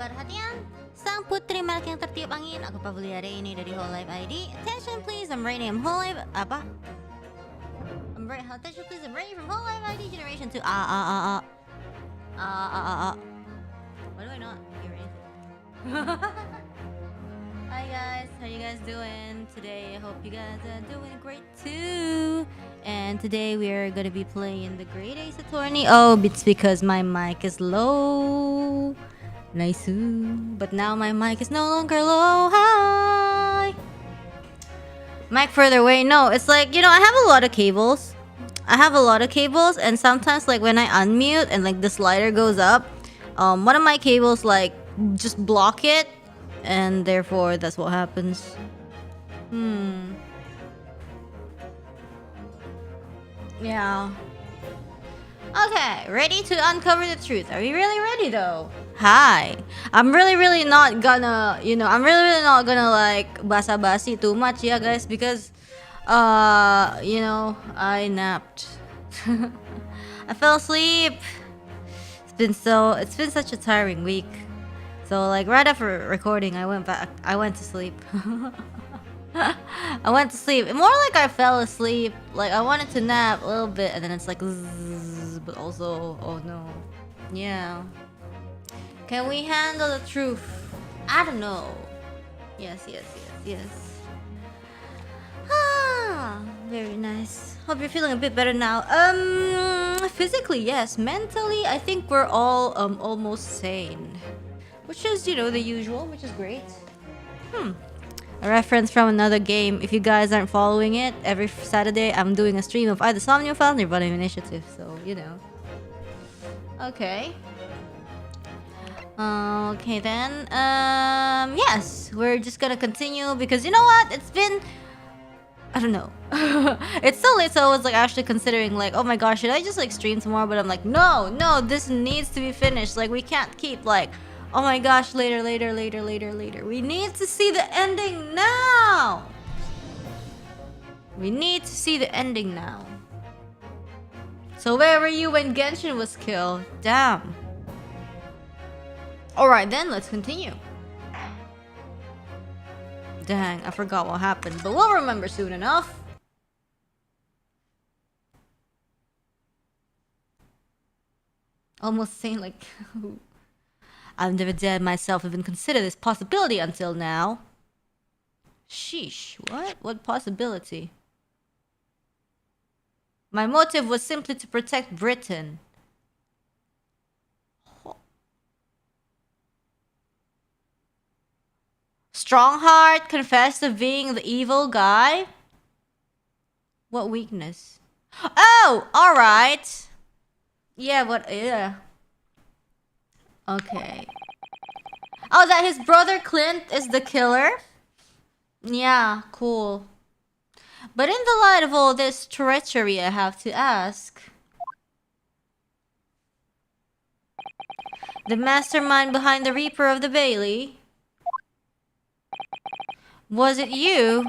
Perhatian, sang putri merak yang tertiup angin. Aku Pavolia Reine dari hololiveID. Attention please, I'm Reine. I'm hololive. Apa? Attention please, I'm Reine from hololiveID generation 2. What do I not hear anything? Hi guys, how you guys doing today? I hope you guys are doing great too. And today we are gonna be playing the Great Ace Attorney. Oh, it's because my mic is low. Nice. But now my mic is no longer low. Hi. Mic further away. No, it's like, you know, I have a lot of cables. And sometimes like when I unmute and like the slider goes up, one of my cables like just block it. And therefore, that's what happens. Yeah. Okay, ready to uncover the truth. Are you really ready though? Hi. I'm really not gonna, you know, like basa-basi too much, yeah guys, because you know, I napped. I fell asleep. It's been such a tiring week. So like right after recording, I went to sleep. I went to sleep. More like I fell asleep. Like I wanted to nap a little bit, and then it's like zzz, but also, oh no. Yeah. Can we handle the truth? I don't know. Yes. Ah, very nice. Hope you're feeling a bit better now. Physically, yes. Mentally, I think we're all almost sane. Which is, you know, the usual, which is great. A reference from another game. If you guys aren't following it, every Saturday I'm doing a stream of either Somnium or Running Initiative, so, you know. Okay. Okay then. Yes, we're just gonna continue because you know what? It's been... I don't know. It's so late, so I was like actually considering like, oh my gosh, should I just like stream tomorrow? But I'm like, no, this needs to be finished. Like we can't keep like, oh my gosh, later. We need to see the ending now. So where were you when Genshin was killed? Damn. Alright then, let's continue. Dang, I forgot what happened, but we'll remember soon enough. Almost saying like... I've never dared myself even consider this possibility until now. Sheesh, what? What possibility? My motive was simply to protect Britain. Strongheart confessed to being the evil guy? What weakness? Oh, alright. Yeah. Okay. Oh, that his brother Clint is the killer? Yeah, cool. But in the light of all this treachery, I have to ask. The mastermind behind the Reaper of the Bailey? Was it you?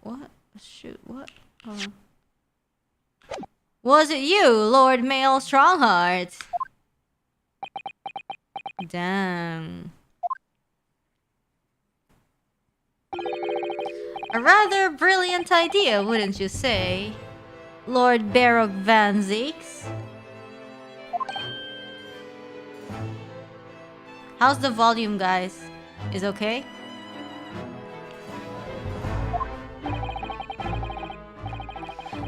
What? Shoot, what? Was it you, Lord Mael Strongheart? Damn. A rather brilliant idea, wouldn't you say, Lord Barrock Van Zeeks? How's the volume, guys? Is okay?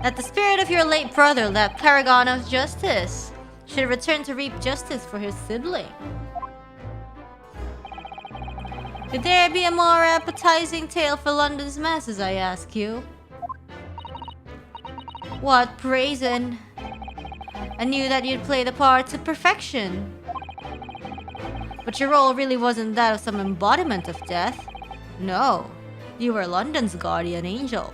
That the spirit of your late brother, that paragon of justice, should return to reap justice for his sibling. Could there be a more appetizing tale for London's masses, I ask you? What brazen? I knew that you'd play the part to perfection. But your role really wasn't that of some embodiment of death. No, you were London's guardian angel.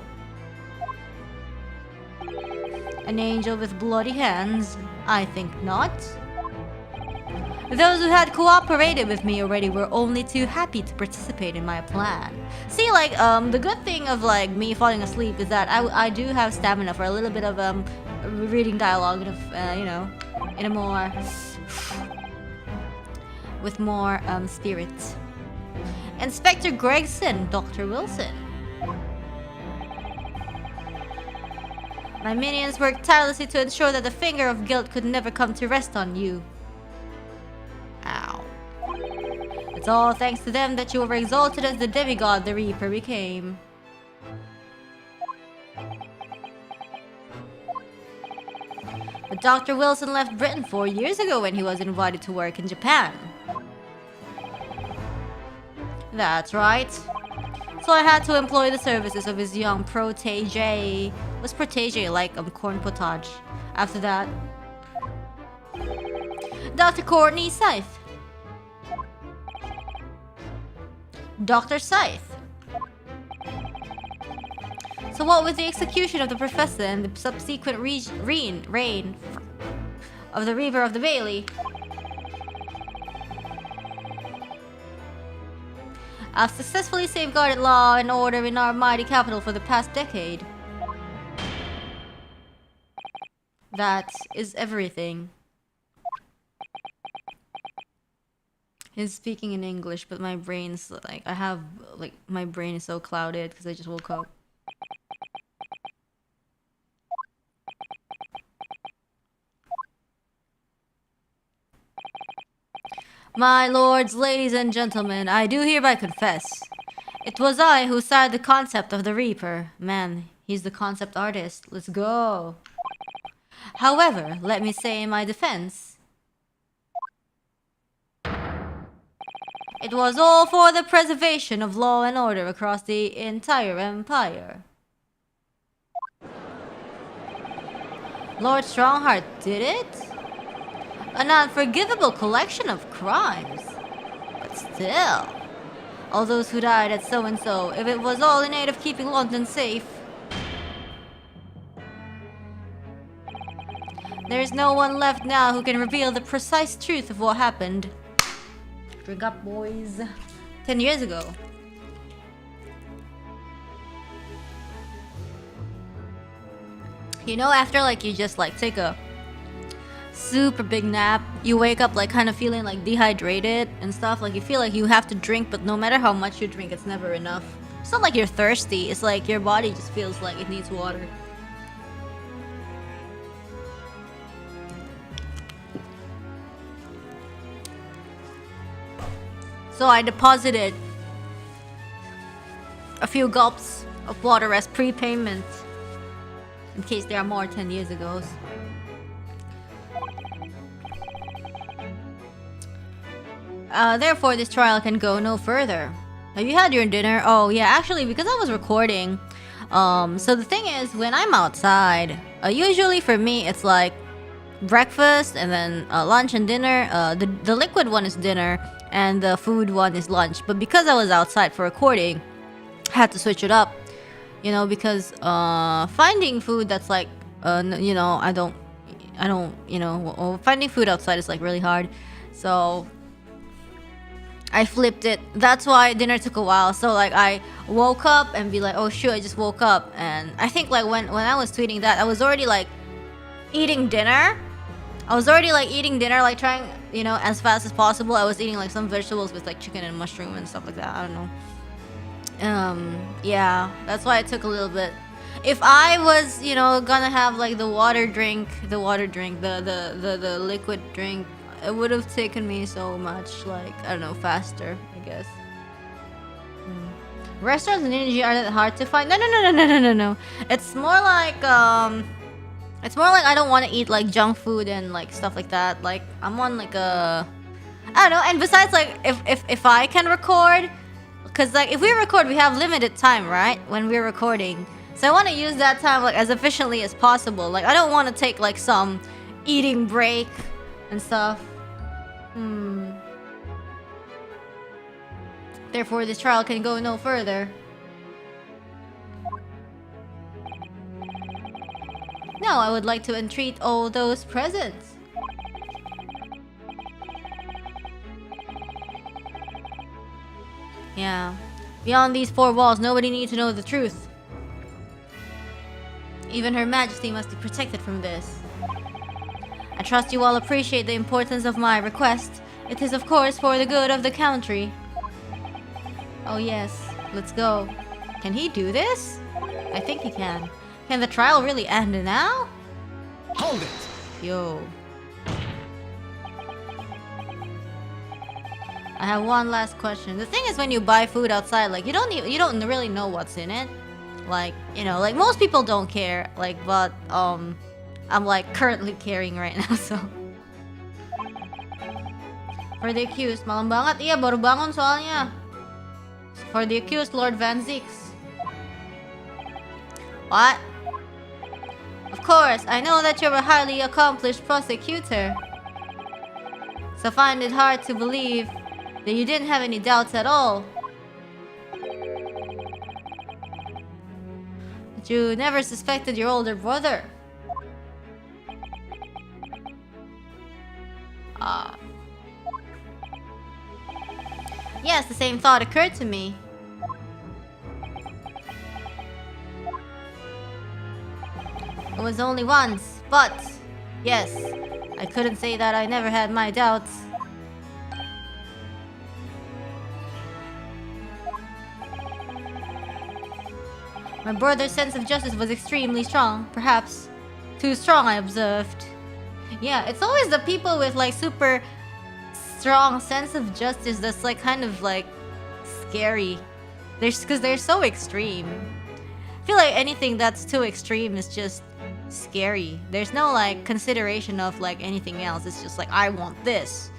An angel with bloody hands? I think not. Those who had cooperated with me already were only too happy to participate in my plan. See, like, the good thing of, like, me falling asleep is that I do have stamina for a little bit of, reading dialogue, you know, in a more with more spirit. Inspector Gregson, Dr. Wilson. My minions worked tirelessly to ensure that the finger of guilt could never come to rest on you. Ow. It's all thanks to them that you were exalted as the demigod the Reaper became. But Dr. Wilson left Britain 4 years ago when he was invited to work in Japan. That's right. So I had to employ the services of his young protege. Was protege like corn potage? After that, Dr. Courtney Scythe. Dr. Scythe. So what with the execution of the professor and the subsequent reign of the Reaver of the Bailey, I've successfully safeguarded law and order in our mighty capital for the past decade. That is everything. He's speaking in English, but my brain's like, my brain is so clouded because I just woke up. My lords, ladies, and gentlemen, I do hereby confess. It was I who started the concept of the Reaper. Man, he's the concept artist. Let's go. However, let me say in my defense, it was all for the preservation of law and order across the entire empire. Lord Strongheart did it? An unforgivable collection of crimes. But still, all those who died at so-and-so, if it was all in aid of keeping London safe, there is no one left now who can reveal the precise truth of what happened. Drink up, boys. 10 years ago. You know, after you just take a super big nap, you wake up kind of feeling dehydrated and stuff, you feel like you have to drink, but no matter how much you drink, it's never enough. It's not like you're thirsty, it's like your body just feels like it needs water. So I deposited a few gulps of water as prepayment in case there are more 10 years ago. Therefore, this trial can go no further. Have you had your dinner? Oh, yeah, actually, because I was recording. So the thing is, when I'm outside, usually for me, it's breakfast and then lunch and dinner. The liquid one is dinner and the food one is lunch. But because I was outside for recording, I had to switch it up. You know, because finding food that's you know, I don't, you know, finding food outside is really hard. So I flipped it. That's why dinner took a while. So I woke up and be like, oh shoot, I just woke up. And I think when I was tweeting that, I was already eating dinner. I was already eating dinner, trying, you know, as fast as possible. I was eating some vegetables with chicken and mushroom and stuff like that. I don't know. Yeah, that's why it took a little bit. If I was, you know, gonna have the water drink, the liquid drink, it would have taken me so much, I don't know, faster, I guess. Restaurants in India are that hard to find? No. It's more it's more I don't want to eat junk food and stuff like that. I'm on I don't know. And besides, if I can record, because if we record, we have limited time, right? When we're recording, so I want to use that time as efficiently as possible. I don't want to take some eating break and stuff. Therefore, this trial can go no further. Now, I would like to entreat all those present. Yeah. Beyond these four walls, nobody needs to know the truth. Even Her Majesty must be protected from this. I trust you all appreciate the importance of my request. It is of course for the good of the country. Oh yes, let's go. Can he do this? I think he can. Can the trial really end now? Hold it! Yo. I have one last question. The thing is, when you buy food outside, like you don't really know what's in it. Like, you know, like most people don't care. Like, but I'm like currently caring right now, so. For the accused, malam banget. Iya, baru bangun soalnya. For the accused, Lord Van Zieks. What? Of course, I know that you're a highly accomplished prosecutor. So find it hard to believe that you didn't have any doubts at all. That you never suspected your older brother. Yes, the same thought occurred to me. It was only once, but yes, I couldn't say that I never had my doubts. My brother's sense of justice was extremely strong, perhaps too strong, I observed. Yeah, it's always the people with like super strong sense of justice that's like kind of like scary. Because they're so extreme. I feel like anything that's too extreme is just scary. There's no like consideration of like anything else. It's just like, I want this.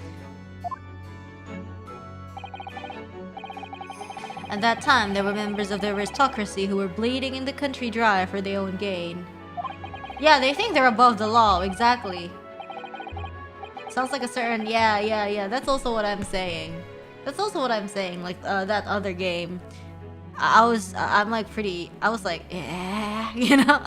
At that time, there were members of the aristocracy who were bleeding in the country dry for their own gain. Yeah, they think they're above the law, exactly. Sounds like a certain... Yeah, that's also what I'm saying. That's also what I'm saying, like, that other game. I was like, eh, you know?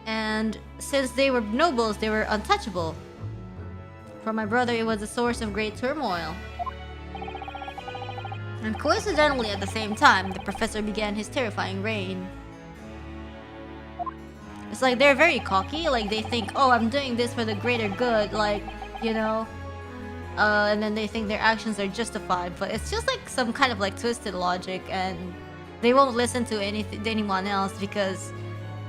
And since they were nobles, they were untouchable. For my brother, it was a source of great turmoil. And coincidentally, at the same time, the professor began his terrifying reign. It's like they're very cocky, like they think, oh, I'm doing this for the greater good, like, you know. And then they think their actions are justified, but it's just like some kind of like twisted logic, and they won't listen to anyone else because,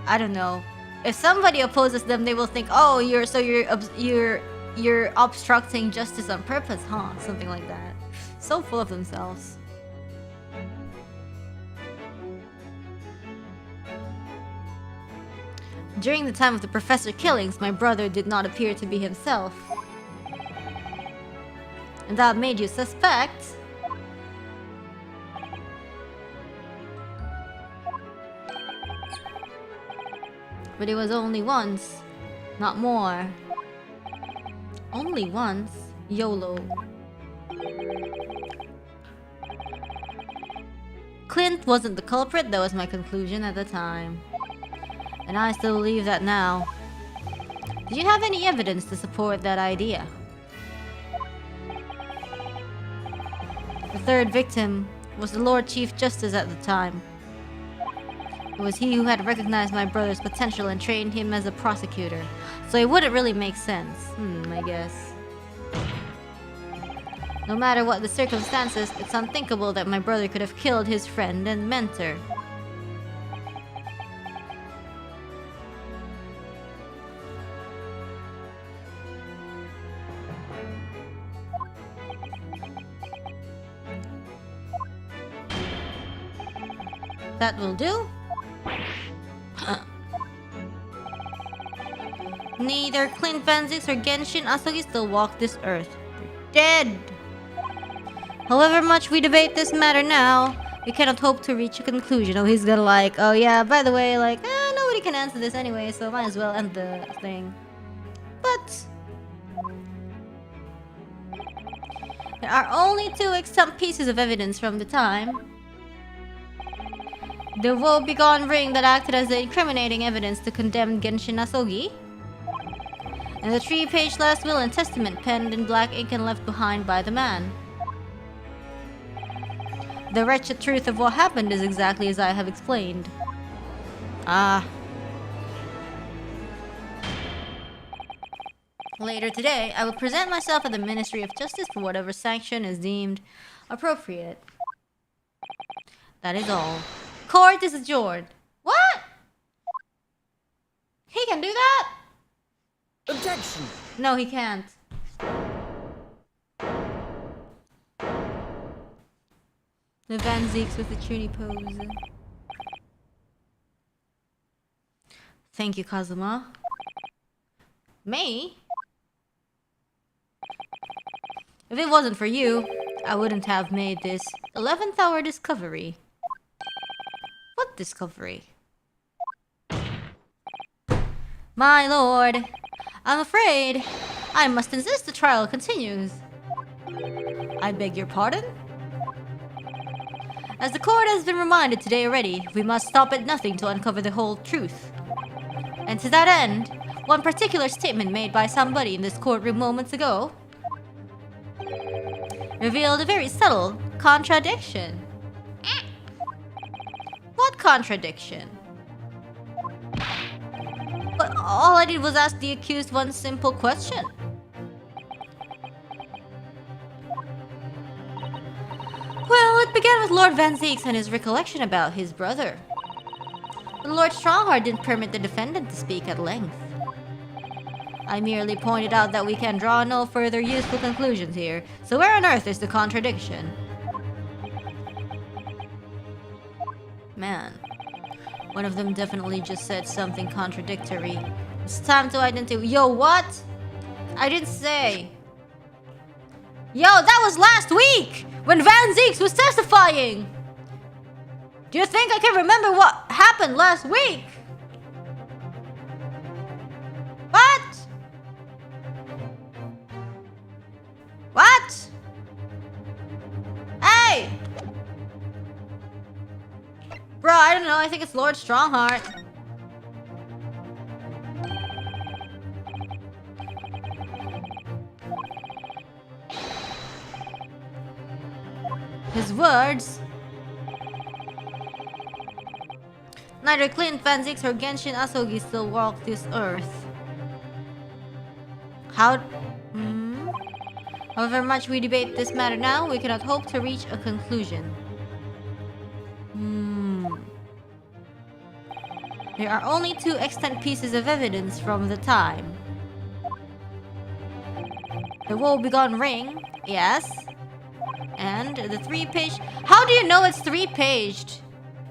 I don't know. If somebody opposes them, they will think, oh, you're obstructing justice on purpose, huh? Something like that. So full of themselves. During the time of the professor killings, my brother did not appear to be himself. And that made you suspect? But it was only once, not more. Only once? YOLO. Clint wasn't the culprit, that was my conclusion at the time. And I still believe that now. Did you have any evidence to support that idea? The third victim was the Lord Chief Justice at the time. It was he who had recognized my brother's potential and trained him as a prosecutor. So it wouldn't really make sense. I guess. No matter what the circumstances, it's unthinkable that my brother could have killed his friend and mentor. That will do. Neither Clint Van Zieks or Genshin Asogi still walk this earth. They're dead! However much we debate this matter now, we cannot hope to reach a conclusion. Oh, he's gonna like, oh yeah, by the way, like, nobody can answer this anyway, so might as well end the thing. But there are only two extant pieces of evidence from the time. The woe-begone ring that acted as the incriminating evidence to condemn Genshin Asogi, and the 3-page last will and testament penned in black ink and left behind by the man. The wretched truth of what happened is exactly as I have explained. Later today, I will present myself at the Ministry of Justice for whatever sanction is deemed appropriate. That is all. Court is adjourned. What? He can do that? Objection! No, he can't. The Van Zeeks with the Trini pose. Thank you, Kazuma. Me? If it wasn't for you, I wouldn't have made this 11th hour discovery. What discovery? My lord, I'm afraid I must insist the trial continues. I beg your pardon? As the court has been reminded today already, we must stop at nothing to uncover the whole truth. And to that end, one particular statement made by somebody in this courtroom moments ago revealed a very subtle contradiction. What contradiction? But all I did was ask the accused one simple question. Well, it began with Lord Van Zeeks and his recollection about his brother. But Lord Strongheart didn't permit the defendant to speak at length. I merely pointed out that we can draw no further useful conclusions here, so where on earth is the contradiction? Man, one of them definitely just said something contradictory. It's time to identify. Yo, what? I didn't say. Yo, that was last week when Van Zeeks was testifying. Do you think I can remember what happened last week? What? What? Hey! Bro, I don't know. I think it's Lord Strongheart. His words. Neither Clint Van Zeeks or Genshin Asogi still walk this earth. However much we debate this matter now, we cannot hope to reach a conclusion. There are only two extant pieces of evidence from the time. The woebegone ring, yes. And the 3-page... How do you know it's 3-paged?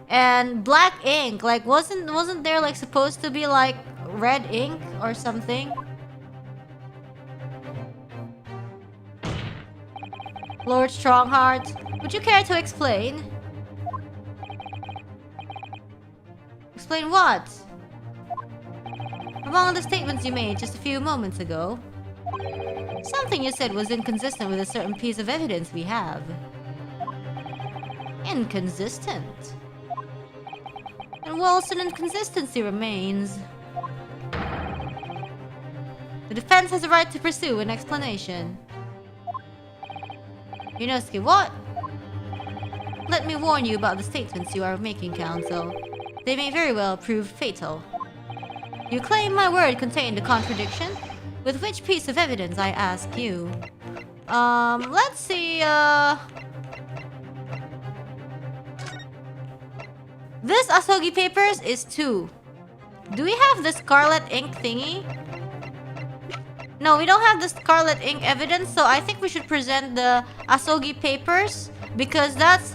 And black ink, like wasn't there like supposed to be like red ink or something? Lord Strongheart, would you care to explain? Explain what? Among the statements you made just a few moments ago, something you said was inconsistent with a certain piece of evidence we have. Inconsistent? And whilst an inconsistency remains, the defense has a right to pursue an explanation. Yunosuke, what? Let me warn you about the statements you are making, counsel. They may very well prove fatal. You claim my word contained a contradiction? With which piece of evidence, I ask you? Let's see, This Asogi papers is 2. Do we have the scarlet ink thingy? No, we don't have the scarlet ink evidence, so I think we should present the Asogi papers because that's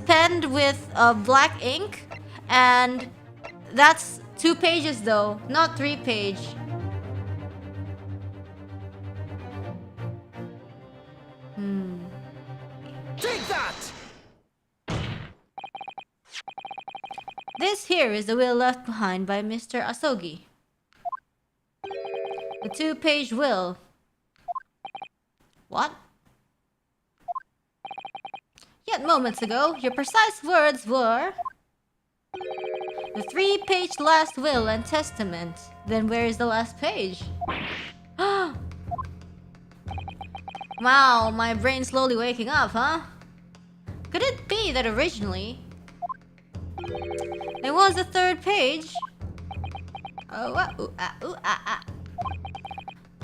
penned with black ink, and that's 2 pages though, not 3-page. Take that! This here is the will left behind by Mr. Asogi. The 2-page will. What? Yet moments ago, your precise words were... The 3-page last will and testament. Then where is the last page? Wow, my brain's slowly waking up, huh? Could it be that originally there was a 3rd page?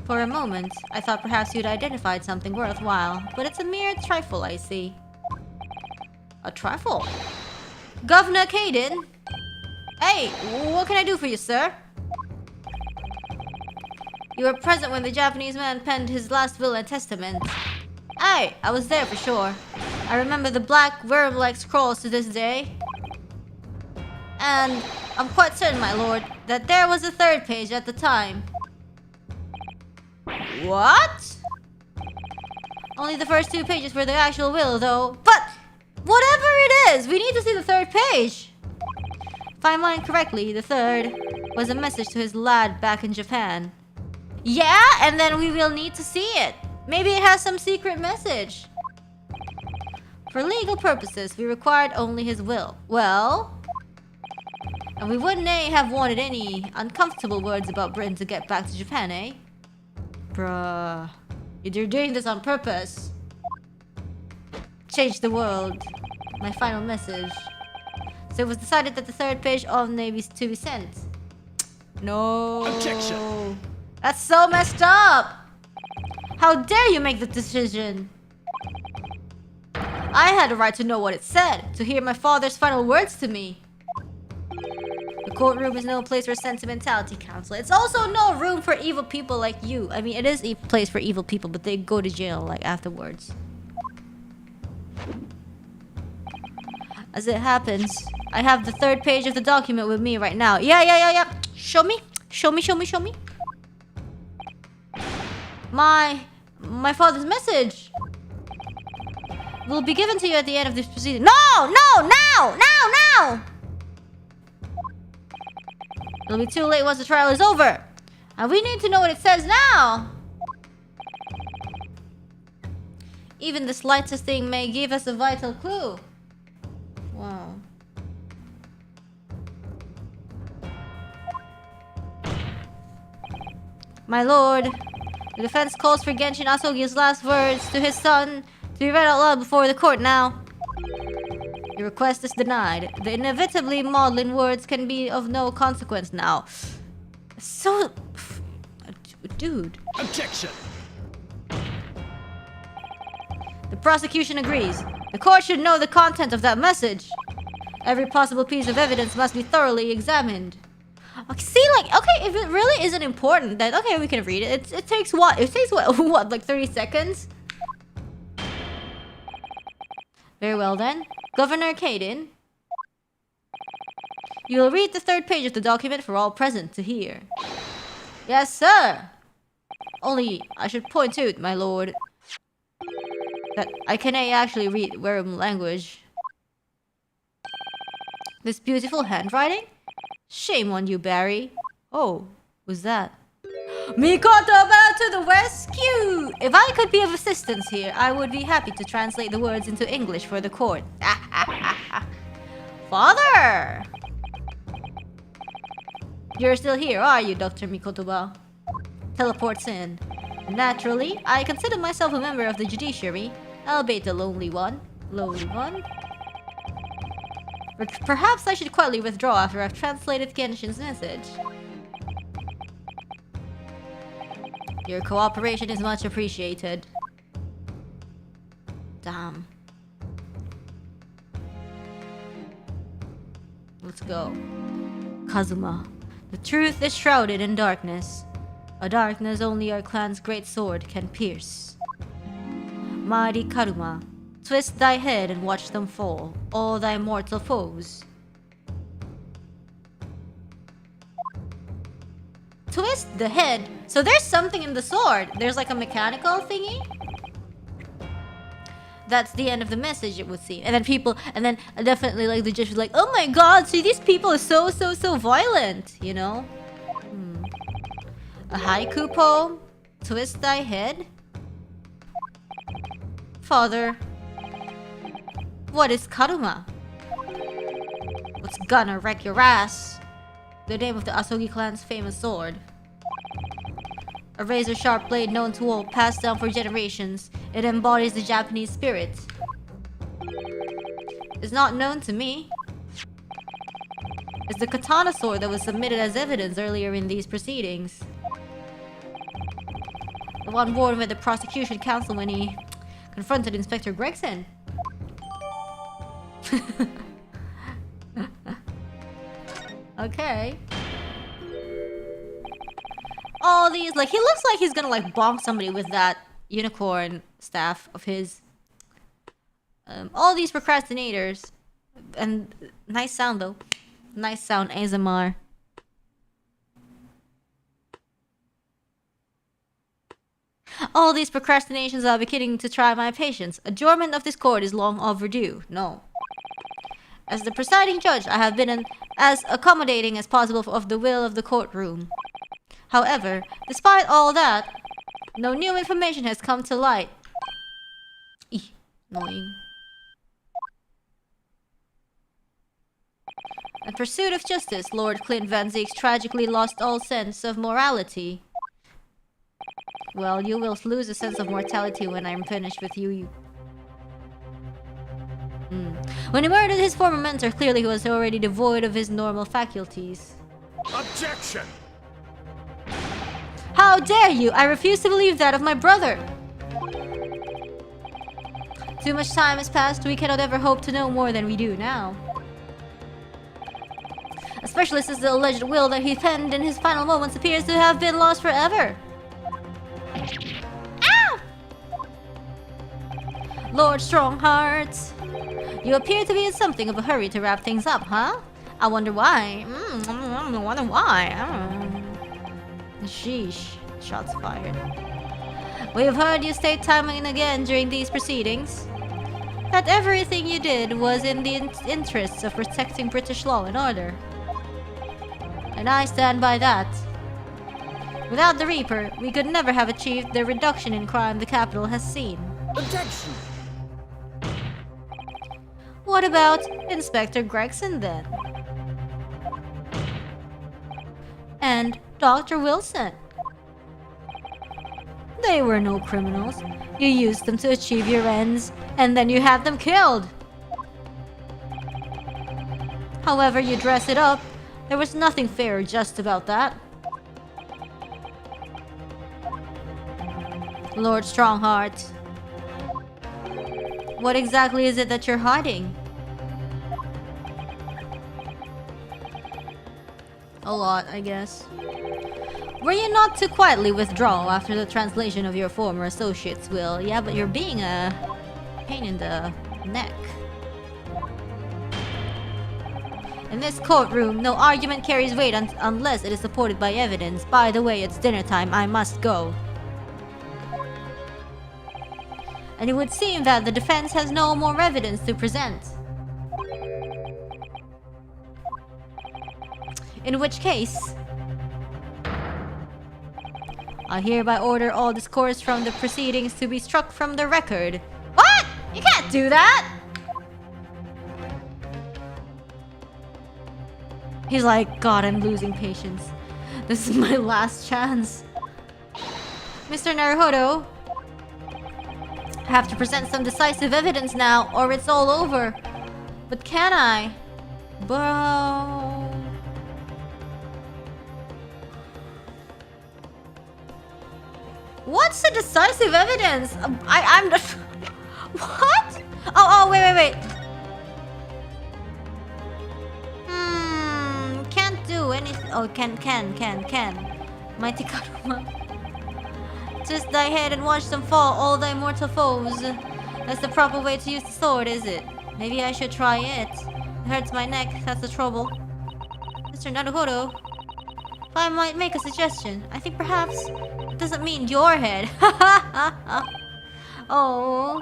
For a moment, I thought perhaps you'd identified something worthwhile, but it's a mere trifle, I see. A trifle? Governor Caden? Hey, what can I do for you, sir? You were present when the Japanese man penned his last will and testament. Hey, I was there for sure. I remember the black worm-like scrolls to this day. And I'm quite certain, my lord, that there was a third page at the time. What? Only the first 2 pages were the actual will, though. But whatever it is, we need to see the third page. If I mind correctly, the third was a message to his lad back in Japan. Yeah, and then we will need to see it. Maybe it has some secret message. For legal purposes, we required only his will. Well, and we wouldn't have wanted any uncomfortable words about Britain to get back to Japan, eh? Bruh, you're doing this on purpose. Change the world. My final message. So it was decided that the third page of Navy's to be sent. No. Objection. That's so messed up. How dare you make the decision? I had a right to know what it said, to hear my father's final words to me. The courtroom is no place for sentimentality, counselor. It's also no room for evil people like you. I mean, it is a place for evil people, but they go to jail, like, afterwards. As it happens, I have the third page of the document with me right now. Yeah. Show me. Show me. My father's message will be given to you at the end of this proceeding. No! Now! It'll be too late once the trial is over. And we need to know what it says now. Even the slightest thing may give us a vital clue. Wow. My lord, the defense calls for Genshin Asogi's last words to his son to be read out loud before the court now. Your request is denied. The inevitably maudlin words can be of no consequence now. So... Dude. Objection. The prosecution agrees. The court should know the content of that message. Every possible piece of evidence must be thoroughly examined. Okay, see, like, okay, if it really isn't important, then okay, we can read it. It takes what? It takes what, like 30 seconds? Very well then. Governor Caden, you will read the third page of the document for all present to hear. Yes, sir. Only, I should point out, my lord, that I can actually read worm language. This beautiful handwriting? Shame on you, Barry. Oh, who's that? Mikotoba to the rescue! If I could be of assistance here, I would be happy to translate the words into English for the court. Father! You're still here, are you, Dr. Mikotoba? Teleports in. Naturally, I consider myself a member of the judiciary, albeit a lonely one. But perhaps I should quietly withdraw after I've translated Genshin's message. Your cooperation is much appreciated. Damn. Let's go. Kazuma. The truth is shrouded in darkness. A darkness only our clan's great sword can pierce. Mighty Karuma, twist thy head and watch them fall, all thy mortal foes. Twist the head? So there's something in the sword. There's like a mechanical thingy? That's the end of the message, it would seem. And then people, and then definitely like the judge was like, oh my god, see, these people are so violent, you know? A haiku poem? Twist thy head? Father, what is Karuma? What's gonna wreck your ass? The name of the Asogi clan's famous sword. A razor-sharp blade known to all, passed down for generations. It embodies the Japanese spirit. It's not known to me. It's the katana sword that was submitted as evidence earlier in these proceedings. the one born with the prosecution counsel when he confronted Inspector Gregson. Okay. All these, like, he looks like he's gonna, like, bonk somebody with that unicorn staff of his. All these procrastinators. And nice sound, though. Nice sound, ASMR. All these procrastinations are beginning to try my patience. Adjournment of this court is long overdue. No. As the presiding judge, I have been as accommodating as possible of the will of the courtroom. However, despite all that, no new information has come to light. Eeh, annoying. In pursuit of justice, Lord Clint Van Zieks tragically lost all sense of morality. Well, you will lose a sense of mortality when I'm finished with you. When he murdered his former mentor, clearly he was already devoid of his normal faculties. Objection! How dare you! I refuse to believe that of my brother! Too much time has passed, we cannot ever hope to know more than we do now. Especially since the alleged will that he penned in his final moments appears to have been lost forever. Ow! Lord Strongheart, you appear to be in something of a hurry to wrap things up, huh? I wonder why. I wonder why. Sheesh. Shots fired. We have heard you state time and again during these proceedings that everything you did was in the interests of protecting British law and order. And I stand by that. Without the Reaper, we could never have achieved the reduction in crime the capital has seen. Objection! What about Inspector Gregson then? And Dr. Wilson? They were no criminals. You used them to achieve your ends, and then you had them killed. However you dress it up, there was nothing fair or just about that. Lord Strongheart, what exactly is it that you're hiding? A lot, I guess. Were you not to quietly withdraw after the translation of your former associate's will? Yeah, but you're being a pain in the neck. In this courtroom, no argument carries weight unless it is supported by evidence. By the way, it's dinner time. I must go. And it would seem that the defense has no more evidence to present. In which case, I hereby order all discourse from the proceedings to be struck from the record. What? You can't do that! He's like, God, I'm losing patience. This is my last chance. Mr. Naruhodo, I have to present some decisive evidence now, or it's all over. But can I? Bro... What's the decisive evidence? I'm just... What? Oh, wait. Can't do anything. Oh, can. Mighty Karuma. Just thy head and watch them fall, all thy mortal foes. That's the proper way to use the sword, is it? Maybe I should try it. It hurts my neck, that's the trouble. Mr. Naruhodo, if I might make a suggestion, I think perhaps it doesn't mean your head. Oh,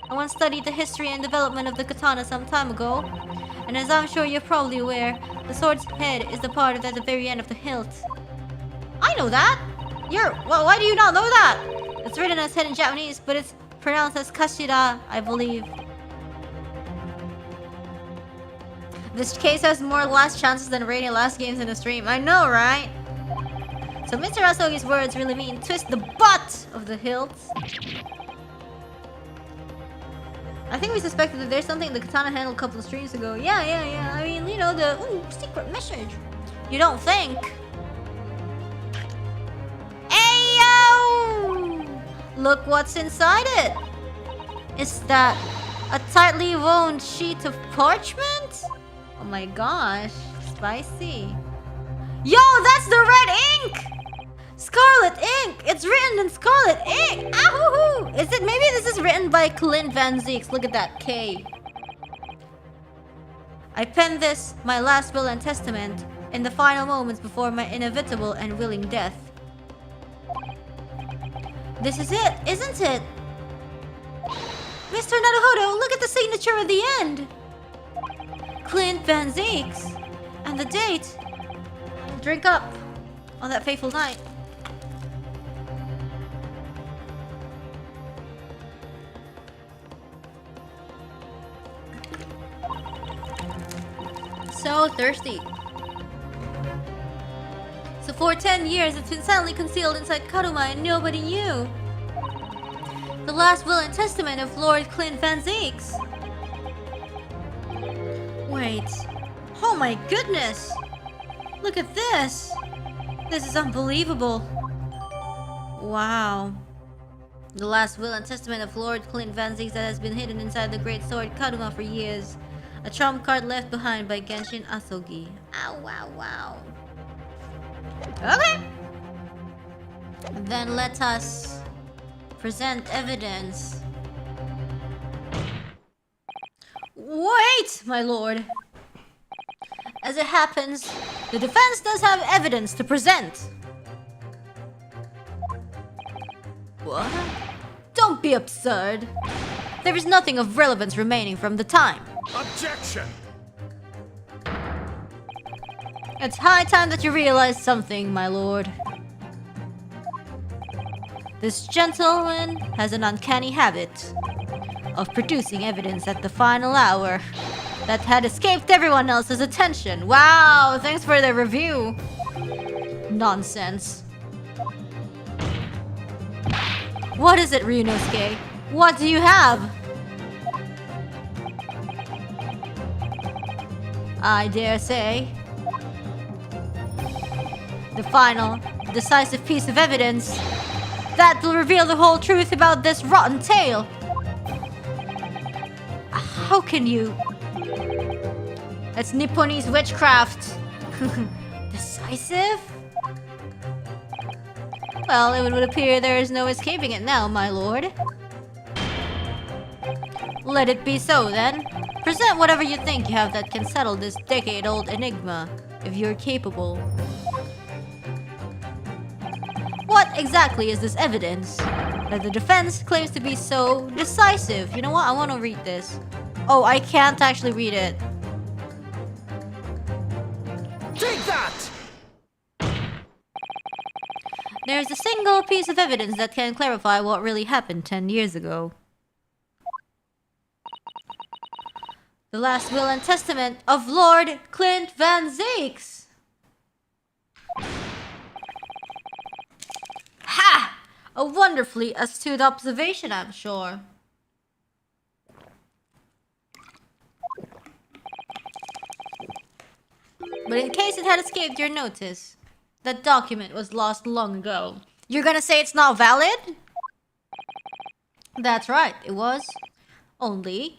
I once studied the history and development of the katana some time ago. And as I'm sure you're probably aware, the sword's head is the part of at the very end of the hilt. I know that! Well, why do you not know that? It's written as head in Japanese, but it's pronounced as kashira, I believe. This case has more last chances than rating last games in the stream. I know, right? So Mr. Asogi's words really mean twist the butt of the hilt. I think we suspected that there's something the katana handled a couple of streams ago. Yeah. I mean, you know, the secret message. You don't think? Ayo! look what's inside it. Is that a tightly wound sheet of parchment? Oh my gosh, spicy. Yo, that's the red ink! Scarlet ink! It's written in scarlet ink! Ahoo! Is it, maybe this is written by Clint Van Zeeks. Look at that K. I penned this, my last will and testament, in the final moments before my inevitable and willing death. This is it, isn't it? Mr. Naruhodo, look at the signature at the end! Clint Van Zeeks. And the date. Drink up on that fateful night. So thirsty. So for 10 years, it's been silently concealed inside Karuma and nobody knew. The last will and testament of Lord Clint Van Zeeks. Wait. Oh my goodness! Look at this! This is unbelievable. Wow. The last will and testament of Lord Clint Van Zeeks that has been hidden inside the great sword Karuma for years. A trump card left behind by Genshin Asogi. Ow, wow, wow. Okay. Then let us present evidence. Wait, my lord. As it happens, the defense does have evidence to present. What? Don't be absurd. There is nothing of relevance remaining from the time. Objection! It's high time that you realize something, my lord. This gentleman has an uncanny habit of producing evidence at the final hour that had escaped everyone else's attention. Wow, thanks for the review. Nonsense. What is it, Ryunosuke? What do you have? I dare say. The final, decisive piece of evidence that will reveal the whole truth about this rotten tale. How can you? That's Nipponese witchcraft. Decisive? Well, it would appear there is no escaping it now, my lord. Let it be so, then. Present whatever you think you have that can settle this decade-old enigma, if you're capable. What exactly is this evidence that the defense claims to be so decisive? You know what? I want to read this. Oh, I can't actually read it. Take that! There's a single piece of evidence that can clarify what really happened 10 years ago. The last will and testament of Lord Clint Van Zeeks. Ha! A wonderfully astute observation, I'm sure. But in case it had escaped your notice, that document was lost long ago. You're gonna say it's not valid? That's right, it was. Only...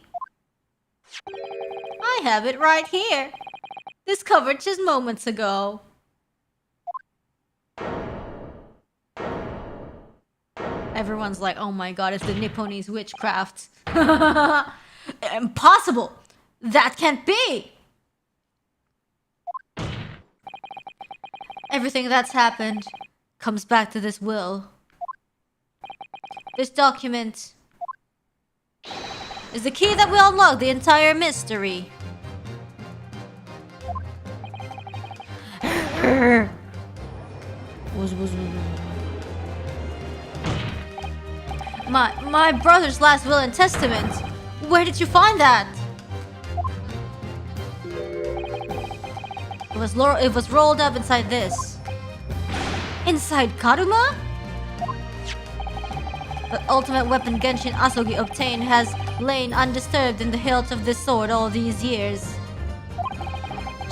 I have it right here. Discovered just moments ago. Everyone's like, oh my god, it's the Nipponese witchcraft. Impossible! That can't be! Everything that's happened comes back to this will. This document is the key that will unlock the entire mystery. My brother's last will and testament. Where did you find that? It was rolled up inside this. Inside Karuma? The ultimate weapon Genshin Asogi obtained has lain undisturbed in the hilt of this sword all these years.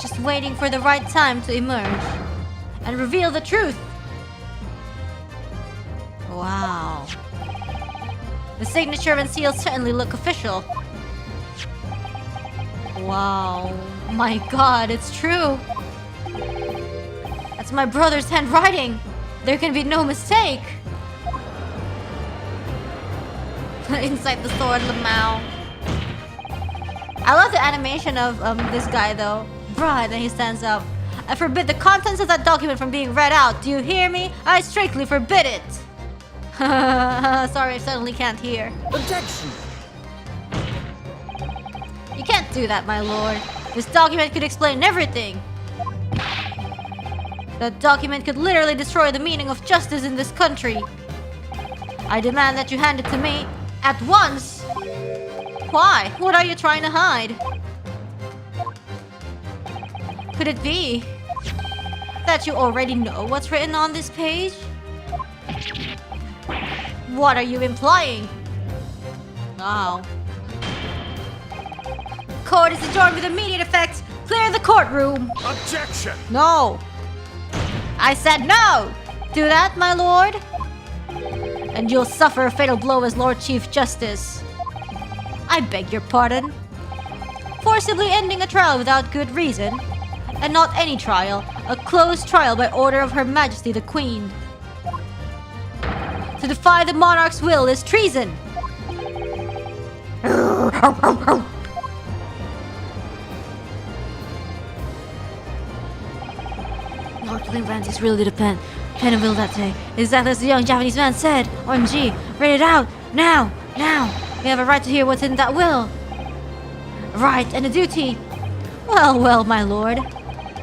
Just waiting for the right time to emerge and reveal the truth. Wow. The signature and seal certainly look official. Wow. My god, it's true. That's my brother's handwriting. There can be no mistake. Inside the sword, Lamau. I love the animation of this guy though. Bruh, and then he stands up. I forbid the contents of that document from being read out. Do you hear me? I strictly forbid it. Sorry, I suddenly can't hear. Objection! You can't do that, my lord. This document could explain everything. That document could literally destroy the meaning of justice in this country. I demand that you hand it to me at once. Why? What are you trying to hide? Could it be that you already know what's written on this page? What are you implying? Wow. Court is adjourned with immediate effect. Clear the courtroom. Objection! No. I said no. Do that, my lord. And you'll suffer a fatal blow as Lord Chief Justice. I beg your pardon. Forcibly ending a trial without good reason. And not any trial, a closed trial by order of Her Majesty the Queen. To defy the monarch's will is treason. Lord Glenbrand is really the pen and will that day. Exactly as the young Japanese man said. OMG, read it out, now, now. We have a right to hear what's in that will. Right, and a duty. Well, well, my lord.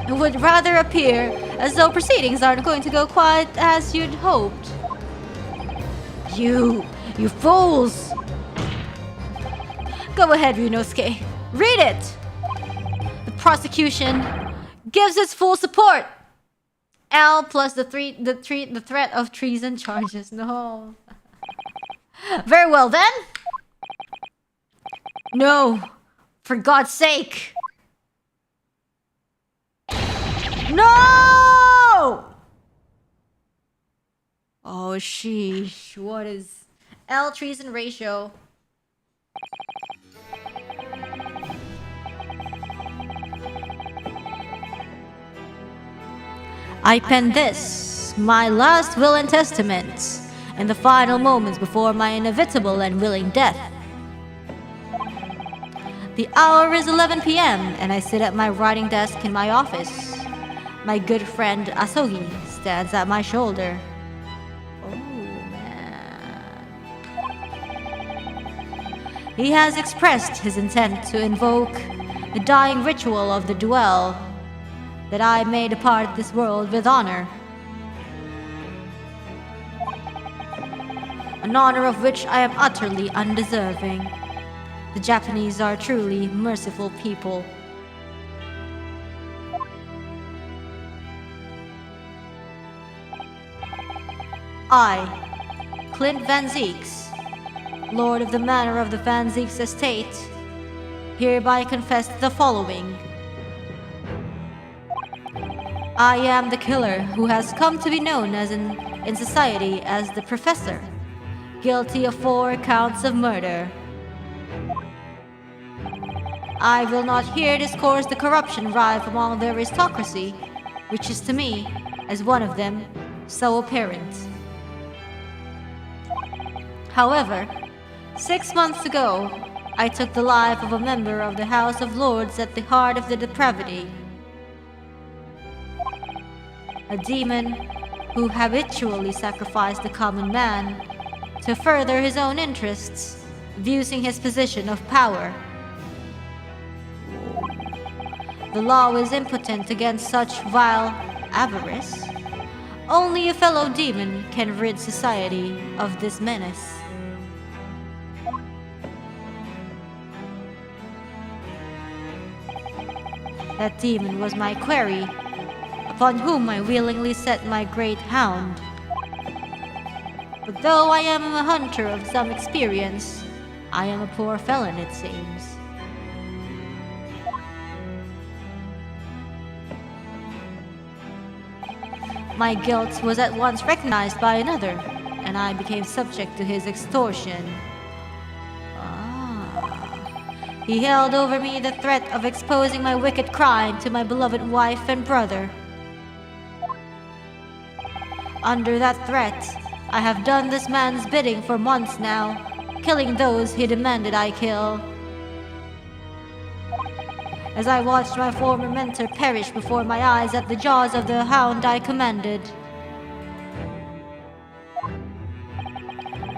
It would rather appear as though proceedings aren't going to go quite as you'd hoped. You fools! Go ahead, Ryunosuke. Read it! The prosecution gives its full support. L plus the threat of treason charges. No. Very well then. No. For God's sake. No! Oh, sheesh. What is L treason ratio? I pen this, my last will and testament, in the final moments before my inevitable and willing death. The hour is 11 p.m. and I sit at my writing desk in my office. My good friend Asogi stands at my shoulder. Oh man. He has expressed his intent to invoke the dying ritual of the duel, that I may depart this world with honor. An honor of which I am utterly undeserving. The Japanese are truly merciful people. I, Clint Van Zeeks, Lord of the Manor of the Van Zeeks Estate, hereby confess the following. I am the killer who has come to be known as in society as the Professor, guilty of 4 counts of murder. I will not here discourse the corruption rife among the aristocracy, which is to me, as one of them, so apparent. However, 6 months ago, I took the life of a member of the House of Lords at the heart of the depravity. A demon who habitually sacrificed the common man to further his own interests, abusing his position of power. The law is impotent against such vile avarice. Only a fellow demon can rid society of this menace. That demon was my quarry, upon whom I willingly set my great hound. But though I am a hunter of some experience, I am a poor felon, it seems. My guilt was at once recognized by another, and I became subject to his extortion. He held over me the threat of exposing my wicked crime to my beloved wife and brother. Under that threat, I have done this man's bidding for months now, killing those he demanded I kill. As I watched my former mentor perish before my eyes at the jaws of the hound I commanded,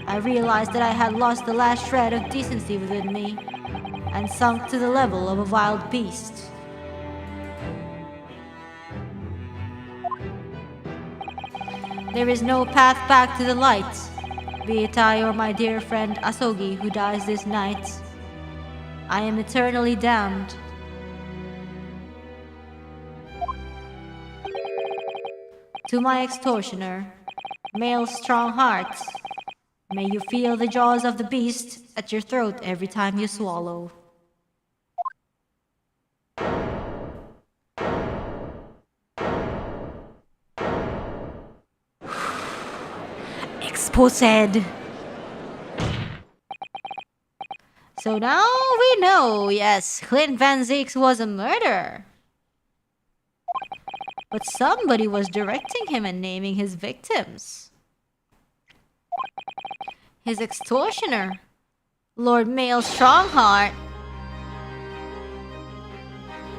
I realized that I had lost the last shred of decency within me and sunk to the level of a wild beast. There is no path back to the light, be it I or my dear friend Asogi who dies this night. I am eternally damned. To my extortioner, male strong heart, may you feel the jaws of the beast at your throat every time you swallow. Exposed. So now we know, yes, Clint Van Zeeks was a murderer. But somebody was directing him and naming his victims. His extortioner, Lord Male Strongheart.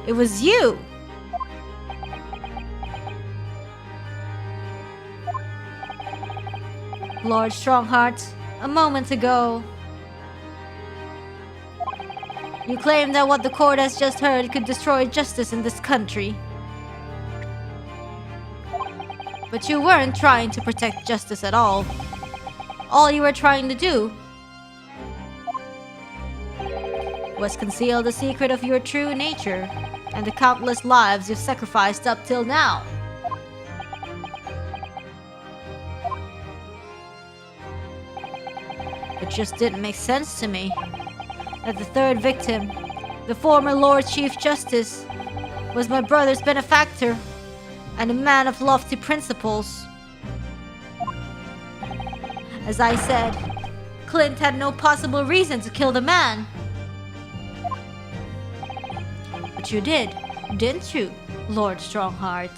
It was you. Lord Strongheart, a moment ago, you claimed that what the court has just heard could destroy justice in this country. But you weren't trying to protect justice at all. All you were trying to do was conceal the secret of your true nature and the countless lives you've sacrificed up till now. It just didn't make sense to me that the third victim, the former Lord Chief Justice, was my brother's benefactor and a man of lofty principles. As I said, Clint had no possible reason to kill the man. But you did, didn't you, Lord Strongheart?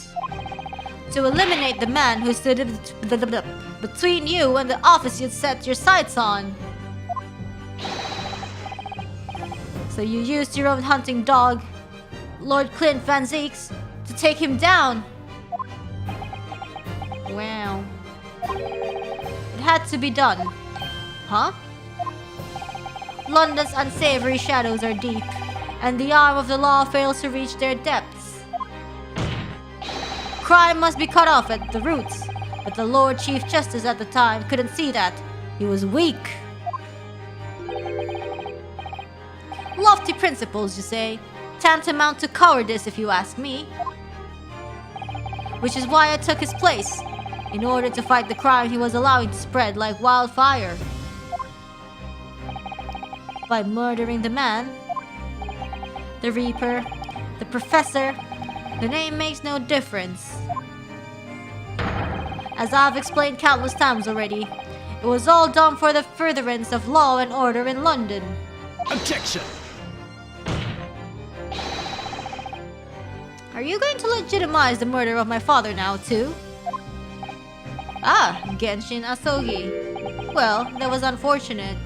To eliminate the man who stood between you and the office you'd set your sights on. So you used your own hunting dog, Lord Clint Van Zeeks, to take him down. Wow. It had to be done. Huh? London's unsavory shadows are deep, and the arm of the law fails to reach their depths. Crime must be cut off at the roots, but the Lord Chief Justice at the time couldn't see that. He was weak. Lofty principles, you say? Tantamount to cowardice, if you ask me. Which is why I took his place, in order to fight the crime he was allowing to spread like wildfire. By murdering the man, the Reaper, the Professor, the name makes no difference. As I've explained countless times already, it was all done for the furtherance of law and order in London. Objection! Are you going to legitimize the murder of my father now, too? Ah, Genshin Asogi. Well, that was unfortunate.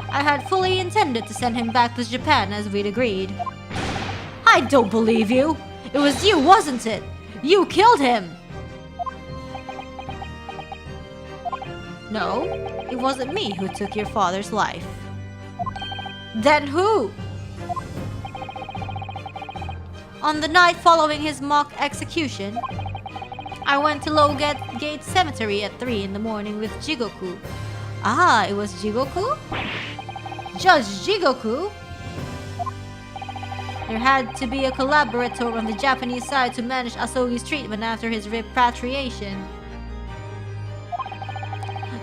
I had fully intended to send him back to Japan as we'd agreed. I don't believe you! It was you, wasn't it? You killed him! No, it wasn't me who took your father's life. Then who? On the night following his mock execution, I went to Lowgate Cemetery at 3 in the morning with Jigoku. Ah, it was Jigoku? Judge Jigoku? There had to be a collaborator on the Japanese side to manage Asogi's treatment after his repatriation.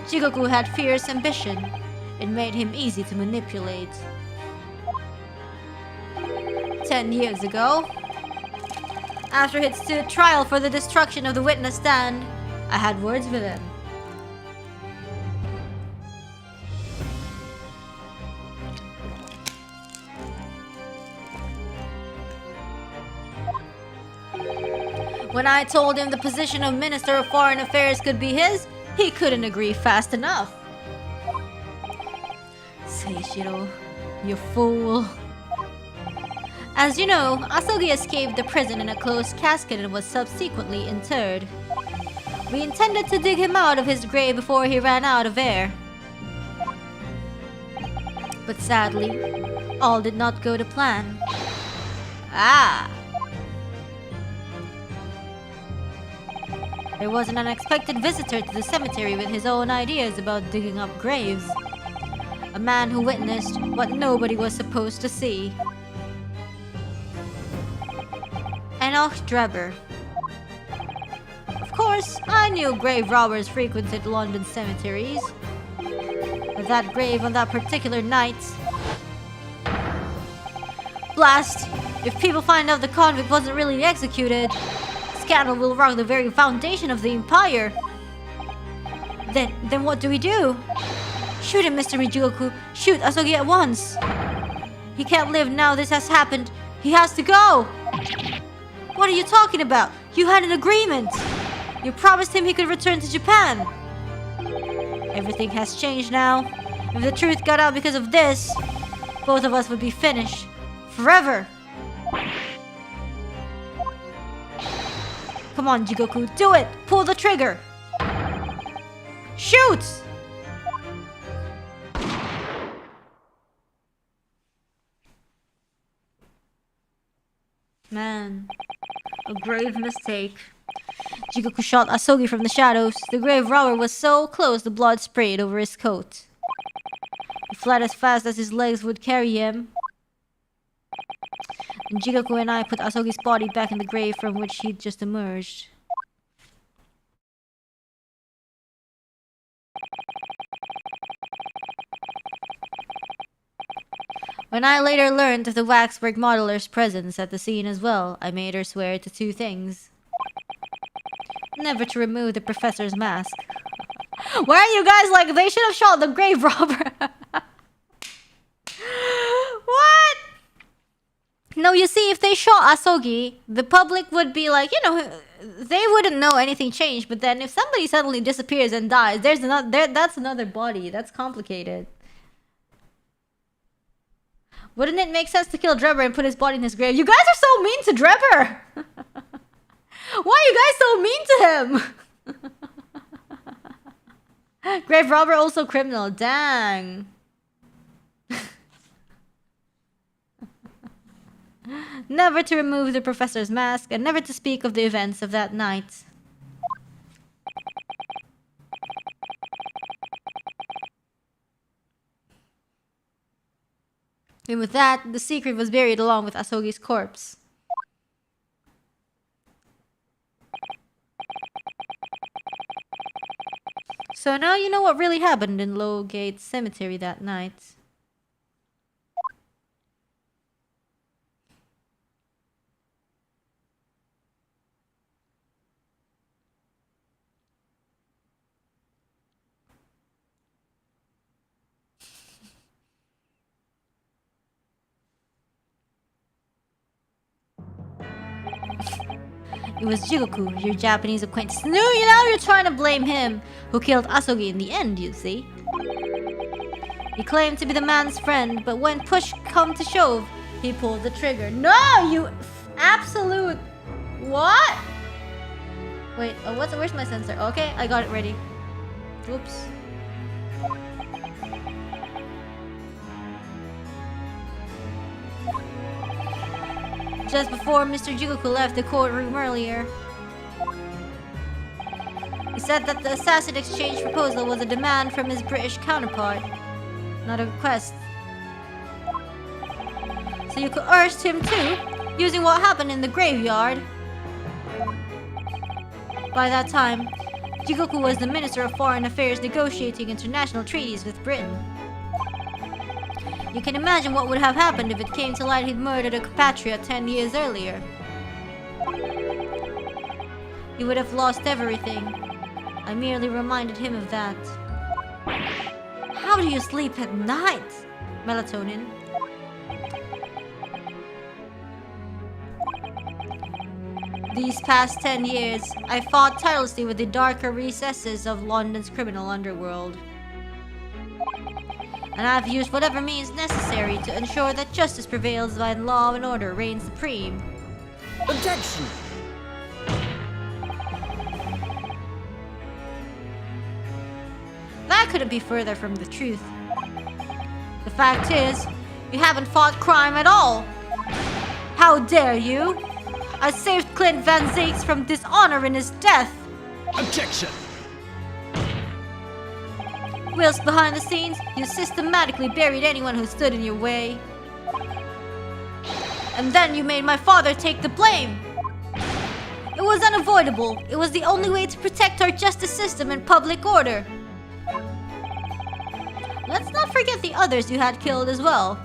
Jigoku had fierce ambition. It made him easy to manipulate. 10 years ago, after he'd stood trial for the destruction of the witness stand, I had words with him. When I told him the position of Minister of Foreign Affairs could be his, he couldn't agree fast enough. Seishiro, you fool. As you know, Asogi escaped the prison in a closed casket and was subsequently interred. We intended to dig him out of his grave before he ran out of air. But sadly, all did not go to plan. Ah! There was an unexpected visitor to the cemetery with his own ideas about digging up graves. A man who witnessed what nobody was supposed to see. Enoch Drebber. Of course, I knew grave robbers frequented London cemeteries. But that grave on that particular night... Blast! If people find out the convict wasn't really executed, scandal will rock the very foundation of the empire. Then what do we do? Shoot him, Mr. Mijugoku. Shoot Asogi at once. He can't live now this has happened. He has to go. What are you talking about? You had an agreement. You promised him he could return to Japan. Everything has changed now. If the truth got out because of this, both of us would be finished. Forever. Come on, Jigoku, do it! Pull the trigger! Shoot! Man, a grave mistake. Jigoku shot Asogi from the shadows. The grave robber was so close the blood sprayed over his coat. He fled as fast as his legs would carry him. And Jigoku and I put Asogi's body back in the grave from which he'd just emerged. When I later learned of the waxwork modeler's presence at the scene as well, I made her swear to two things. Never to remove the professor's mask. Why are you guys like, they should have shot the grave robber? What? No, you see, if they shot Asogi, the public would be like, you know, they wouldn't know anything changed. But then if somebody suddenly disappears and dies, there's another, that's another body. That's complicated. Wouldn't it make sense to kill Drebber and put his body in his grave? You guys are so mean to Drebber! Why are you guys so mean to him? Grave robber also criminal. Dang. Never to remove the professor's mask and never to speak of the events of that night. And with that, the secret was buried along with Asogi's corpse. So now you know what really happened in Lowgate Cemetery that night. It was Jigoku, your Japanese acquaintance. No, you know you're trying to blame him, who killed Asogi in the end, you see. He claimed to be the man's friend, but when push come to shove, he pulled the trigger. No, you absolute... What? Wait, oh, where's my sensor? Okay, I got it ready. Oops. Just before Mr. Jigoku left the courtroom earlier, he said that the assassin exchange proposal was a demand from his British counterpart, not a request. So you coerced him too, using what happened in the graveyard. By that time, Jigoku was the Minister of Foreign Affairs negotiating international treaties with Britain. You can imagine what would have happened if it came to light he'd murdered a compatriot 10 years earlier. He would have lost everything. I merely reminded him of that. How do you sleep at night? Melatonin. These past 10 years, I fought tirelessly with the darker recesses of London's criminal underworld. And I've used whatever means necessary to ensure that justice prevails and law and order reigns supreme. Objection! That couldn't be further from the truth. The fact is, you haven't fought crime at all. How dare you? I saved Clint Van Zyx from dishonor in his death. Objection! Whilst behind the scenes, you systematically buried anyone who stood in your way. And then you made my father take the blame. It was unavoidable. It was the only way to protect our justice system and public order. Let's not forget the others you had killed as well.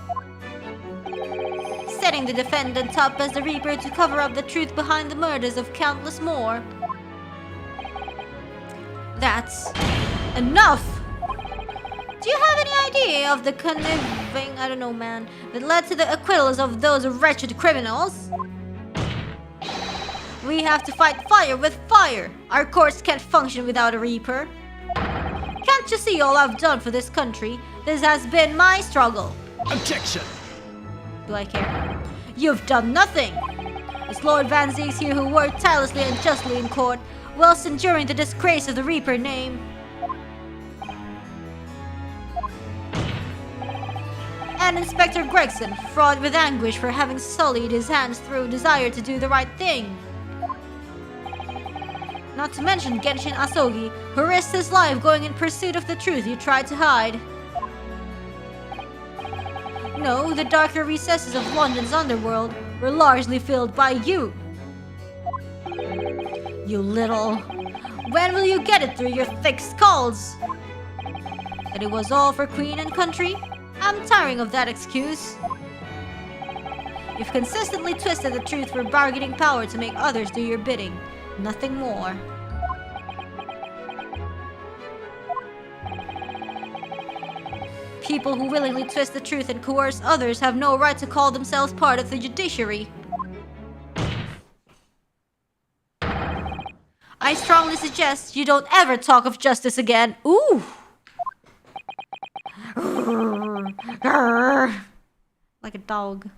Setting the defendant up as the Reaper to cover up the truth behind the murders of countless more. That's enough! Do you have any idea of the conniving, I don't know man, that led to the acquittals of those wretched criminals? We have to fight fire with fire. Our courts can't function without a Reaper. Can't you see all I've done for this country? This has been my struggle. Objection! Do I care? You've done nothing! It's Lord Van Zyx here who worked tirelessly and justly in court, whilst enduring the disgrace of the Reaper name. And Inspector Gregson, fraught with anguish for having sullied his hands through desire to do the right thing. Not to mention Genshin Asogi, who risked his life going in pursuit of the truth you tried to hide. No, the darker recesses of London's underworld were largely filled by you. You little... When will you get it through your thick skulls? That it was all for Queen and country? I'm tiring of that excuse. You've consistently twisted the truth for bargaining power to make others do your bidding. Nothing more. People who willingly twist the truth and coerce others have no right to call themselves part of the judiciary. I strongly suggest you don't ever talk of justice again. Ooh! Like a dog.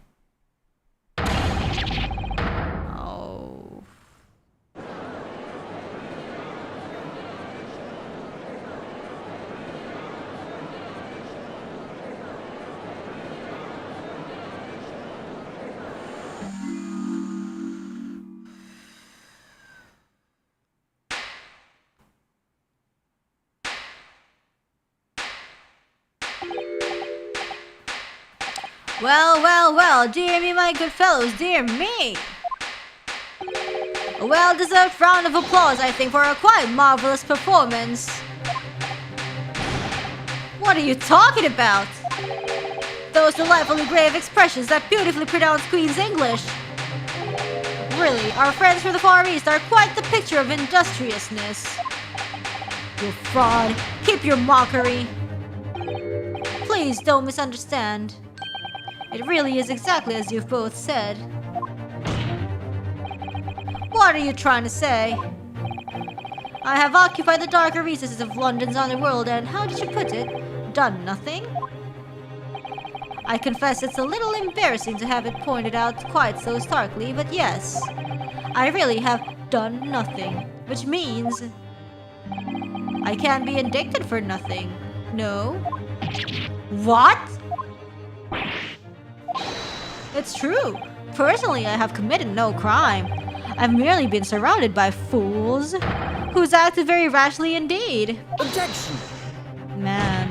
Oh. Well, well, well, dear me, my good fellows, dear me! A well-deserved round of applause, I think, for a quite marvelous performance. What are you talking about? Those delightfully grave expressions that beautifully pronounce Queen's English. Really, our friends from the Far East are quite the picture of industriousness. You fraud, keep your mockery. Please don't misunderstand. It really is exactly as you've both said. What are you trying to say? I have occupied the darker recesses of London's underworld and, how did you put it, done nothing? I confess it's a little embarrassing to have it pointed out quite so starkly, but yes, I really have done nothing, which means I can't be indicted for nothing. No? What? It's true. Personally, I have committed no crime. I've merely been surrounded by fools who's acted very rashly indeed. Objection! Man.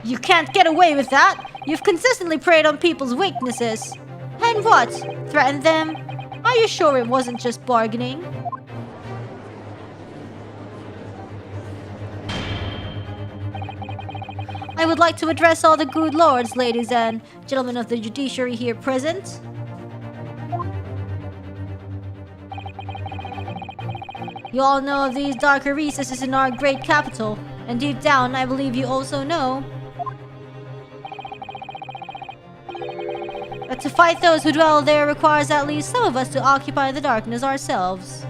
You can't get away with that. You've consistently preyed on people's weaknesses. And what? Threatened them? Are you sure it wasn't just bargaining? I would like to address all the good lords, ladies, and gentlemen of the judiciary here present. You all know of these darker recesses in our great capital, and deep down, I believe you also know That to fight those who dwell there requires at least some of us to occupy the darkness ourselves.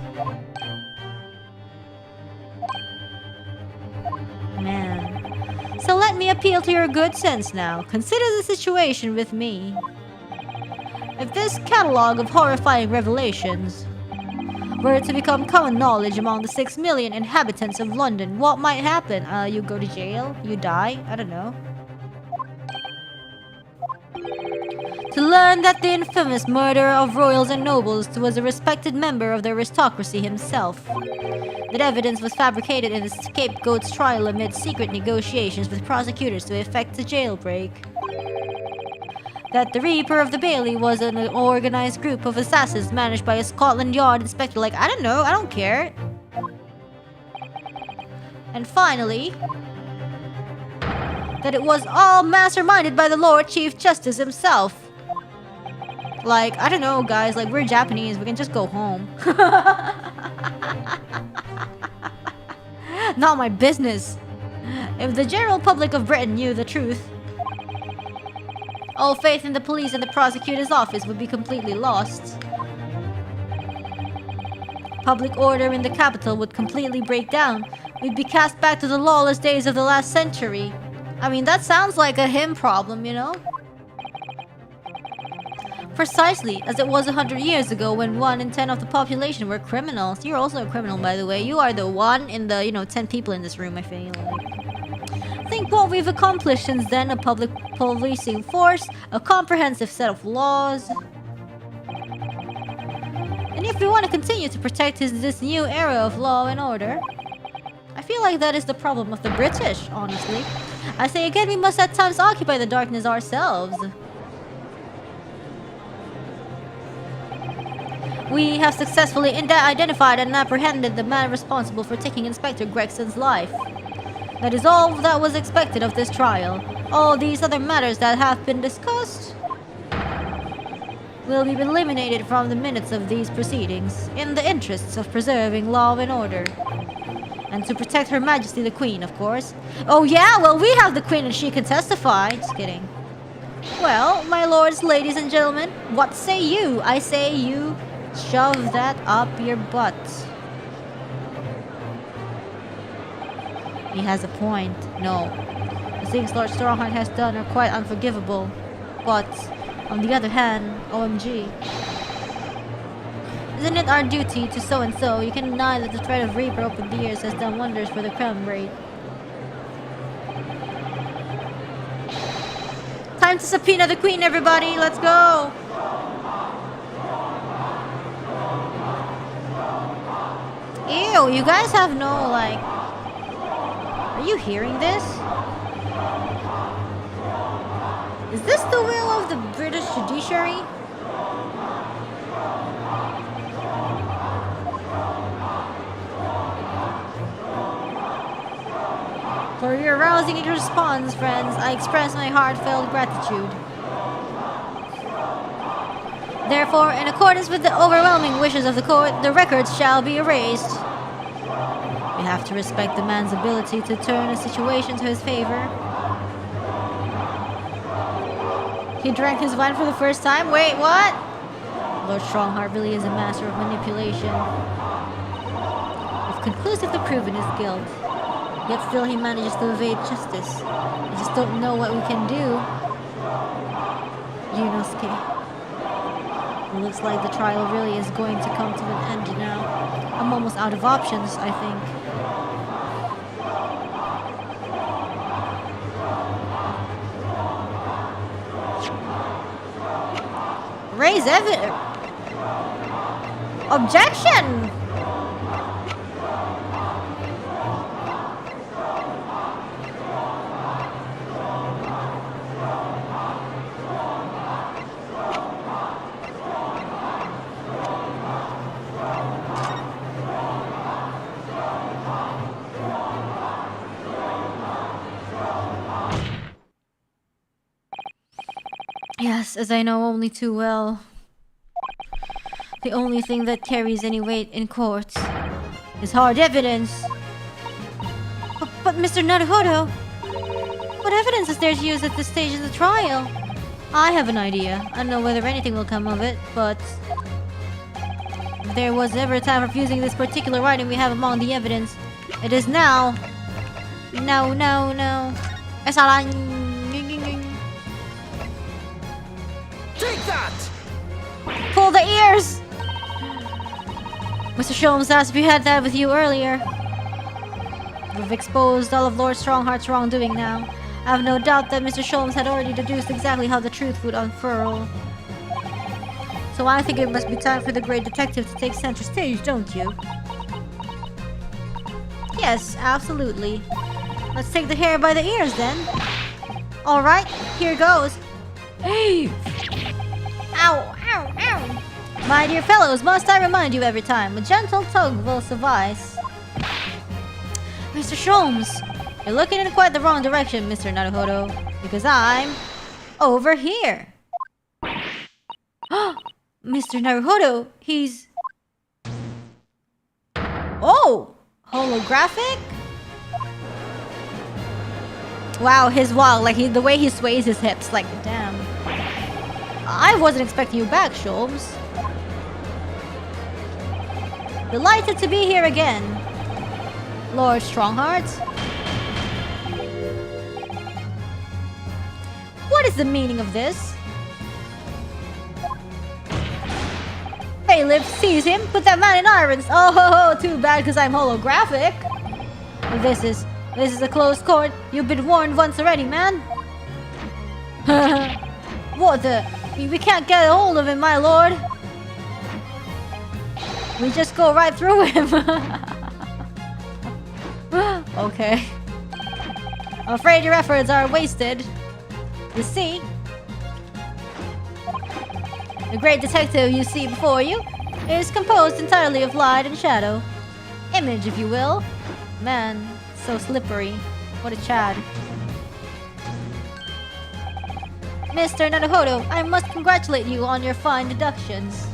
Man. So let me appeal to your good sense now. Consider the situation with me. If this catalog of horrifying revelations were to become common knowledge among the 6 million inhabitants of London, what might happen? You go to jail? You die? I don't know. To learn that the infamous murderer of royals and nobles was a respected member of the aristocracy himself. That evidence was fabricated in the scapegoat's trial amid secret negotiations with prosecutors to effect a jailbreak. That the Reaper of the Bailey was an organized group of assassins managed by a Scotland Yard inspector. Like, I don't know, I don't care. And finally, that it was all masterminded by the Lord Chief Justice himself. Like, I don't know, guys, like, we're Japanese, we can just go home. Not my business. If the general public of Britain knew the truth, all faith in the police and the prosecutor's office would be completely lost. Public order in the capital would completely break down. We'd be cast back to the lawless days of the last century. I mean, that sounds like a him problem, you know? Precisely, as it was 100 years ago when 1 in 10 of the population were criminals. You're also a criminal, by the way. You are the 1 in the, 10 people in this room, I feel like. Think what we've accomplished since then: a public policing force, a comprehensive set of laws. And if we want to continue to protect this new era of law and order, I feel like that is the problem of the British, honestly. I say again, we must at times occupy the darkness ourselves. We have successfully identified and apprehended the man responsible for taking Inspector Gregson's life. That is all that was expected of this trial. All these other matters that have been discussed will be eliminated from the minutes of these proceedings, in the interests of preserving law and order. And to protect Her Majesty the Queen, of course. Oh yeah, well, we have the Queen and she can testify. Just kidding. Well, my lords, ladies and gentlemen, what say you? I say you shove that up your butt. He has a point. No. The things Lord Strongheart has done are quite unforgivable. But, on the other hand, OMG. Isn't it our duty to so-and-so? You can deny that the threat of Reaper over the years has done wonders for the crown rate. Time to subpoena the Queen, everybody! Let's go! Ew, you guys have no, like... Are you hearing this? Is this the will of the British judiciary? For your rousing response, friends, I express my heartfelt gratitude. Therefore, in accordance with the overwhelming wishes of the court, the records shall be erased. We have to respect the man's ability to turn a situation to his favor. He drank his wine for the first time? Wait, what? Lord Strongheart really is a master of manipulation. We've conclusively proven his guilt. Yet still he manages to evade justice. I just don't know what we can do. Yunosuke. It looks like the trial really is going to come to an end now. I'm almost out of options, I think. Raise evidence. Objection! Yes, as I know only too well. The only thing that carries any weight in courts is hard evidence. But Mr. Naruhodo, what evidence is there to use at this stage of the trial? I have an idea. I don't know whether anything will come of it, but if there was ever a time for fusing this particular writing we have among the evidence, it is now. No. Eh, salah. Take that! Pull the ears! Mr. Sholmes asked if you had that with you earlier. We've exposed all of Lord Strongheart's wrongdoing now. I have no doubt that Mr. Sholmes had already deduced exactly how the truth would unfurl. So I think it must be time for the great detective to take center stage, don't you? Yes, absolutely. Let's take the hair by the ears then. Alright, here goes. Hey! Ow! My dear fellows, must I remind you every time, a gentle tug will suffice. Mr. Sholmes, you're looking in quite the wrong direction, Mr. Naruhodo, because I'm over here. Mr. Naruhodo, he's... Oh! Holographic? Wow, his walk, like the way he sways his hips, like, damn. I wasn't expecting you back, Sholmes. Delighted to be here again, Lord Strongheart. What is the meaning of this? Bailiff, seize him, put that man in irons. Oh, too bad because I'm holographic. This is a close court. You've been warned once already, man. What the? We can't get a hold of him, my lord. We just go right through him. Okay. I'm afraid your efforts are wasted. You see, the great detective you see before you is composed entirely of light and shadow. Image, if you will. Man, so slippery. What a chad. Mr. Naruhodo, I must congratulate you on your fine deductions.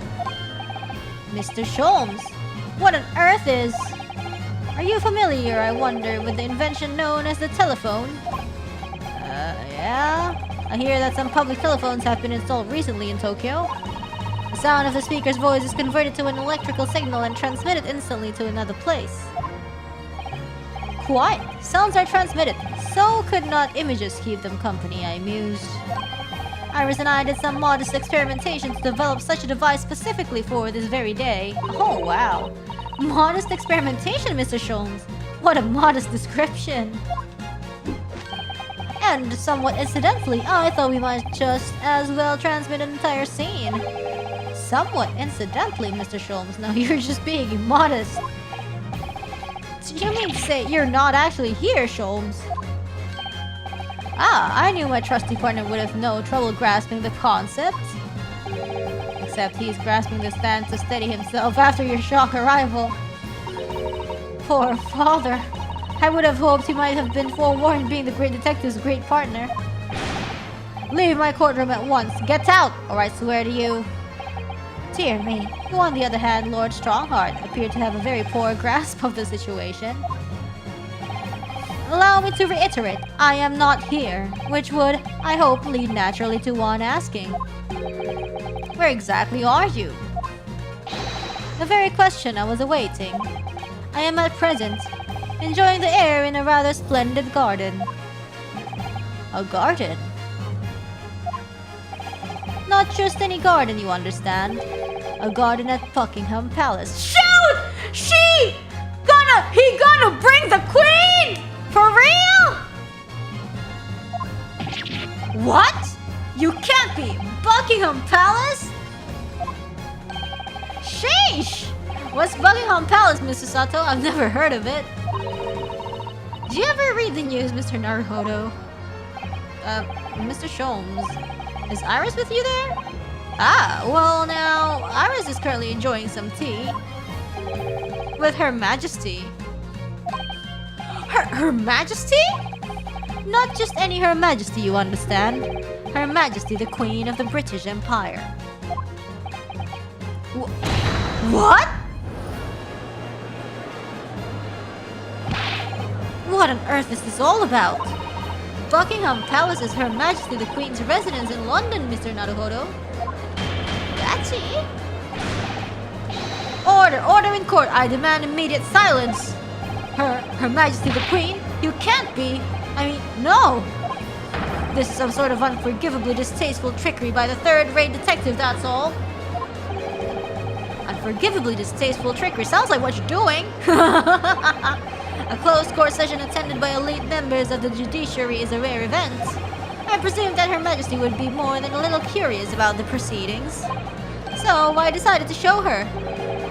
Mr. Sholmes, what on earth is... Are you familiar, I wonder, with the invention known as the telephone? Yeah? I hear that some public telephones have been installed recently in Tokyo. The sound of the speaker's voice is converted to an electrical signal and transmitted instantly to another place. Quite. Sounds are transmitted. So could not images keep them company, I mused. Iris and I did some modest experimentation to develop such a device specifically for this very day. Oh, wow. Modest experimentation, Mr. Sholmes. What a modest description. And somewhat incidentally, I thought we might just as well transmit an entire scene. Somewhat incidentally, Mr. Sholmes. Now you're just being immodest. You mean to say you're not actually here, Sholmes? Ah, I knew my trusty partner would have no trouble grasping the concept. Except he's grasping the stance to steady himself after your shock arrival. Poor father. I would have hoped he might have been forewarned, being the great detective's great partner. Leave my courtroom at once. Get out, or I swear to you. Dear me. You, on the other hand, Lord Strongheart, appear to have a very poor grasp of the situation. Allow me to reiterate, I am not here, which would, I hope, lead naturally to one asking. Where exactly are you? The very question I was awaiting. I am at present enjoying the air in a rather splendid garden. A garden? Not just any garden, you understand. A garden at Buckingham Palace. Shoot! He gonna bring the Queen? For real? What? You can't be! Buckingham Palace? Sheesh! What's Buckingham Palace, Mr. Sato? I've never heard of it. Did you ever read the news, Mr. Naruhodo? Mr. Sholmes. Is Iris with you there? Ah, well now, Iris is currently enjoying some tea. With Her Majesty. Her Majesty? Not just any Her Majesty, you understand. Her Majesty, the Queen of the British Empire. What? What on earth is this all about? Buckingham Palace is Her Majesty the Queen's residence in London, Mr. Naruhodo. Gachi? Order in court. I demand immediate silence. Her Majesty the Queen? You can't be. I mean, no. This is some sort of unforgivably distasteful trickery by the third-rate detective, that's all. Unforgivably distasteful trickery. Sounds like what you're doing. A closed court session attended by elite members of the judiciary is a rare event. I presume that Her Majesty would be more than a little curious about the proceedings. So I decided to show her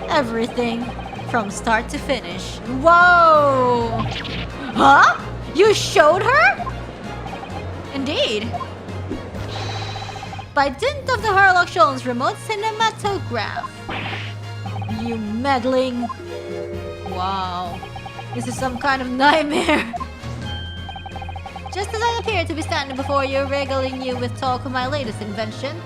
everything from start to finish. Whoa! Huh? You showed her? Indeed. By dint of the Harlock-Jones remote cinematograph. You meddling. Wow. This is some kind of nightmare. Just as I appear to be standing before you, regaling you with talk of my latest invention.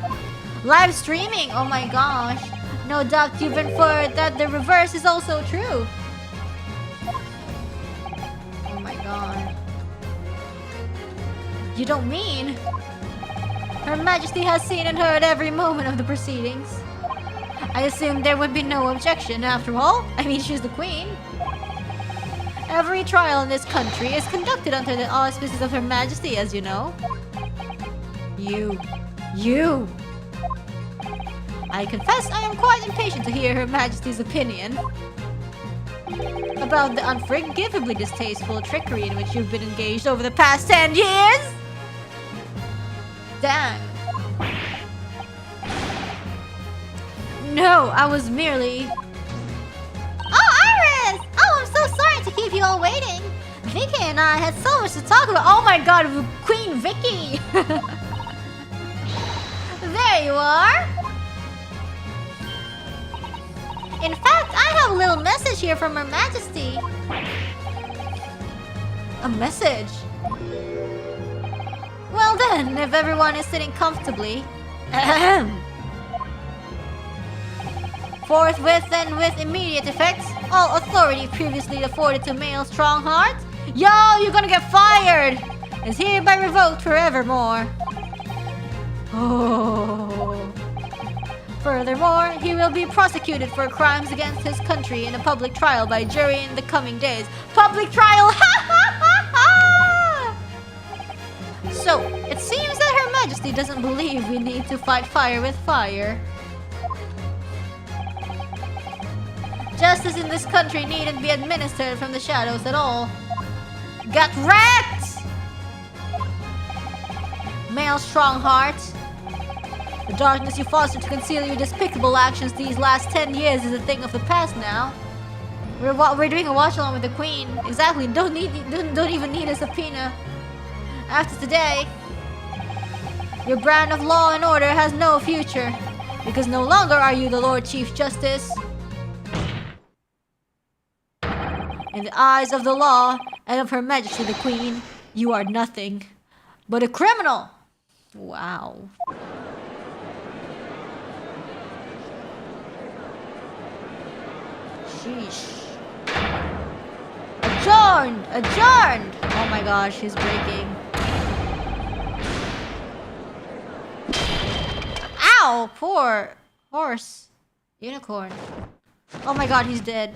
Live streaming! Oh my gosh. No doubt you've inferred that the reverse is also true. Oh my god. You don't mean? Her Majesty has seen and heard every moment of the proceedings. I assumed there would be no objection after all. I mean, she's the queen. Every trial in this country is conducted under the auspices of Her Majesty, as you know. You. I confess I am quite impatient to hear Her Majesty's opinion about the unforgivably distasteful trickery in which you've been engaged over the past 10 years. Dang. No, I was merely... Oh, Iris! Oh, I'm so sorry to keep you all waiting. Vicky and I had so much to talk about. Oh my god, Queen Vicky! There you are! In fact, I have a little message here from Her Majesty. A message? Well then, if everyone is sitting comfortably... Forthwith and with immediate effect, all authority previously afforded to male Strongheart, yo, you're gonna get fired, is hereby revoked forevermore. Oh. Furthermore, he will be prosecuted for crimes against his country in a public trial by jury in the coming days. Public trial! So, it seems that Her Majesty doesn't believe we need to fight fire with fire. Justice in this country needn't be administered from the shadows at all. Get wrecked! Male Strongheart. The darkness you fostered to conceal your despicable actions these last 10 years is a thing of the past now. We're doing a watch along with the Queen. Exactly. Don't even need a subpoena. After today, your brand of law and order has no future, because no longer are you the Lord Chief Justice. In the eyes of the law and of Her Majesty the Queen, you are nothing but a criminal. Wow. Sheesh. Adjourned! Adjourned! Oh my gosh, he's breaking. Ow! Poor horse. Unicorn. Oh my god, he's dead.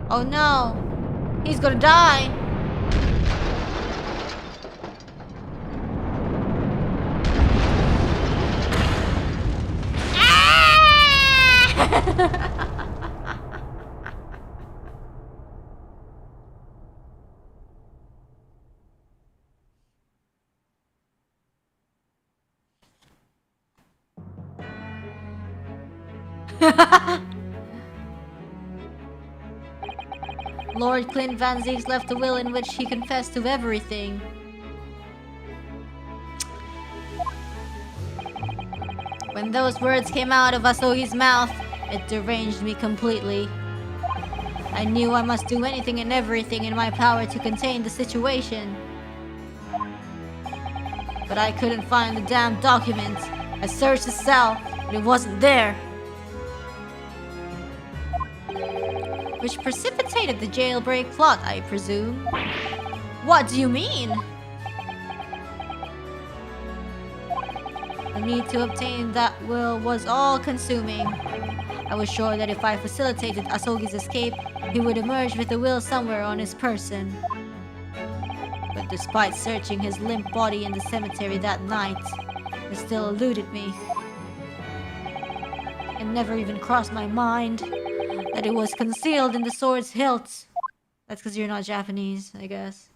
Oh no! He's gonna die! Lord Clint Van Zieks left a will in which he confessed to everything. When those words came out of Asogi's mouth, it deranged me completely. I knew I must do anything and everything in my power to contain the situation. But I couldn't find the damn document. I searched the cell, but it wasn't there. Which precipitated the jailbreak plot, I presume. What do you mean? The need to obtain that will was all-consuming. I was sure that if I facilitated Asogi's escape, he would emerge with the will somewhere on his person. But despite searching his limp body in the cemetery that night, it still eluded me. It never even crossed my mind that it was concealed in the sword's hilt. That's because you're not Japanese, I guess.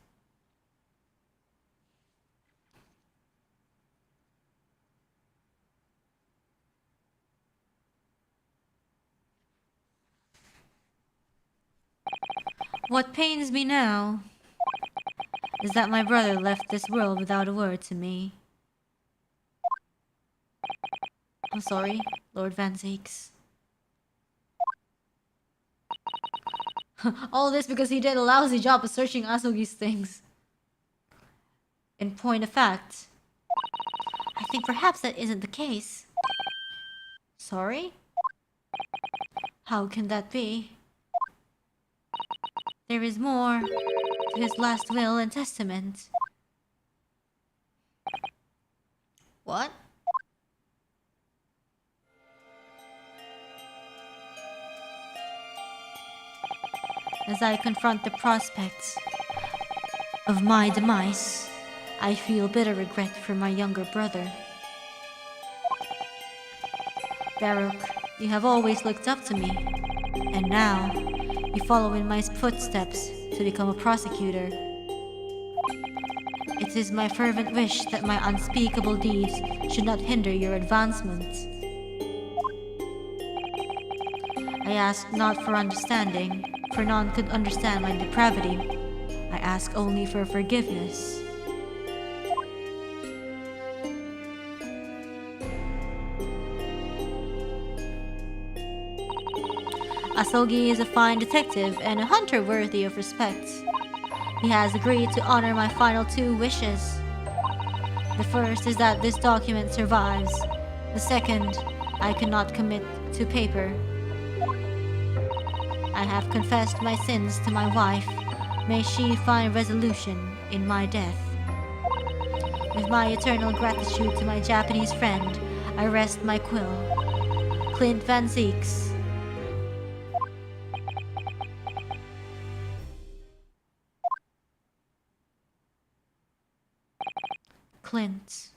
What pains me now is that my brother left this world without a word to me. I'm sorry, Lord Van Zakes. All this because he did a lousy job of searching Asogi's things. In point of fact, I think perhaps that isn't the case. Sorry? How can that be? There is more to his last will and testament. What? As I confront the prospect of my demise, I feel bitter regret for my younger brother. Baruch, you have always looked up to me, and now you follow in my footsteps to become a prosecutor. It is my fervent wish that my unspeakable deeds should not hinder your advancement. I ask not for understanding, for none could understand my depravity. I ask only for forgiveness. Asogi is a fine detective and a hunter worthy of respect. He has agreed to honor my final two wishes. The first is that this document survives. The second, I cannot commit to paper. I have confessed my sins to my wife. May she find resolution in my death. With my eternal gratitude to my Japanese friend, I rest my quill. Clint Van Zeeks. Clint.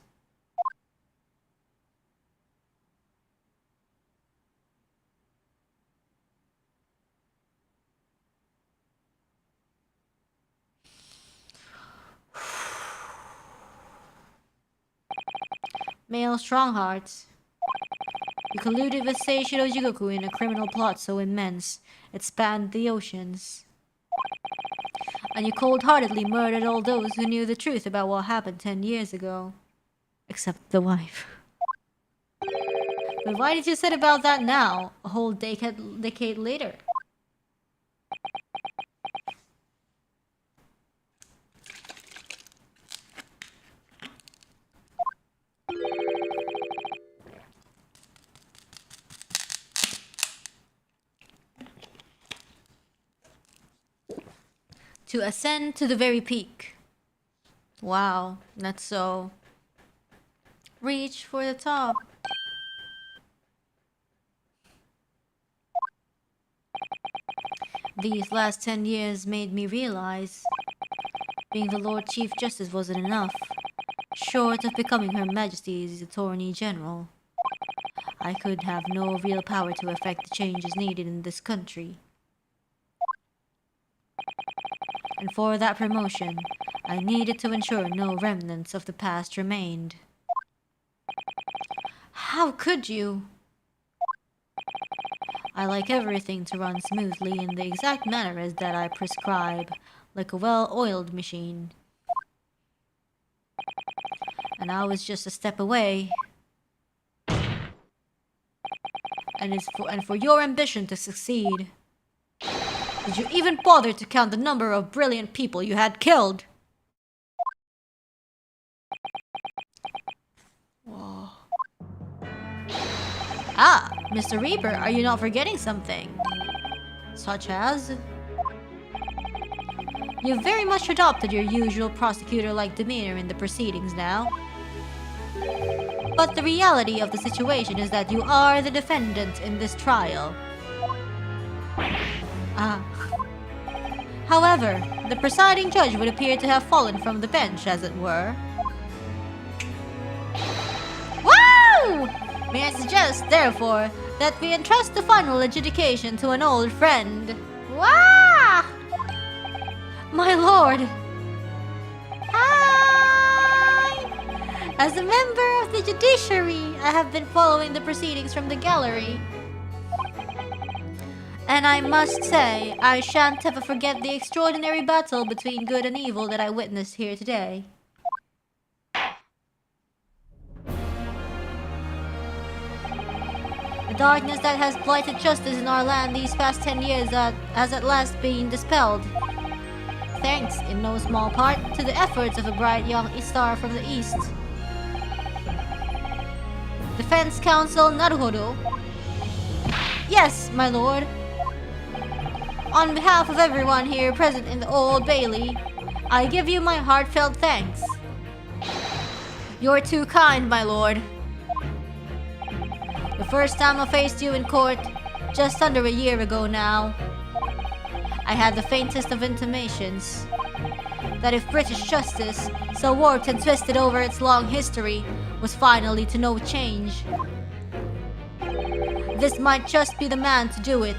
Male Strongheart. You colluded with Seishiro Jigoku in a criminal plot so immense it spanned the oceans. And you cold-heartedly murdered all those who knew the truth about what happened 10 years ago. Except the wife. But why did you say about that now, a whole decade later? To ascend to the very peak. Wow, that's so... Reach for the top. These last 10 years made me realize being the Lord Chief Justice wasn't enough. Short of becoming Her Majesty's Attorney General, I could have no real power to effect the changes needed in this country. And for that promotion, I needed to ensure no remnants of the past remained. How could you? I like everything to run smoothly in the exact manner as that I prescribe, like a well-oiled machine. And I was just a step away. And for your ambition to succeed. Did you even bother to count the number of brilliant people you had killed? Whoa. Ah, Mr. Reaper, are you not forgetting something? Such as? You've very much adopted your usual prosecutor-like demeanor in the proceedings now. But the reality of the situation is that you are the defendant in this trial. However, the presiding judge would appear to have fallen from the bench, as it were. Woo! May I suggest, therefore, that we entrust the final adjudication to an old friend. Wah! My lord! Hi! As a member of the judiciary, I have been following the proceedings from the gallery. And I must say, I shan't ever forget the extraordinary battle between good and evil that I witnessed here today. The darkness that has blighted justice in our land these past 10 years has at last been dispelled. Thanks, in no small part, to the efforts of a bright young star from the east. Defense Counsel Naruhodo. Yes, my lord. On behalf of everyone here present in the Old Bailey, I give you my heartfelt thanks. You're too kind, my lord. The first time I faced you in court, just under a year ago now, I had the faintest of intimations that if British justice, so warped and twisted over its long history, was finally to know change, this might just be the man to do it.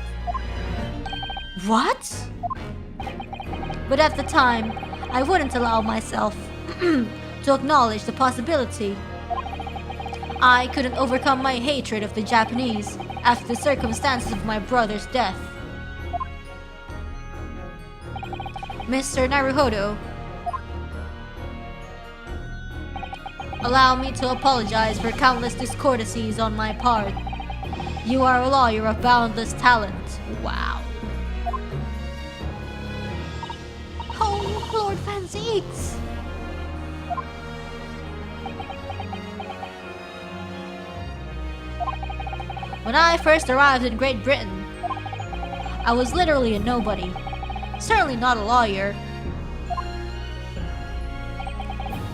What? But at the time, I wouldn't allow myself to acknowledge the possibility. I couldn't overcome my hatred of the Japanese after the circumstances of my brother's death. Mr. Naruhodo, allow me to apologize for countless discourtesies on my part. You are a lawyer of boundless talent. Wow. Oh, Lord Van Zeeks! When I first arrived in Great Britain, I was literally a nobody. Certainly not a lawyer.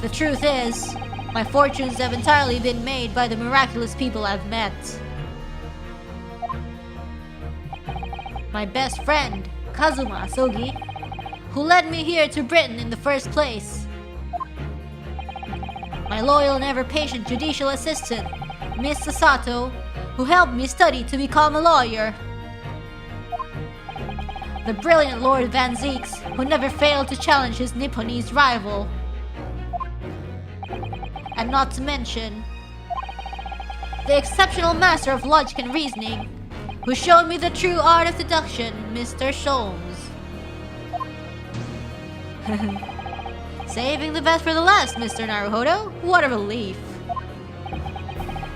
The truth is, my fortunes have entirely been made by the miraculous people I've met. My best friend, Kazuma Asogi, who led me here to Britain in the first place. My loyal and ever-patient judicial assistant, Miss Sasato, who helped me study to become a lawyer. The brilliant Lord Van Zeeks, who never failed to challenge his Nipponese rival. And not to mention, the exceptional master of logic and reasoning, who showed me the true art of deduction, Mr. Sholmes. Saving the best for the last, Mr. Naruhodo. What a relief.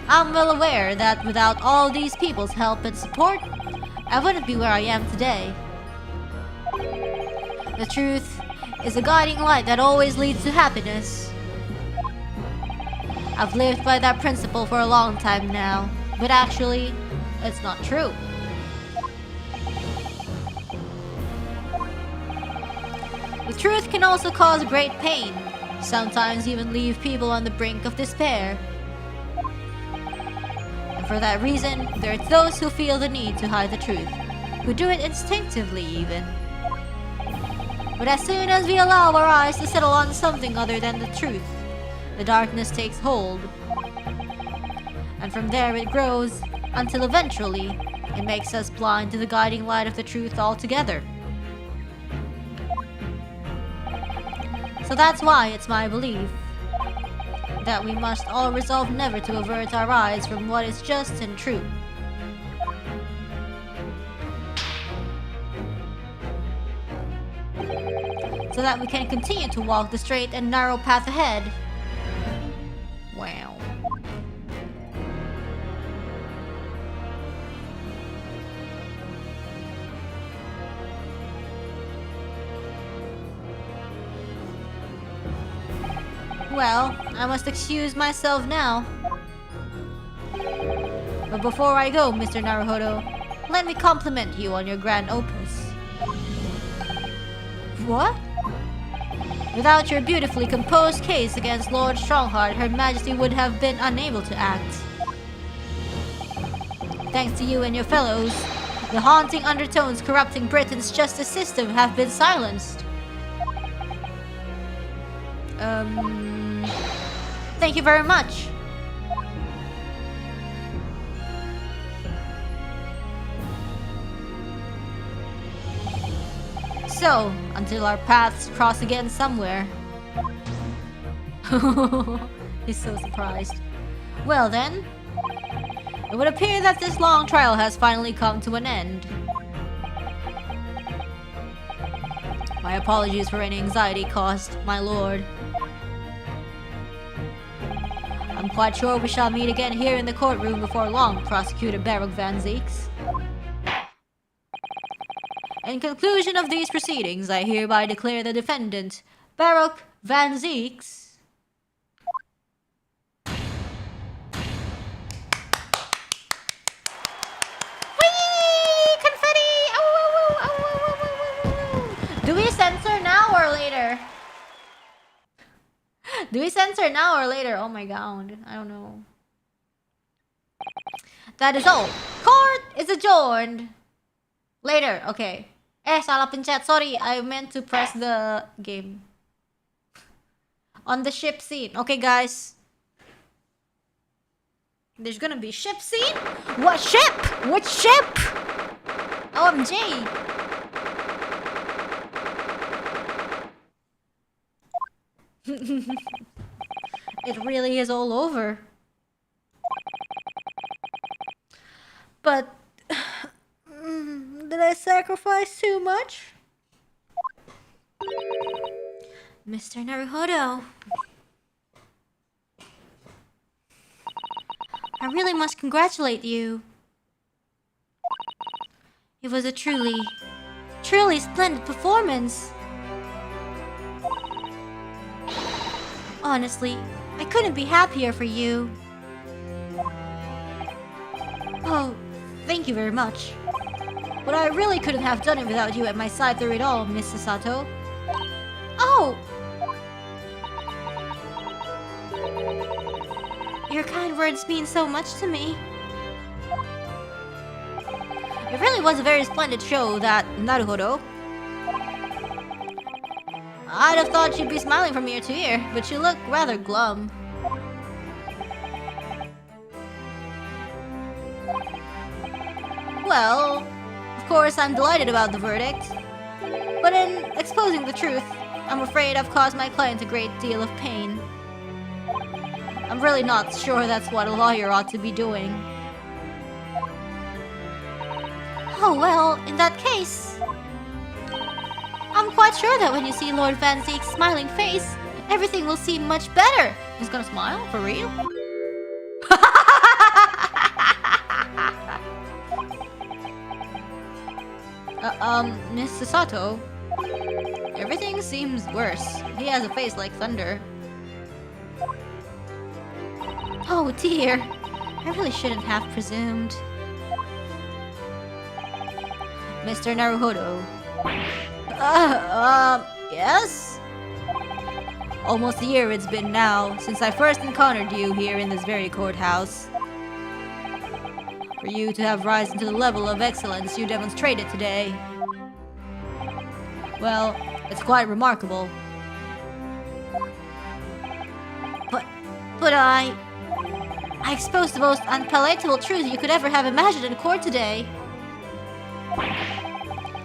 I'm well aware that without all these people's help and support, I wouldn't be where I am today. The truth is a guiding light that always leads to happiness. I've lived by that principle for a long time now, but actually, it's not true. The truth can also cause great pain, sometimes even leave people on the brink of despair. And for that reason, there are those who feel the need to hide the truth, who do it instinctively even. But as soon as we allow our eyes to settle on something other than the truth, the darkness takes hold. And from there it grows, until eventually, it makes us blind to the guiding light of the truth altogether. So that's why it's my belief that we must all resolve never to avert our eyes from what is just and true. So that we can continue to walk the straight and narrow path ahead. Wow. Well, I must excuse myself now. But before I go, Mr. Naruhodo, let me compliment you on your grand opus. What? Without your beautifully composed case against Lord Strongheart, Her Majesty would have been unable to act. Thanks to you and your fellows, the haunting undertones corrupting Britain's justice system have been silenced. Thank you very much. So, until our paths cross again somewhere. He's so surprised. Well then, it would appear that this long trial has finally come to an end. My apologies for any anxiety caused, my lord. I'm quite sure we shall meet again here in the courtroom before long, Prosecutor Baroque Van Zeeks. In conclusion of these proceedings, I hereby declare the defendant, Baroque Van Zeeks, confetti! Do we censor now or later? Do we censor now or later? Oh my god, I don't know. That is all. Court is adjourned. Later, okay. Salah pencet. Sorry, I meant to press the game. On the ship scene. Okay, guys. There's gonna be ship scene? What ship? Which ship? OMG. It really is all over. But did I sacrifice too much? Mr. Naruhodo, I really must congratulate you. It was a truly splendid performance. Honestly, I couldn't be happier for you. Oh, thank you very much. But I really couldn't have done it without you at my side through it all, Miss Sato. Oh! Your kind words mean so much to me. It really was a very splendid show, that Naruhodo. I'd have thought you'd be smiling from ear to ear, but you look rather glum. Well, of course I'm delighted about the verdict. But in exposing the truth, I'm afraid I've caused my client a great deal of pain. I'm really not sure that's what a lawyer ought to be doing. Oh well, in that case, I'm quite sure that when you see Lord Van Zeek's smiling face, everything will seem much better. He's gonna smile? For real? Miss Sato, everything seems worse. He has a face like thunder. Oh dear, I really shouldn't have presumed. Mr. Naruhodo. Yes? Almost a year it's been now since I first encountered you here in this very courthouse. For you to have risen to the level of excellence you demonstrated today, well, it's quite remarkable. But I exposed the most unpalatable truth you could ever have imagined in court today.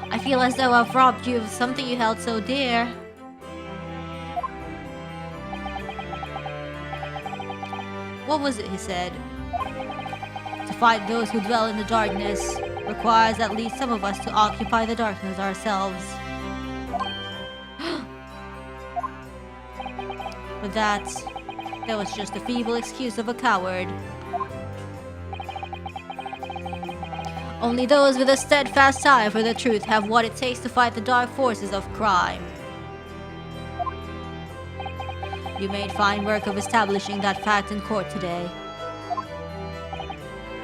I feel as though I've robbed you of something you held so dear. What was it he said? To fight those who dwell in the darkness requires at least some of us to occupy the darkness ourselves. But that was just a feeble excuse of a coward. Only those with a steadfast eye for the truth have what it takes to fight the dark forces of crime. You made fine work of establishing that fact in court today.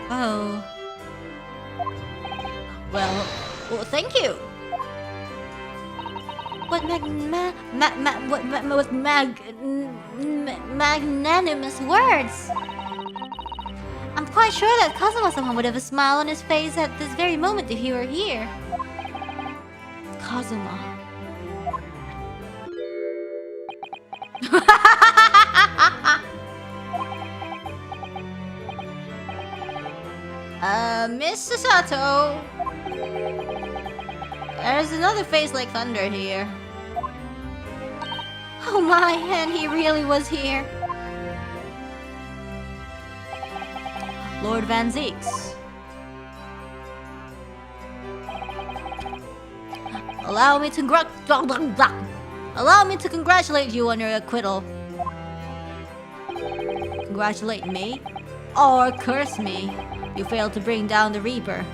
Oh. Well, thank you. What magnanimous words! I'm quite sure that Kazuma-sama would have a smile on his face at this very moment if he were here. Kazuma. Miss Sato. There's another face like thunder here. Oh my, and he really was here. Lord Van Zeeks. Allow me to congratulate you on your acquittal. Congratulate me? Or curse me. You failed to bring down the Reaper.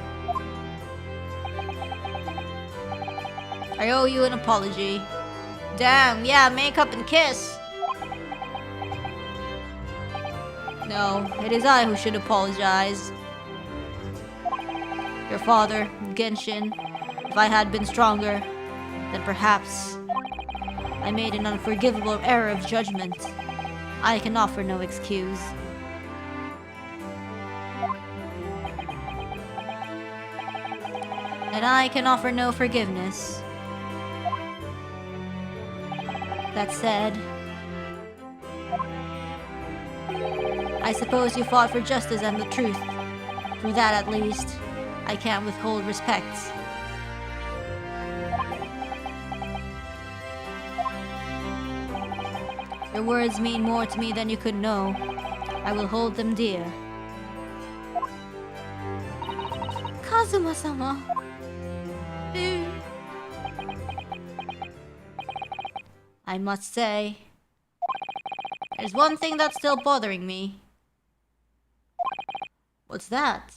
I owe you an apology. Damn, yeah, make up and kiss. No, it is I who should apologize. Your father, Genshin, if I had been stronger, then perhaps I made an unforgivable error of judgment. I can offer no excuse. And I can offer no forgiveness. That said, I suppose you fought for justice and the truth. For that at least, I can't withhold respect. Your words mean more to me than you could know. I will hold them dear. Kazuma-sama. I must say, there's one thing that's still bothering me. What's that?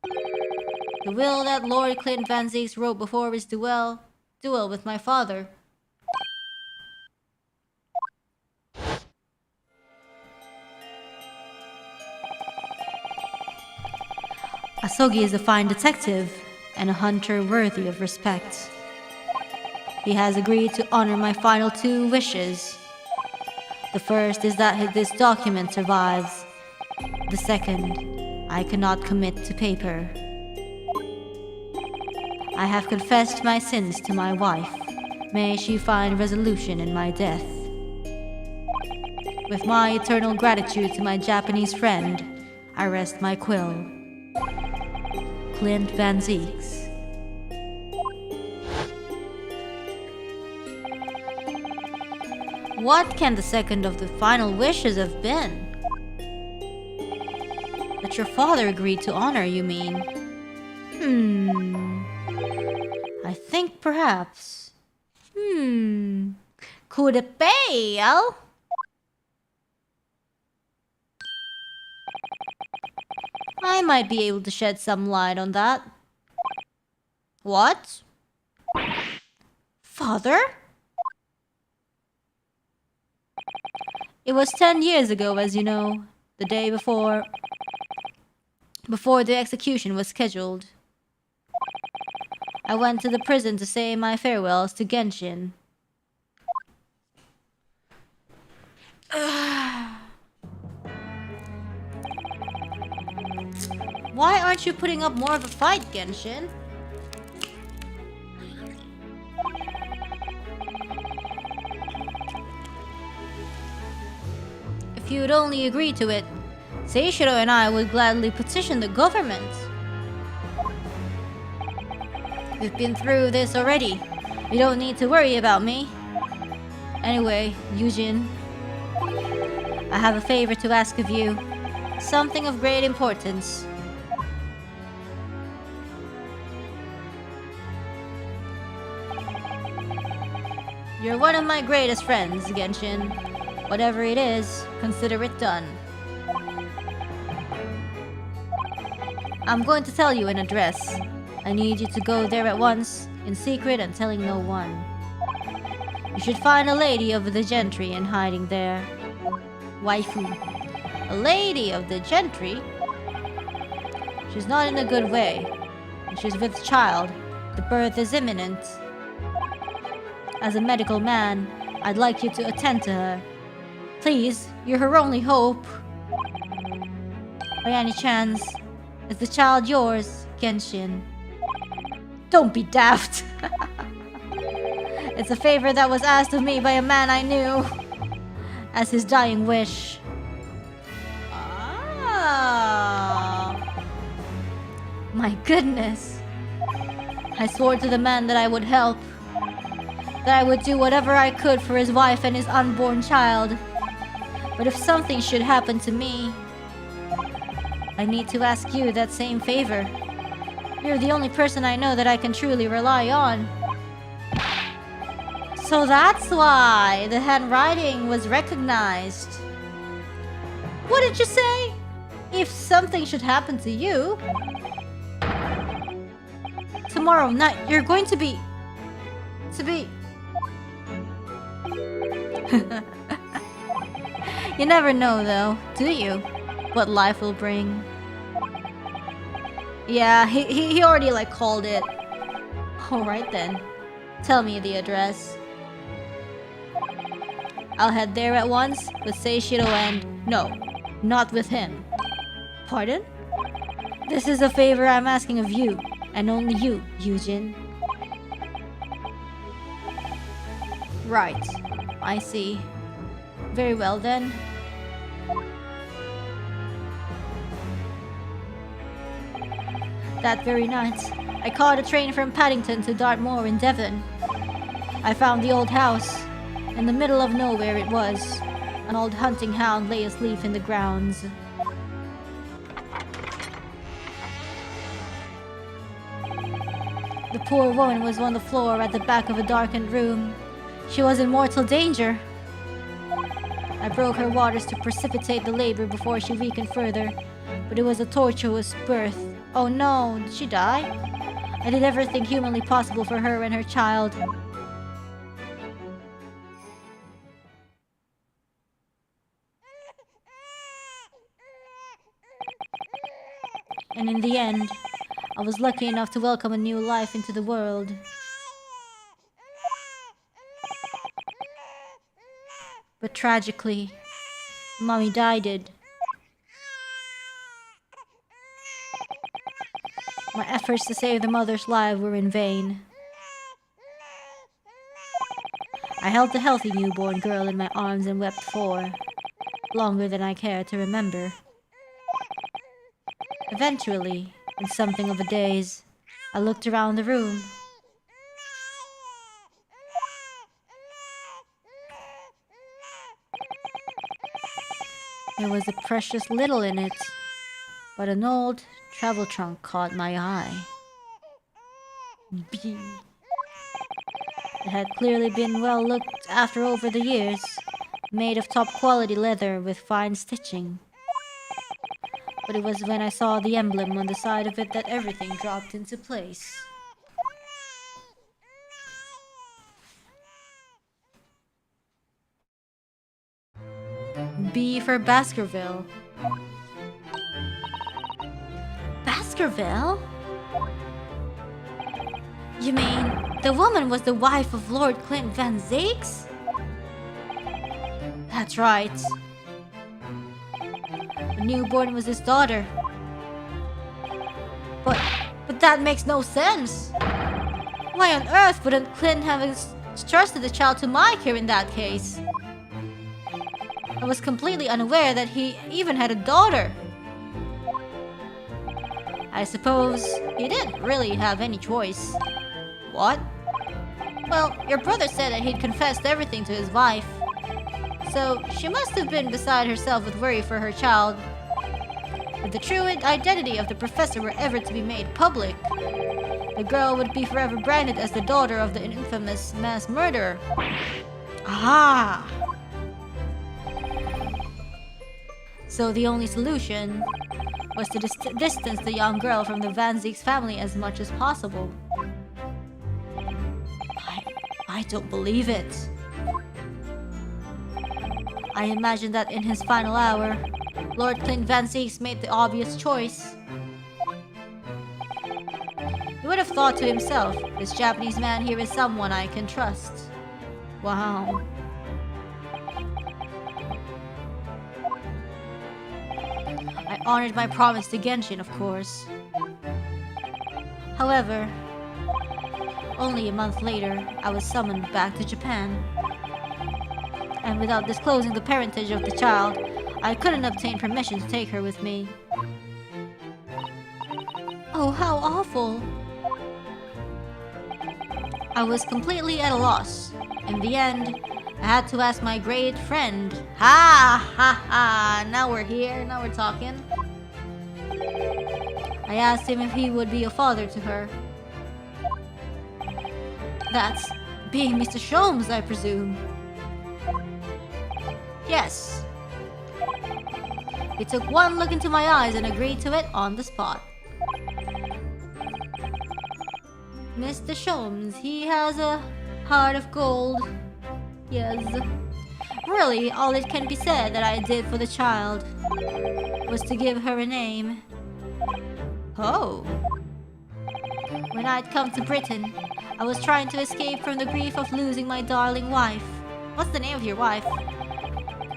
The will that Lord Clint Van Zeeks wrote before his duel with my father. Asogi is a fine detective and a hunter worthy of respect. He has agreed to honor my final 2 wishes. The first is that this document survives. The second, I cannot commit to paper. I have confessed my sins to my wife. May she find resolution in my death. With my eternal gratitude to my Japanese friend, I rest my quill. Clint Van Zeeks. What can the second of the final wishes have been? That your father agreed to honor, you mean? I think perhaps. Could it be, Al? I might be able to shed some light on that. What? Father? It was 10 years ago, as you know, the day before the execution was scheduled. I went to the prison to say my farewells to Genshin. Why aren't you putting up more of a fight, Genshin? If you'd only agree to it, Seishiro and I would gladly petition the government. We've been through this already. You don't need to worry about me. Anyway, Yujin, I have a favor to ask of you. Something of great importance. You're one of my greatest friends, Genshin. Whatever it is, consider it done. I'm going to tell you an address. I need you to go there at once, in secret and telling no one. You should find a lady of the gentry and hiding there. Waifu. A lady of the gentry? She's not in a good way. She's with child. The birth is imminent. As a medical man, I'd like you to attend to her. Please, you're her only hope. By any chance, is the child yours, Genshin? Don't be daft. It's a favor that was asked of me by a man I knew as his dying wish. Ah. My goodness. I swore to the man that I would help. That I would do whatever I could for his wife and his unborn child. But if something should happen to me, I need to ask you that same favor. You're the only person I know that I can truly rely on. So that's why the handwriting was recognized. What did you say? If something should happen to you, tomorrow night you're going to be... You never know though, do you? What life will bring. Yeah, he already like called it. Alright then. Tell me the address. I'll head there at once with Seishiro and... No, not with him. Pardon? This is a favor I'm asking of you, and only you, Yujin. Right, I see. Very well then. That very night, I caught a train from Paddington to Dartmoor in Devon. I found the old house. In the middle of nowhere it was. An old hunting hound lay asleep in the grounds. The poor woman was on the floor at the back of a darkened room. She was in mortal danger. I broke her waters to precipitate the labor before she weakened further, but it was a tortuous birth. Oh no, did she die? I did everything humanly possible for her and her child. And in the end, I was lucky enough to welcome a new life into the world. But tragically, Mommy died. My efforts to save the mother's life were in vain. I held the healthy newborn girl in my arms and wept for longer than I care to remember. Eventually, in something of a daze, I looked around the room. There was a precious little in it, but an old travel trunk caught my eye. B. It had clearly been well looked after over the years, made of top quality leather with fine stitching. But it was when I saw the emblem on the side of it that everything dropped into place. B for Baskerville. Baskerville? You mean the woman was the wife of Lord Clint Van Zakes? That's right. The newborn was his daughter. But that makes no sense. Why on earth wouldn't Clint have entrusted the child to my care in that case? I was completely unaware that he even had a daughter. I suppose he didn't really have any choice. What? Well, your brother said that he'd confessed everything to his wife. So she must have been beside herself with worry for her child. If the true identity of the professor were ever to be made public, the girl would be forever branded as the daughter of the infamous mass murderer. Ah! So the only solution was to distance the young girl from the Van Zakes family as much as possible. I don't believe it. I imagine that in his final hour, Lord Clint Van Zeeks made the obvious choice. He would have thought to himself, this Japanese man here is someone I can trust. Wow. I honored my promise to Genshin, of course. However, only a month later, I was summoned back to Japan. And without disclosing the parentage of the child, I couldn't obtain permission to take her with me. Oh, how awful! I was completely at a loss. In the end, I had to ask my great friend. Ha ha ha! Now we're here, now we're talking. I asked him if he would be a father to her. That's being Mr. Sholmes, I presume. Yes. He took one look into my eyes and agreed to it on the spot. Mr. Sholmes, he has a heart of gold. Yes. Really, all it can be said that I did for the child was to give her a name. Oh. When I'd come to Britain, I was trying to escape from the grief of losing my darling wife. What's the name of your wife?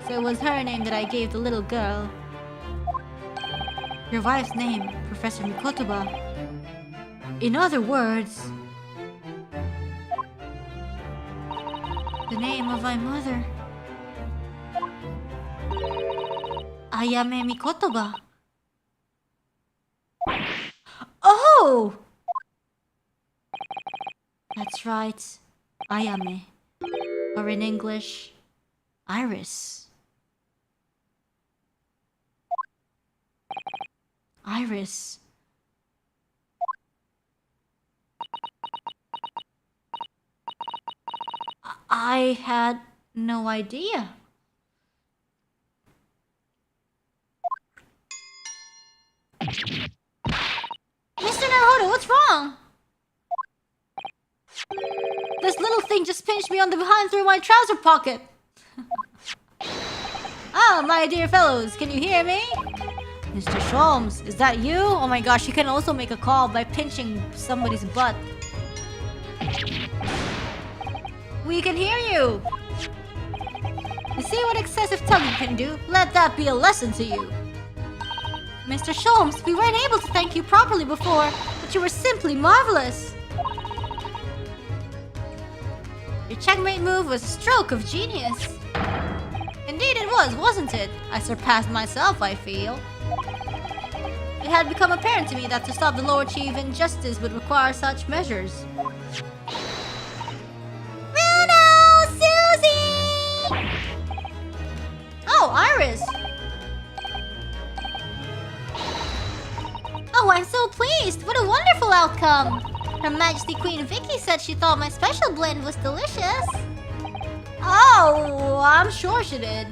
So it was her name that I gave the little girl. Your wife's name, Professor Mikotoba. In other words, the name of my mother. Ayame Mikotoba. Oh! That's right. Ayame. Or in English, Iris. Iris. I had no idea. Mr. Naruhodo, what's wrong? This little thing just pinched me on the behind through my trouser pocket. Ah, my dear fellows, can you hear me? Mr. Sholmes, is that you? Oh my gosh, you can also make a call by pinching somebody's butt. We can hear you! You see what excessive tugging can do? Let that be a lesson to you. Mr. Sholmes, we weren't able to thank you properly before, but you were simply marvelous. Your checkmate move was a stroke of genius. Indeed it was, wasn't it? I surpassed myself, I feel. It had become apparent to me that to stop the Lord Chief injustice would require such measures. Oh, Iris! Oh, I'm so pleased! What a wonderful outcome! Her Majesty Queen Vicky said she thought my special blend was delicious. Oh, I'm sure she did.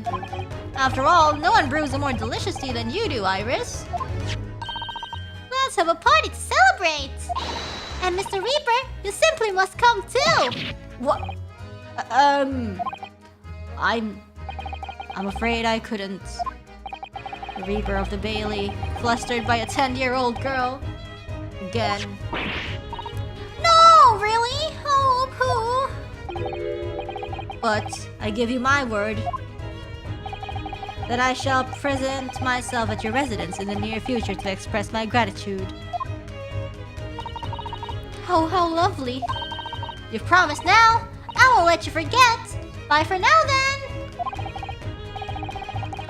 After all, no one brews a more delicious tea than you do, Iris. Let's have a party to celebrate! And Mr. Reaper, you simply must come too! What? I'm afraid I couldn't. The Reaper of the Bailey, flustered by a 10-year-old girl. Again. No, really? Oh, pooh. But I give you my word that I shall present myself at your residence in the near future to express my gratitude. Oh, how lovely. You've promised now. I won't let you forget. Bye for now then.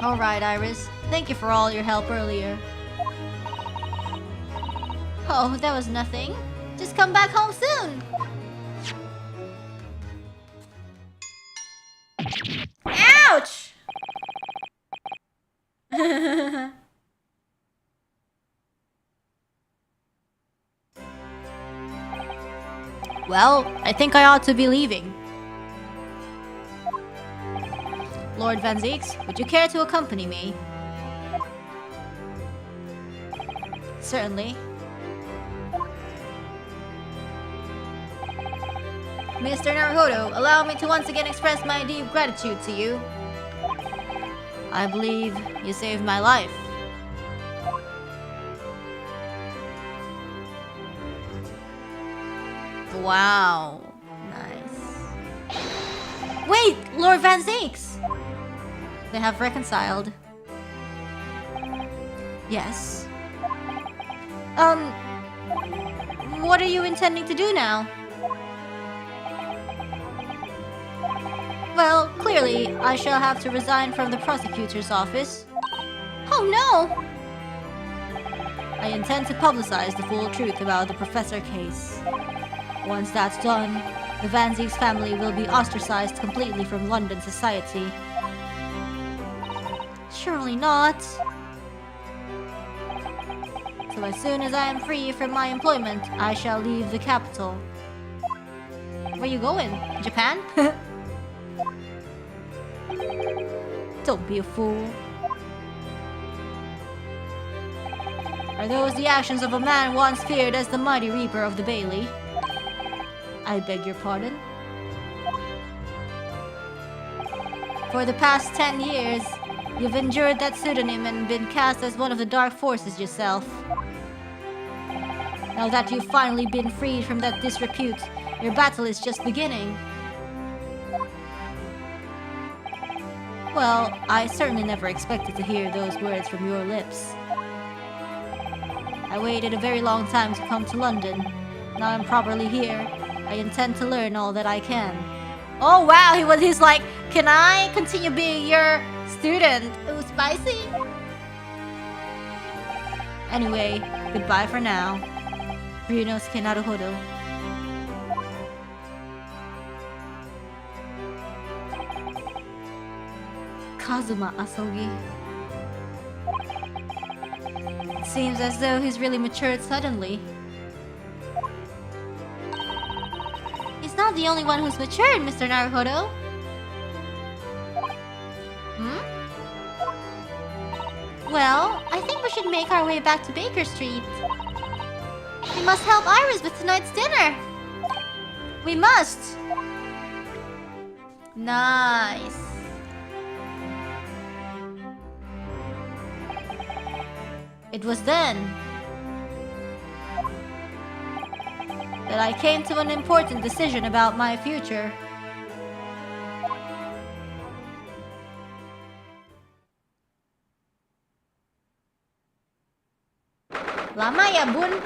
Alright, Iris. Thank you for all your help earlier. Oh, that was nothing. Just come back home soon. Ouch! Well, I think I ought to be leaving. Lord Van Zeeks, would you care to accompany me? Certainly. Mr. Naruhodo, allow me to once again express my deep gratitude to you. I believe you saved my life. Wow. Nice. Wait! Lord Van Zakes! They have reconciled. Yes. What are you intending to do now? Well, clearly, I shall have to resign from the prosecutor's office. Oh no! I intend to publicize the full truth about the professor case. Once that's done, the Van Zakes family will be ostracized completely from London society. Surely not. So as soon as I am free from my employment, I shall leave the capital. Where you going? Japan? Don't be a fool. Are those the actions of a man once feared as the mighty reaper of the Bailey? I beg your pardon? For the past 10 years, you've endured that pseudonym and been cast as one of the dark forces yourself. Now that you've finally been freed from that disrepute, your battle is just beginning. Well, I certainly never expected to hear those words from your lips. I waited a very long time to come to London. Now I'm properly here. I intend to learn all that I can. Oh wow, he's like, can I continue being your student? Ooh, spicy. Anyway, goodbye for now. Ryunosuke Naruhodo. Kazuma Asogi. It seems as though he's really matured suddenly. He's not the only one who's matured, Mr. Naruhodo. Well, I think we should make our way back to Baker Street. We must help Iris with tonight's dinner. We must. Nice. It was then that I came to an important decision about my future. Lama ya, bun.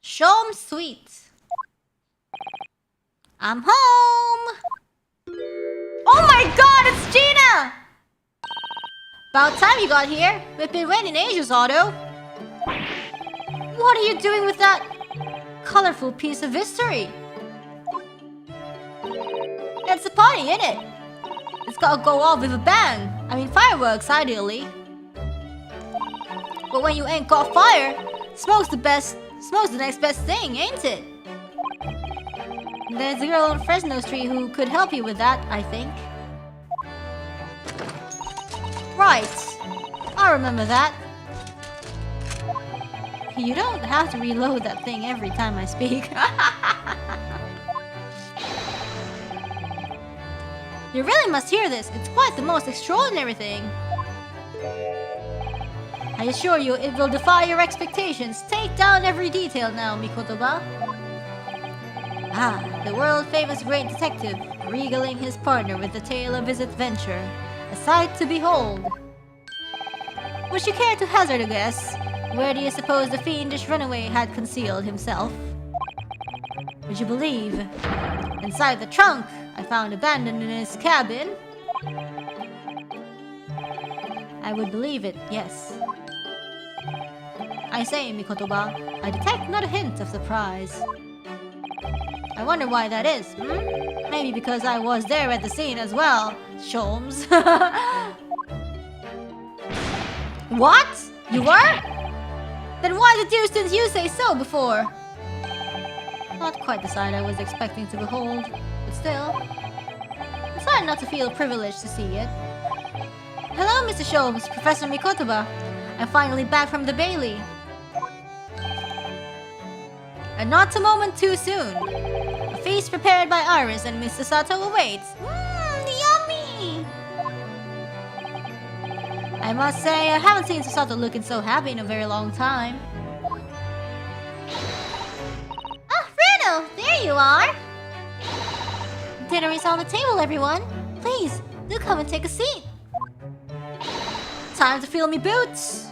Shom sweet. I'm home. Oh my god, it's Gina! About time you got here. We've been waiting ages, Otto. What are you doing with that colorful piece of history? It's a party, isn't it? It's gotta go off with a bang. I mean, fireworks, ideally. But when you ain't got fire, smoke's the next best thing, ain't it? There's a girl on Fresno Street who could help you with that, I think. Right. I remember that. You don't have to reload that thing every time I speak. You really must hear this. It's quite the most extraordinary thing. I assure you, it will defy your expectations. Take down every detail now, Mikotoba. Ah, the world-famous great detective, regaling his partner with the tale of his adventure. A sight to behold. Would you care to hazard a guess? Where do you suppose the fiendish runaway had concealed himself? Would you believe? Inside the trunk, I found abandoned in his cabin. I would believe it, yes. I say, Mikotoba, I detect not a hint of surprise. I wonder why that is, Maybe because I was there at the scene as well, Sholmes. What? You were? Then why the deuce didn't you say so before? Not quite the sight I was expecting to behold, but still. I'm starting not to feel privileged to see it. Hello, Mr. Sholmes, Professor Mikotoba. I'm finally back from the Bailey. And not a moment too soon. A feast prepared by Iris and Mr. Sato awaits. Yum I must say, I haven't seen Sasato looking so happy in a very long time. Ah, Bruno! There you are! Dinner is on the table, everyone. Please, do come and take a seat. Time to fill me boots.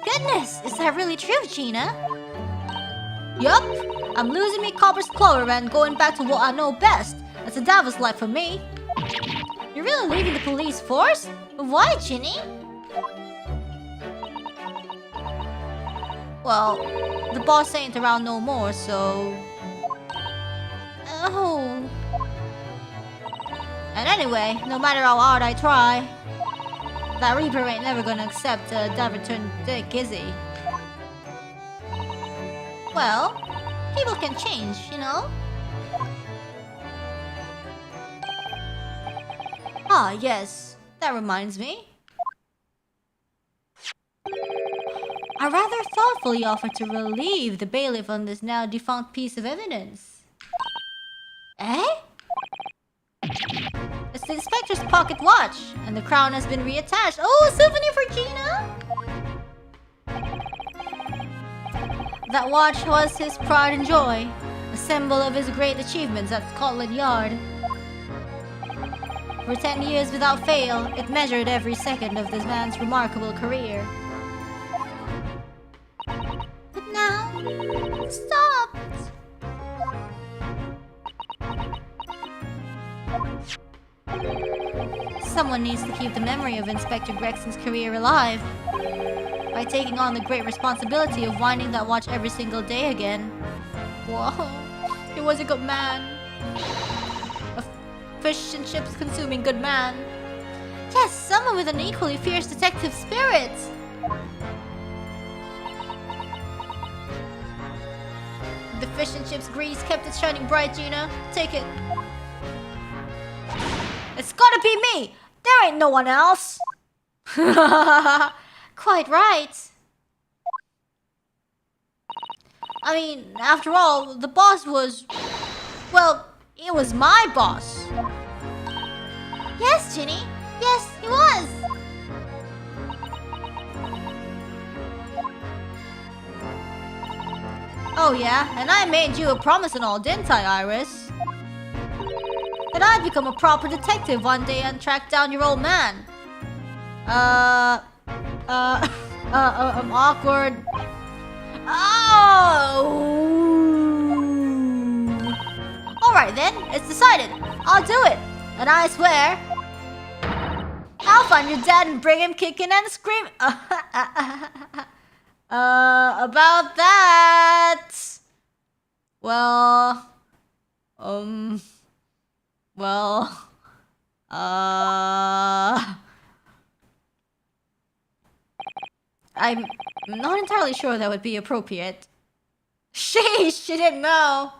Goodness, is that really true, Gina? Yup, I'm losing me copper's clover and going back to what I know best. That's a Davos life for me. You're really leaving the police force? But why, Ginny? Well, the boss ain't around no more, so... Oh... And anyway, no matter how hard I try, that Reaper ain't never gonna accept a Daverton dick, is he? Well, people can change, you know? Ah, yes. That reminds me. I rather thoughtfully offered to relieve the bailiff on this now defunct piece of evidence. Eh? It's the inspector's pocket watch, and the crown has been reattached. Oh, a souvenir for Gina! That watch was his pride and joy, a symbol of his great achievements at Scotland Yard. For 10 years without fail, it measured every second of this man's remarkable career. But now, it stopped. Someone needs to keep the memory of Inspector Gregson's career alive by taking on the great responsibility of winding that watch every single day again. Whoa, he was a good man. A fish and chips consuming good man. Yes, someone with an equally fierce detective spirit. The fish and chips grease kept it shining bright, Gina. Take it. It's gotta be me! There ain't no one else! Quite right. I mean, after all, the boss was... Well, it was my boss. Yes, Ginny. Yes, he was. Oh yeah, and I made you a promise and all, didn't I, Iris? That I'd become a proper detective one day and track down your old man. Awkward. Oh! Alright then, it's decided. I'll do it. And I swear, I'll find your dad and bring him kicking and screaming. About that. Well, I'm not entirely sure that would be appropriate. Sheesh, she didn't know.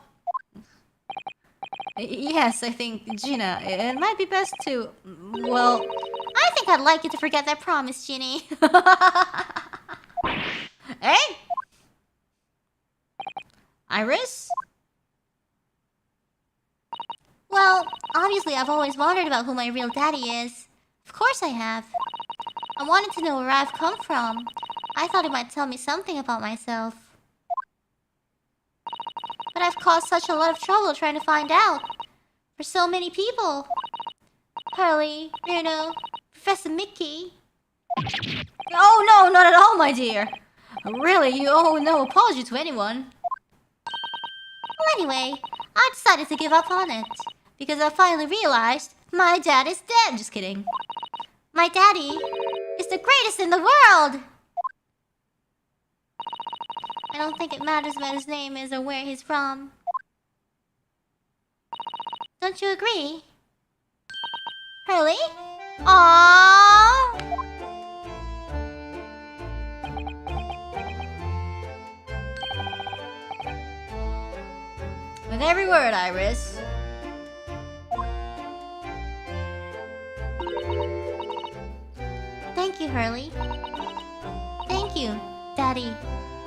Yes, I think, Gina, it might be best to... Well, I think I'd like you to forget that promise, Ginny. Hey? Iris? Well, obviously I've always wondered about who my real daddy is. Of course I have. I wanted to know where I've come from. I thought it might tell me something about myself. But I've caused such a lot of trouble trying to find out. For so many people. Hurley, Bruno, Professor Mickey. Oh no, not at all, my dear. Really, you owe no apology to anyone. Well, anyway, I decided to give up on it. Because I finally realized my dad is dead. Just kidding. My daddy is the greatest in the world! I don't think it matters what his name is or where he's from. Don't you agree? Hurley? Aww! With every word, Iris. Thank you, Hurley. Thank you, Daddy.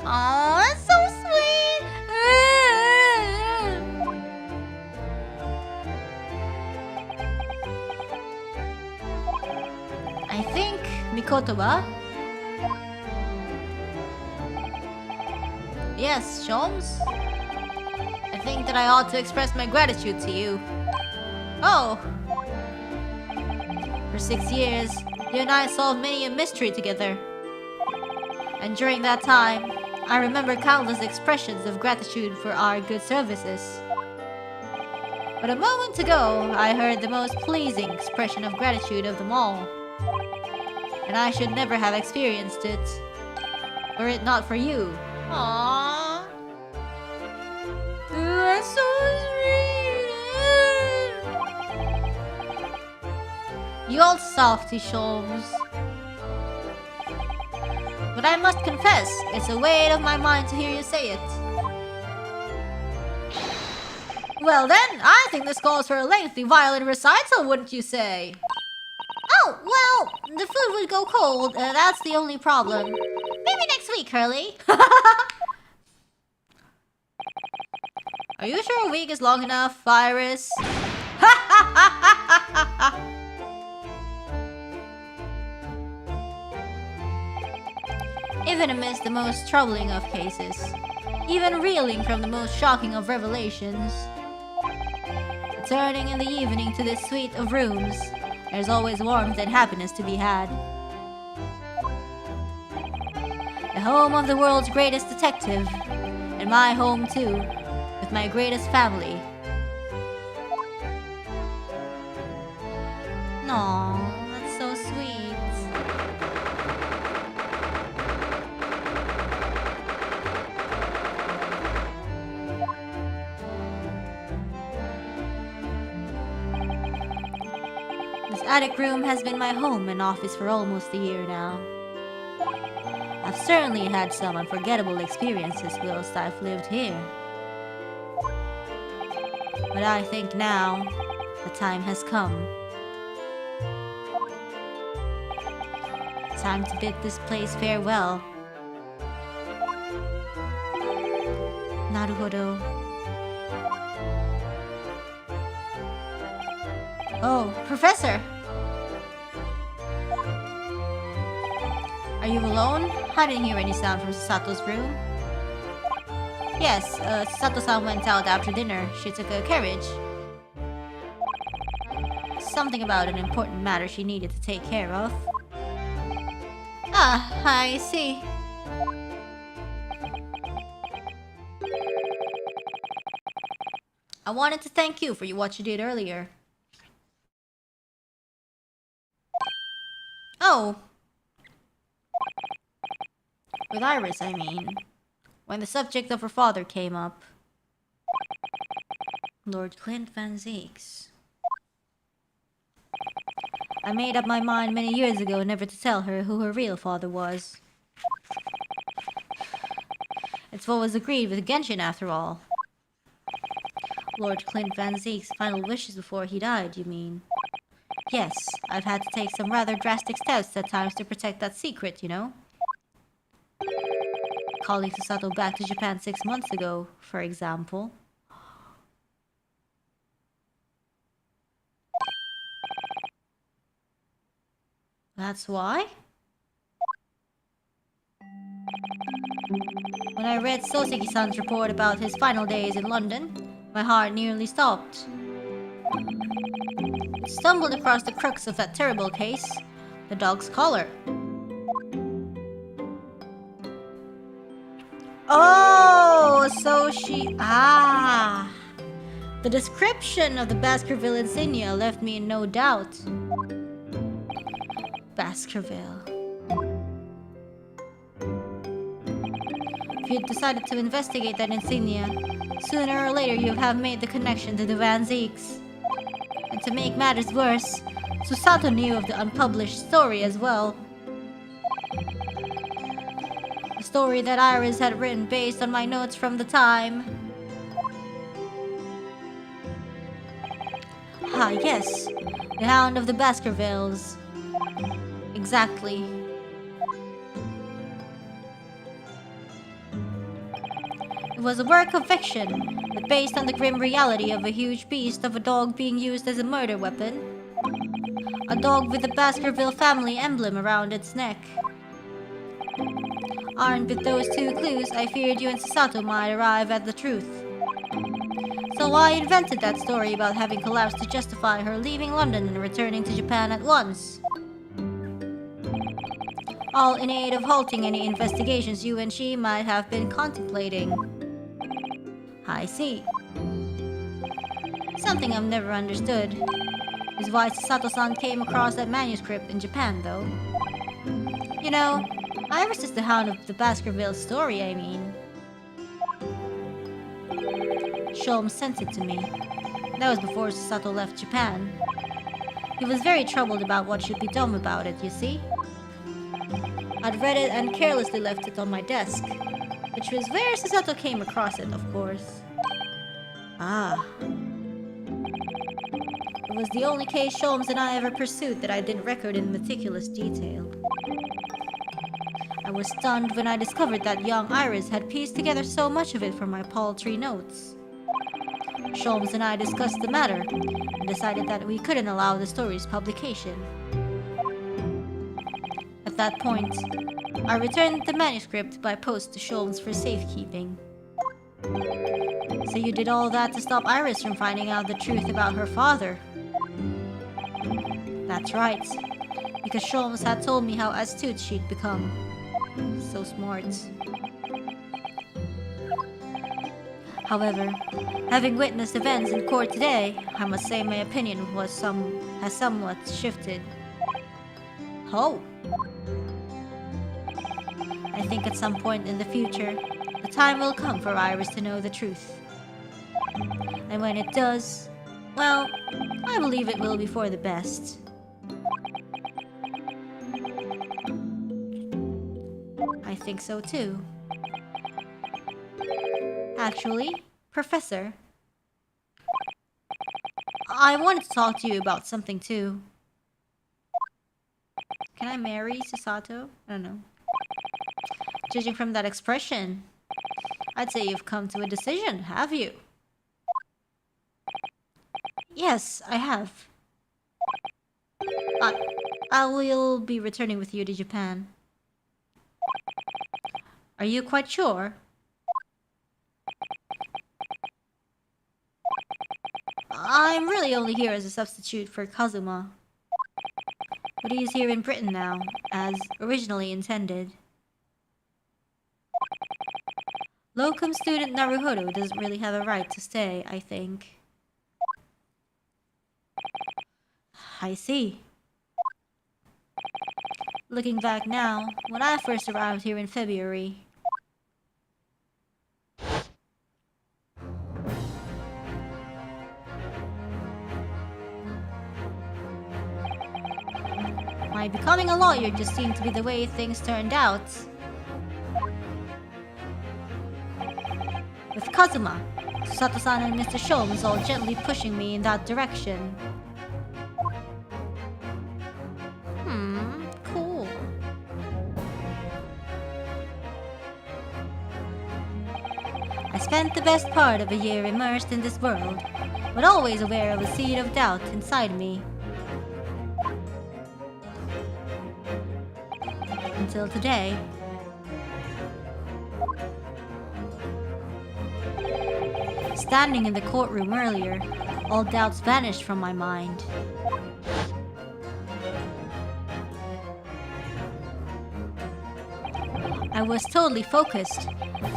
Aw, that's so sweet! I think Mikotoba. Yes, Sholmes. I think that I ought to express my gratitude to you. Oh! For 6 years, you and I solved many a mystery together. And during that time, I remember countless expressions of gratitude for our good services. But a moment ago, I heard the most pleasing expression of gratitude of them all. And I should never have experienced it, were it not for you. Aww. That's so sweet. You old softy, Sholmes. But I must confess, it's a weight of my mind to hear you say it. Well then, I think this calls for a lengthy violin recital, wouldn't you say? Oh, well, the food would go cold, that's the only problem. Maybe next week, Hurley. Are you sure a week is long enough, Iris? Even amidst the most troubling of cases, even reeling from the most shocking of revelations, returning in the evening to this suite of rooms, there's always warmth and happiness to be had. The home of the world's greatest detective, and my home too, with my greatest family. Aww, that's so sweet. This attic room has been my home and office for almost a year now. I've certainly had some unforgettable experiences whilst I've lived here. But I think now, the time has come. Time to bid this place farewell. Naruhodo. Oh, Professor! Are you alone? I didn't hear any sound from Sasato's room. Yes, Sato-san went out after dinner. She took a carriage. Something about an important matter she needed to take care of. Ah, I see. I wanted to thank you for what you did earlier. Oh. With Iris, I mean. When the subject of her father came up. Lord Clint Van Zeeks. I made up my mind many years ago never to tell her who her real father was. It's what was agreed with Genshin after all. Lord Clint Van Zeek's final wishes before he died, you mean? Yes, I've had to take some rather drastic steps at times to protect that secret, you know? Calling Sasato back to Japan 6 months ago, for example. That's why? When I read Soseki-san's report about his final days in London, my heart nearly stopped. I stumbled across the crux of that terrible case, the dog's collar. Oh, so she... Ah! The description of the Baskerville insignia left me in no doubt. Baskerville. If you'd decided to investigate that insignia, sooner or later you'd have made the connection to the Van Zeeks. And to make matters worse, Susato knew of the unpublished story as well. A story that Iris had written based on my notes from the time. Ah, yes. The Hound of the Baskervilles. Exactly. It was a work of fiction, but based on the grim reality of a huge beast of a dog being used as a murder weapon. A dog with the Baskerville family emblem around its neck. Armed with those two clues, I feared you and Sasato might arrive at the truth. So I invented that story about having collapsed to justify her leaving London and returning to Japan at once. All in aid of halting any investigations you and she might have been contemplating. I see. Something I've never understood is why Sasato-san came across that manuscript in Japan, though. You know, Iris is the hound of the Baskerville story, I mean. Sholmes sent it to me. That was before Sasato left Japan. He was very troubled about what should be done about it, you see? I'd read it and carelessly left it on my desk, which was where Sasato came across it, of course. Ah. It was the only case Sholmes and I ever pursued that I didn't record in meticulous detail. I was stunned when I discovered that young Iris had pieced together so much of it from my paltry notes. Sholmes and I discussed the matter and decided that we couldn't allow the story's publication. At that point, I returned the manuscript by post to Sholmes for safekeeping. So you did all that to stop Iris from finding out the truth about her father? That's right, because Sholmes had told me how astute she'd become. So smart. However, having witnessed events in court today, I must say my opinion has somewhat shifted. Oh! I think at some point in the future, the time will come for Iris to know the truth. And when it does, well, I believe it will be for the best. I think so too. Actually, Professor, I wanted to talk to you about something too. Can I marry Sasato? I don't know. Judging from that expression, I'd say you've come to a decision, have you? Yes, I have. I will be returning with you to Japan. Are you quite sure? I'm really only here as a substitute for Kazuma. But he is here in Britain now, as originally intended. Locum student Naruhodo doesn't really have a right to stay, I think. I see. Looking back now, when I first arrived here in February, my becoming a lawyer just seemed to be the way things turned out. With Kazuma, Sato-san and Mr. Sholmes all gently pushing me in that direction. Cool. I spent the best part of a year immersed in this world, but always aware of a seed of doubt inside me. Until today. Standing in the courtroom earlier, all doubts vanished from my mind. I was totally focused.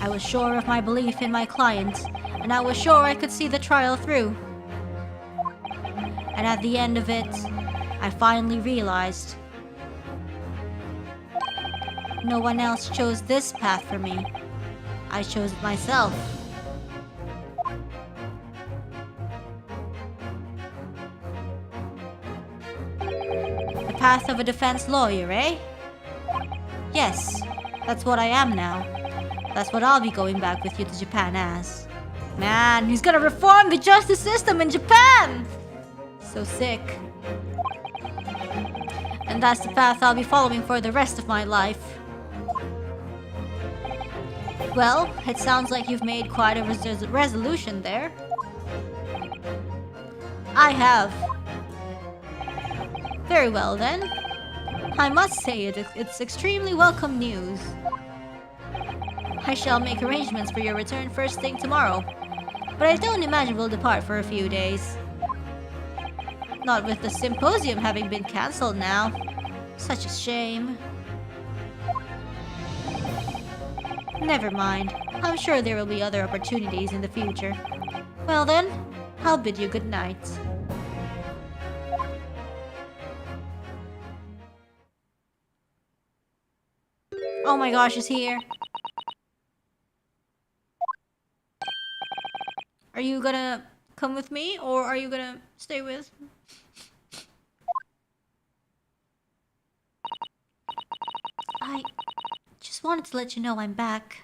I was sure of my belief in my client, and I was sure I could see the trial through. And at the end of it, I finally realized no one else chose this path for me. I chose it myself. The path of a defense lawyer, eh? Yes, that's what I am now. That's what I'll be going back with you to Japan as. Man, he's gonna reform the justice system in Japan! So sick. And that's the path I'll be following for the rest of my life. Well, it sounds like you've made quite a resolution there. I have. Very well then. I must say it's extremely welcome news. I shall make arrangements for your return first thing tomorrow. But I don't imagine we'll depart for a few days. Not with the symposium having been cancelled now. Such a shame. Never mind. I'm sure there will be other opportunities in the future. Well then, I'll bid you good night. Oh my gosh, he's here. Are you gonna come with me, or are you gonna stay with? I just wanted to let you know I'm back.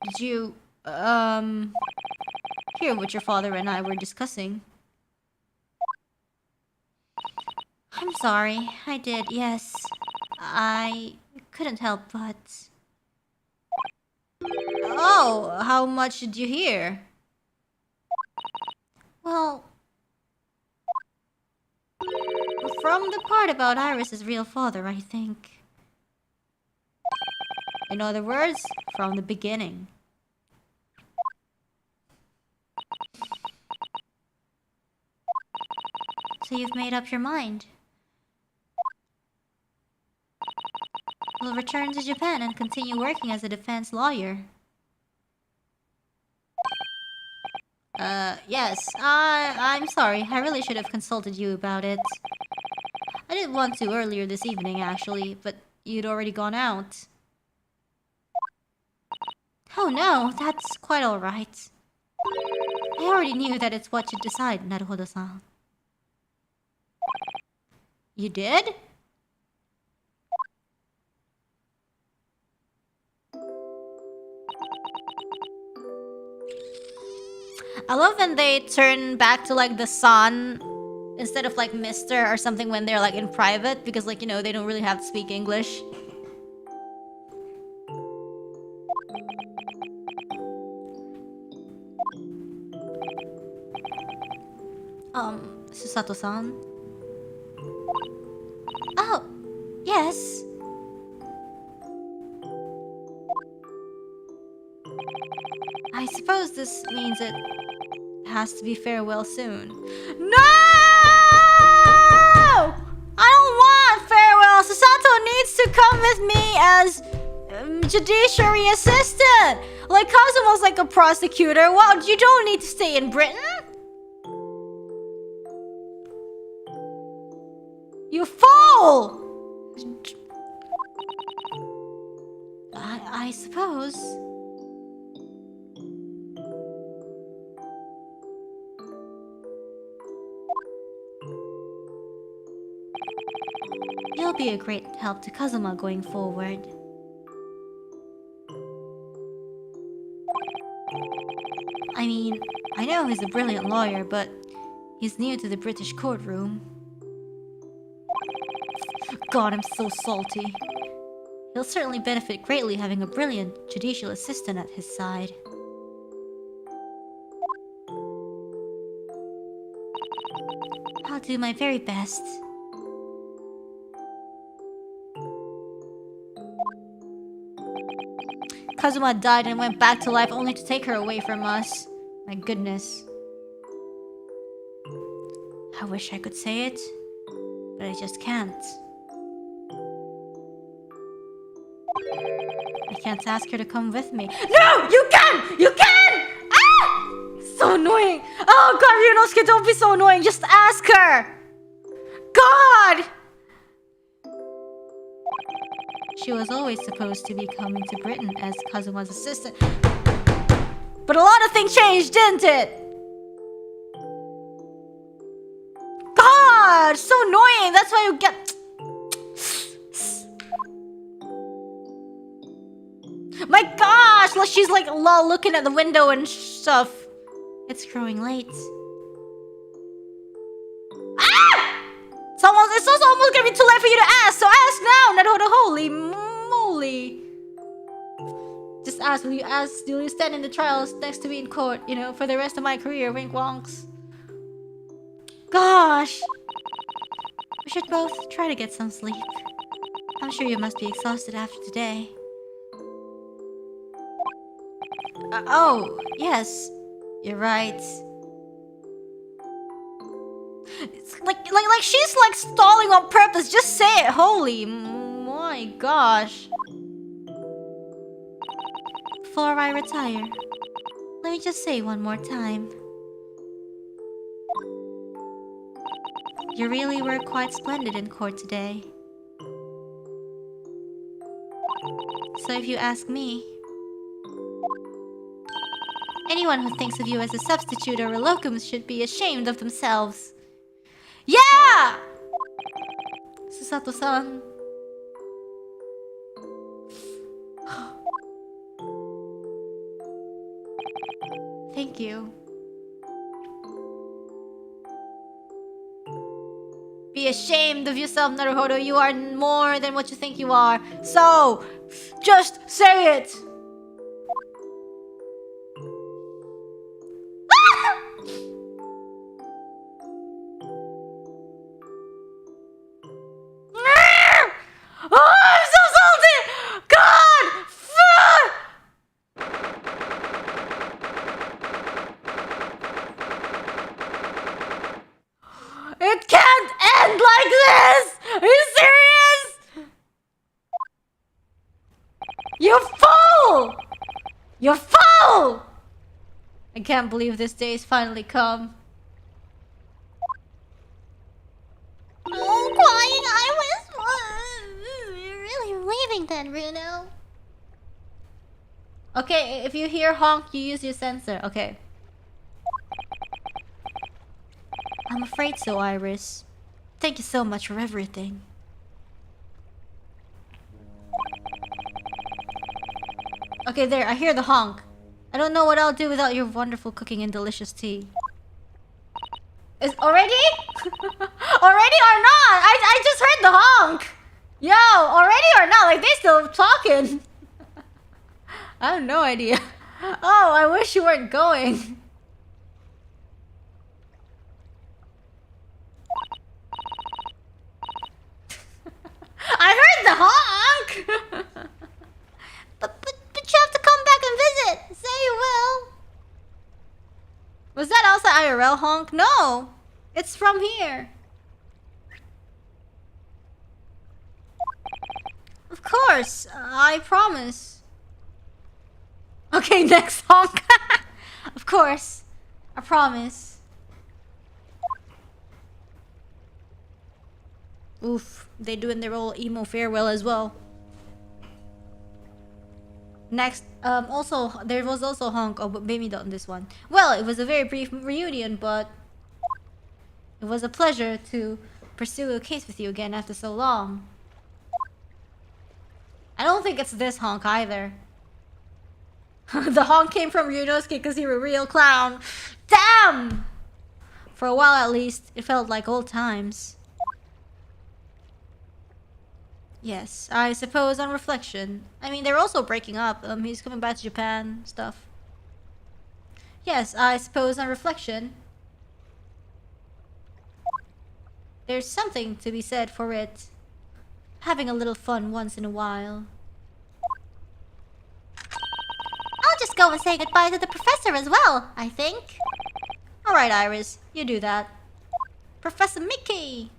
Did you, hear what your father and I were discussing? I'm sorry, I did, yes. I couldn't help but... Oh, how much did you hear? Well... From the part about Iris's real father, I think. In other words, from the beginning. So you've made up your mind? We'll return to Japan and continue working as a defense lawyer. Yes. I'm sorry. I really should have consulted you about it. I didn't want to earlier this evening, actually, but you'd already gone out. Oh no, that's quite alright. I already knew that it's what you decide, Naruhodo-san. You did? I love when they turn back to like the son instead of like Mr. or something when they're like in private, because like, you know, they don't really have to speak English. Susato-san? Oh, yes. I suppose this means it has to be farewell soon. No! I don't want farewell! Susato needs to come with me as judiciary assistant! Like Kazuma's like a prosecutor. Well, you don't need to stay in Britain? You fool! I suppose. You'll be a great help to Kazuma going forward. I mean, I know he's a brilliant lawyer, but he's new to the British courtroom. God, I'm so salty. He'll certainly benefit greatly having a brilliant judicial assistant at his side. I'll do my very best. Kazuma died and went back to life only to take her away from us. My goodness. I wish I could say it, but I just can't. I can't ask her to come with me. No! You can! You can! Ah! So annoying. Oh God, Ryunosuke, don't be so annoying. Just ask her. God! She was always supposed to be coming to Britain as Kazuma's assistant. But a lot of things changed, didn't it? God, so annoying. That's why you get... My gosh, like she's like looking at the window and stuff. It's growing late. Ah! It's also almost gonna be too late for you to ask, so ask now. Naruhodo, holy moly. Just ask, will you stand in the trials next to me in court, you know, for the rest of my career, wink wonks. Gosh! We should both try to get some sleep. I'm sure you must be exhausted after today. Oh, yes. You're right. It's like she's like stalling on purpose. Just say it. Holy my gosh. Before I retire, let me just say one more time. You really were quite splendid in court today. So if you ask me, anyone who thinks of you as a substitute or a locum should be ashamed of themselves. Yeah! Susato-san. Thank you. Be ashamed of yourself, Naruhodo. You are more than what you think you are. So, just say it! Oh, I'm so salty! God! It can't end like this! Are you serious? You fool! You fool! I can't believe this day has finally come. Oh, crying, I was... You're really leaving then, Bruno. Okay, if you hear honk, you use your sensor. Okay. I'm afraid so, Iris. Thank you so much for everything. Okay, there, I hear the honk. I don't know what I'll do without your wonderful cooking and delicious tea. Is already? Already or not? I just heard the honk. Yo, already or not? Like, they still talking. I have no idea. Oh, I wish you weren't going. I heard the honk! But you have to come back and visit. Say you will. Was that also IRL honk? No! It's from here. Of course, I promise. Okay, next honk. Of course, I promise. Oof, they doing their old emo farewell as well. Next, also, there was also honk. Oh, but maybe not in this one. Well, it was a very brief reunion, but it was a pleasure to pursue a case with you again after so long. I don't think it's this honk either. The honk came from Ryunosuke because you're a real clown. Damn! For a while at least, it felt like old times. Yes, I suppose on reflection. I mean, they're also breaking up. He's coming back to Japan, stuff. Yes, I suppose on reflection. There's something to be said for it. Having a little fun once in a while. I'll just go and say goodbye to the professor as well, I think. Alright, Iris. You do that. Professor Mickey!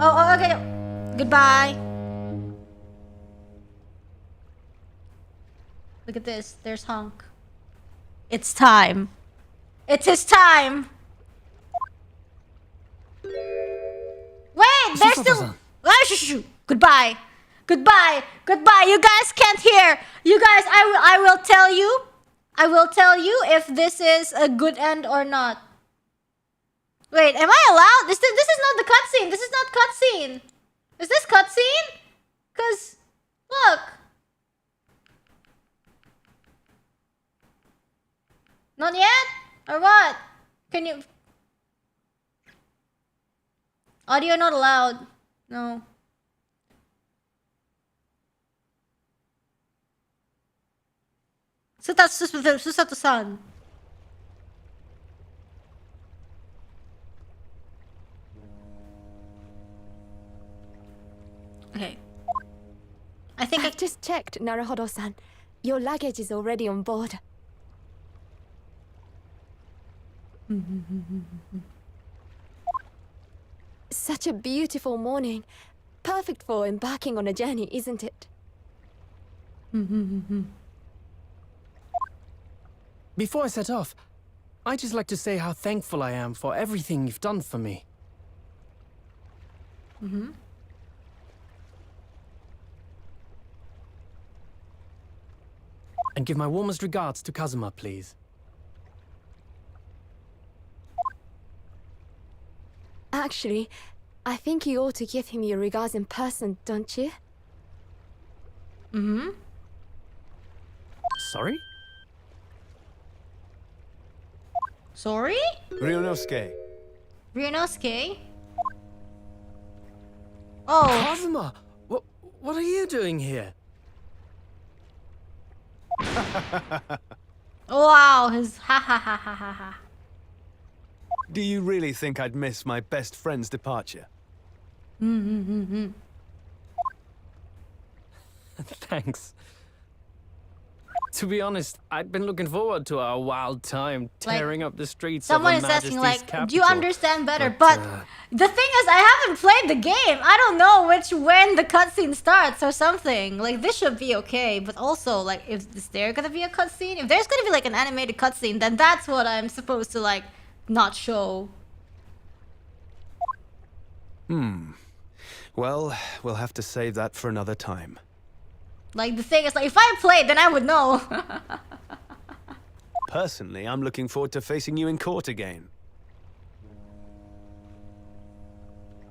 Oh, okay. Goodbye. Look at this. There's honk. It's time. It is time. Wait, there's still... Goodbye. Goodbye. Goodbye. You guys can't hear. You guys, I will tell you. I will tell you if this is a good end or not. Wait, am I allowed? This is not the cutscene. This is not cutscene. Is this cutscene? Cause look. Not yet? Or what? Can you... Audio not allowed. No. Susato-san. Okay. I think I've just checked, Naruhodo-san. Your luggage is already on board. Such a beautiful morning. Perfect for embarking on a journey, isn't it? Before I set off, I'd just like to say how thankful I am for everything you've done for me. And give my warmest regards to Kazuma, please. Actually, I think you ought to give him your regards in person, don't you? Sorry? Sorry? Ryunosuke, Ryunosuke? Oh, Kazuma! What are you doing here? wow, his ha ha ha ha ha ha. do you really think I'd miss my best friend's departure? Thanks. To be honest, I'd been looking forward to our wild time tearing up the streets Someone of is Her asking, Majesty's like, capital. do you understand better? But, But the thing is, I haven't played the game. I don't know when the cutscene starts or something. Like, this should be okay. But also, like, is there gonna be a cutscene? If there's gonna be like an animated cutscene, then that's what I'm supposed to like not show. Well, we'll have to save that for another time. Like, the thing is, like, if I played, then I would know. Personally, I'm looking forward to facing you in court again.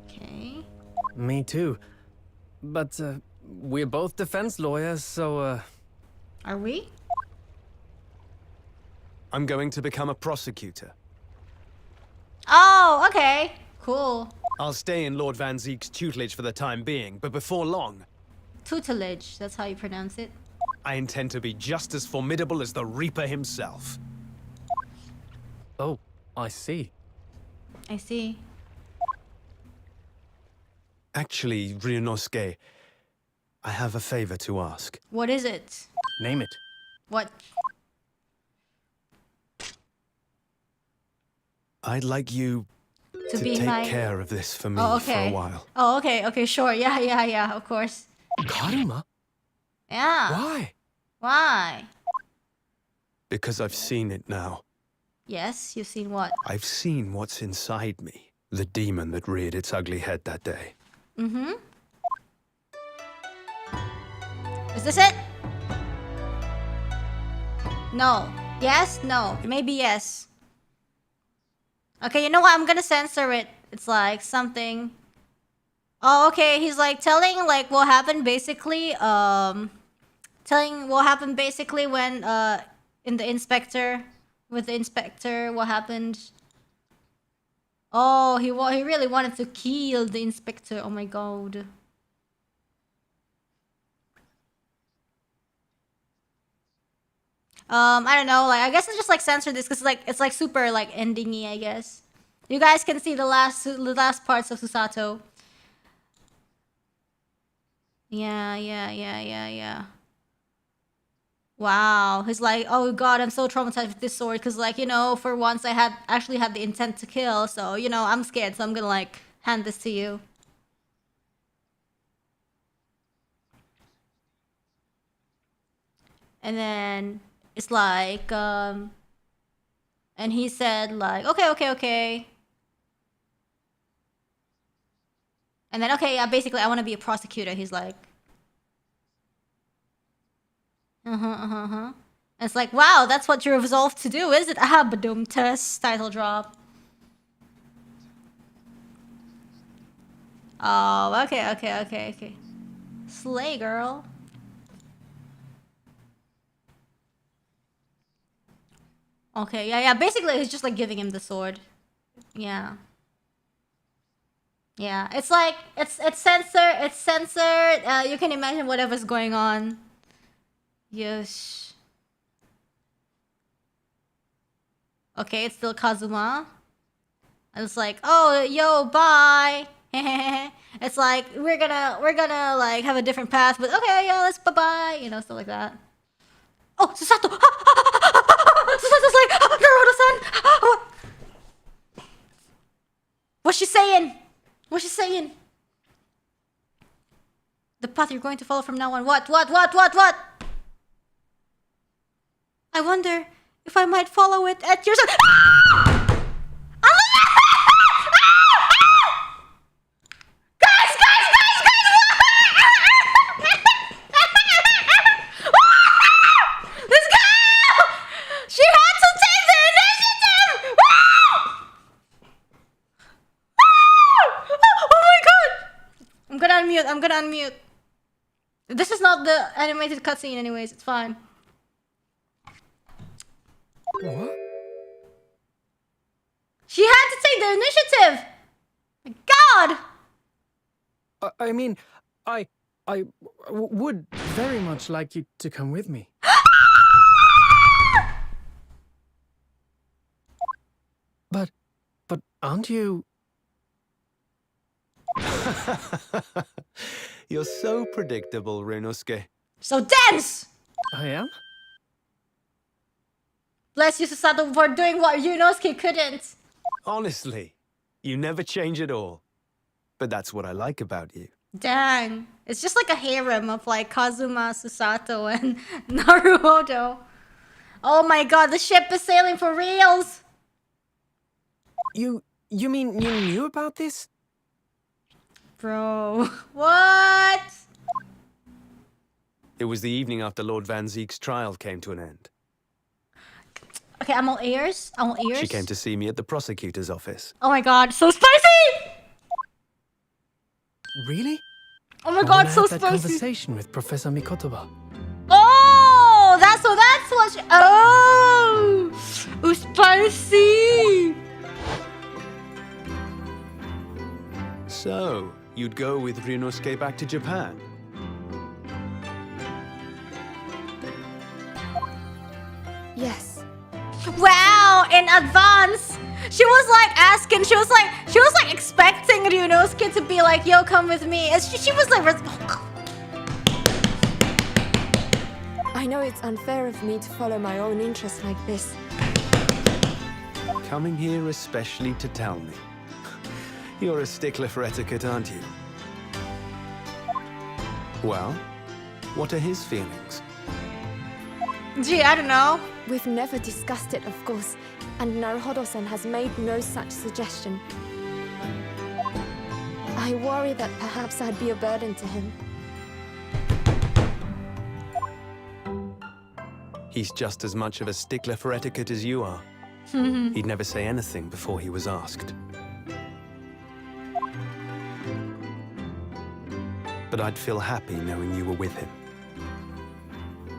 Okay. Me too. But, we're both defense lawyers, so, Are we? I'm going to become a prosecutor. Oh, okay. Cool. I'll stay in Lord Van Zeek's tutelage for the time being, but before long, Tutelage, that's how you pronounce it. I intend to be just as formidable as the Reaper himself. Oh, I see. I see. Actually, Ryunosuke, I have a favor to ask. What is it? Name it. What? I'd like you To to be take my... care of this for me Oh, for okay. a while. Oh, okay, sure. Yeah, of course. Karuma? Yeah. Why? Why? Because I've seen it now. Yes, you've seen what? I've seen what's inside me. The demon that reared its ugly head that day. Is this it? No. Yes? No. Maybe yes. Okay, you know what? I'm gonna censor it. It's like something... Oh, okay. He's like telling like what happened basically. Telling what happened basically when in the inspector, with the inspector, what happened. Oh, he really wanted to kill the inspector. Oh my god. I don't know. Like, I guess it's just like censor this because it's like super like endingy. I guess you guys can see the last parts of Susato. Yeah. Wow. He's like, oh god, I'm so traumatized with this sword because, like, you know, for once I actually had the intent to kill, so, you know, I'm scared, so I'm gonna like hand this to you. And then it's like, and he said like, okay. And then, okay, yeah, basically, I want to be a prosecutor. He's like, And it's like, wow, that's what you're resolved to do, is it? Ah, badum test title drop. Oh, okay. Slay, girl. Okay, yeah. Basically, he's just like giving him the sword. Yeah. Yeah, it's like it's censored. You can imagine whatever's going on. Yes. Okay, it's still Kazuma. And it's like, oh, yo, bye. It's like we're gonna like have a different path, but okay, yeah, let's bye-bye, you know, stuff like that. Oh, Susato! Susato's like, Naruto-san! What's she saying? What's she saying? The path you're going to follow from now on. What? I wonder if I might follow it at your side. I'm gonna unmute. This is not the animated cutscene anyways, it's fine. What? She had to take the initiative! My God! I mean, I would very much like you to come with me. But aren't you... You're so predictable, Ryunosuke. So dense! I am? Bless you, Susato, for doing what Ryunosuke couldn't. Honestly, you never change at all. But that's what I like about you. Dang. It's just like a harem of like Kazuma, Susato, and Naruhodo. Oh my God, the ship is sailing for reals! You mean you knew about this? Bro, what? It was the evening after Lord Van Zeek's trial came to an end. Okay, I'm all ears. She came to see me at the prosecutor's office. Oh my God, so spicy! Really? Oh my God, so that spicy! conversation with Professor Mikotoba. Oh, that's what she... Oh, spicy! So, you'd go with Ryunosuke back to Japan? Yes. Wow, in advance. She was like asking, she was like expecting Ryunosuke to be like, yo, come with me. And she was like, I know it's unfair of me to follow my own interests like this. Coming here especially to tell me. You're a stickler for etiquette, aren't you? Well, what are his feelings? gee, I don't know. We've never discussed it, of course, and Naruhodo-san has made no such suggestion. I worry that perhaps I'd be a burden to him. He's just as much of a stickler for etiquette as you are. He'd never say anything before he was asked. But I'd feel happy knowing you were with him.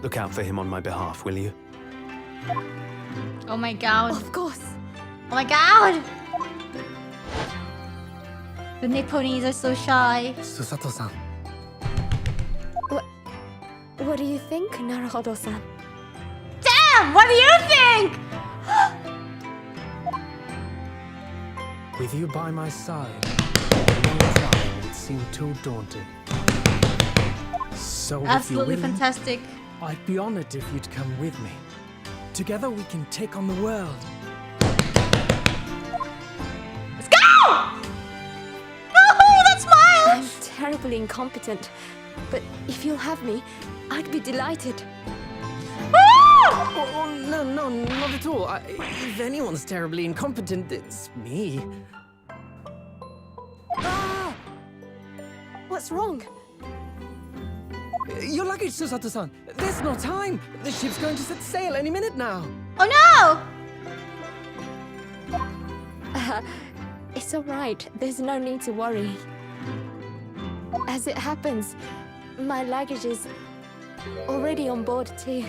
Look out for him on my behalf, will you? Oh my God. Of course. Oh my God. The Nipponese are so shy. Susato-san. What do you think, Naruhodo-san? Damn, what do you think? With you by my side, no climb would seem too daunting. So Absolutely if you're willing, fantastic. I'd be honored if you'd come with me. Together we can take on the world. Let's go! Oh, that smile! I'm terribly incompetent, but if you'll have me, I'd be delighted. Oh, no, not at all. If anyone's terribly incompetent, it's me. Ah! What's wrong? Your luggage, Susato-san. There's no time. The ship's going to set sail any minute now. Oh no! It's all right. There's no need to worry. As it happens, my luggage is already on board too.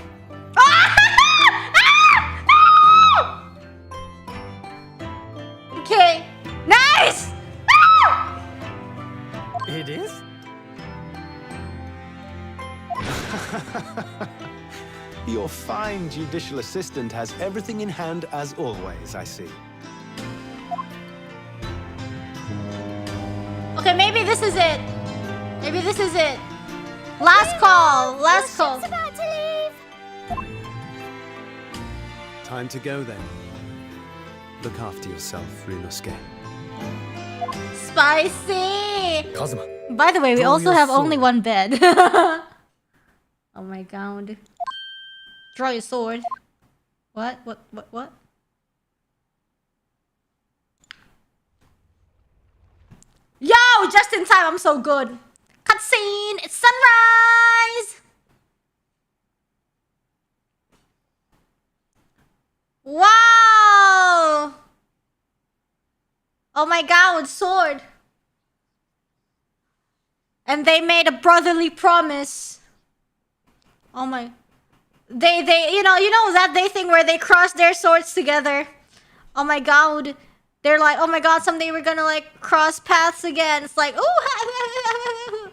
Okay, nice! It is? You're fine. fine judicial assistant has everything in hand as always, I see. Okay, maybe this is it. Maybe this is it. Last call. Last call. About to leave. Time to go then. Look after yourself, Ryunosuke. Spicy. Kazuma. By the way, we Draw also your have only sword. one bed. Oh my god. Draw your sword. What? What? Yo! Just in time, I'm so good. Cutscene! It's sunrise! Wow! Oh my god, sword. And they made a brotherly promise. Oh my. They you know that they thing where they cross their swords together. Oh my god. They're like, oh my god, someday we're gonna like cross paths again. It's like, ooh,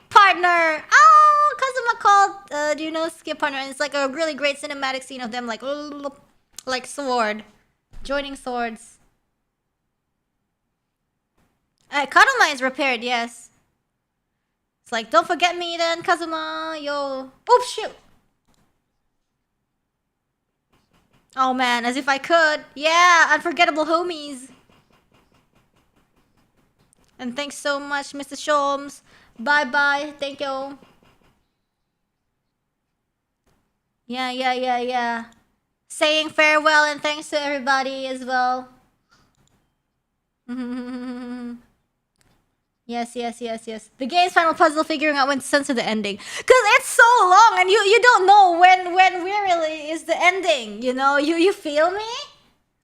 partner. Oh, Kazuma called, do you know Skip partner? And it's like a really great cinematic scene of them like sword. Joining swords. Karuma is repaired, yes. It's like, don't forget me then, Kazuma. Yo. Oops, shoot. Oh man, as if I could. Yeah, unforgettable homies. And thanks so much, Mr. Sholmes. Bye-bye. Thank you. Yeah. Saying farewell and thanks to everybody as well. Yes. The game's final puzzle figuring out when to censor the ending. Cause it's so long and you don't know when really is the ending, you know? You feel me?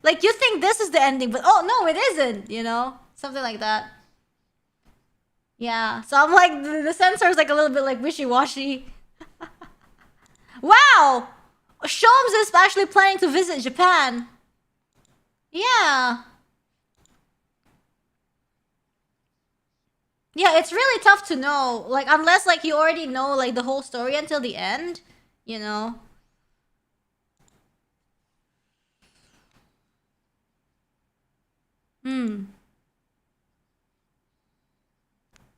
Like you think this is the ending, but oh no, it isn't, you know? Something like that. Yeah. So I'm like the censor is like a little bit like wishy-washy. Wow! Sholmes is actually planning to visit Japan. Yeah. Yeah, it's really tough to know. Like, unless, like, you already know, like, the whole story until the end. You know?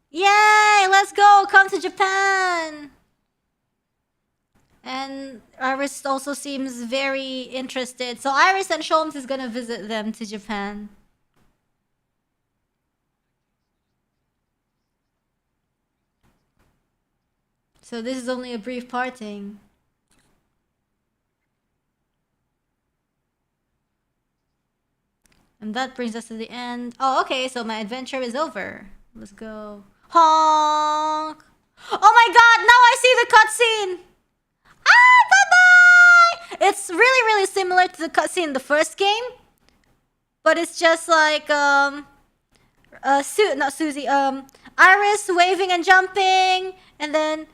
Yay! Let's go! Come to Japan! And Iris also seems very interested. So Iris and Sholmes is gonna visit them to Japan. So this is only a brief parting. And that brings us to the end. Oh, okay, so my adventure is over. Let's go. Honk! Oh my god, now I see the cutscene! Ah, bye-bye! It's really similar to the cutscene in the first game. But it's just like, Iris waving and jumping, and then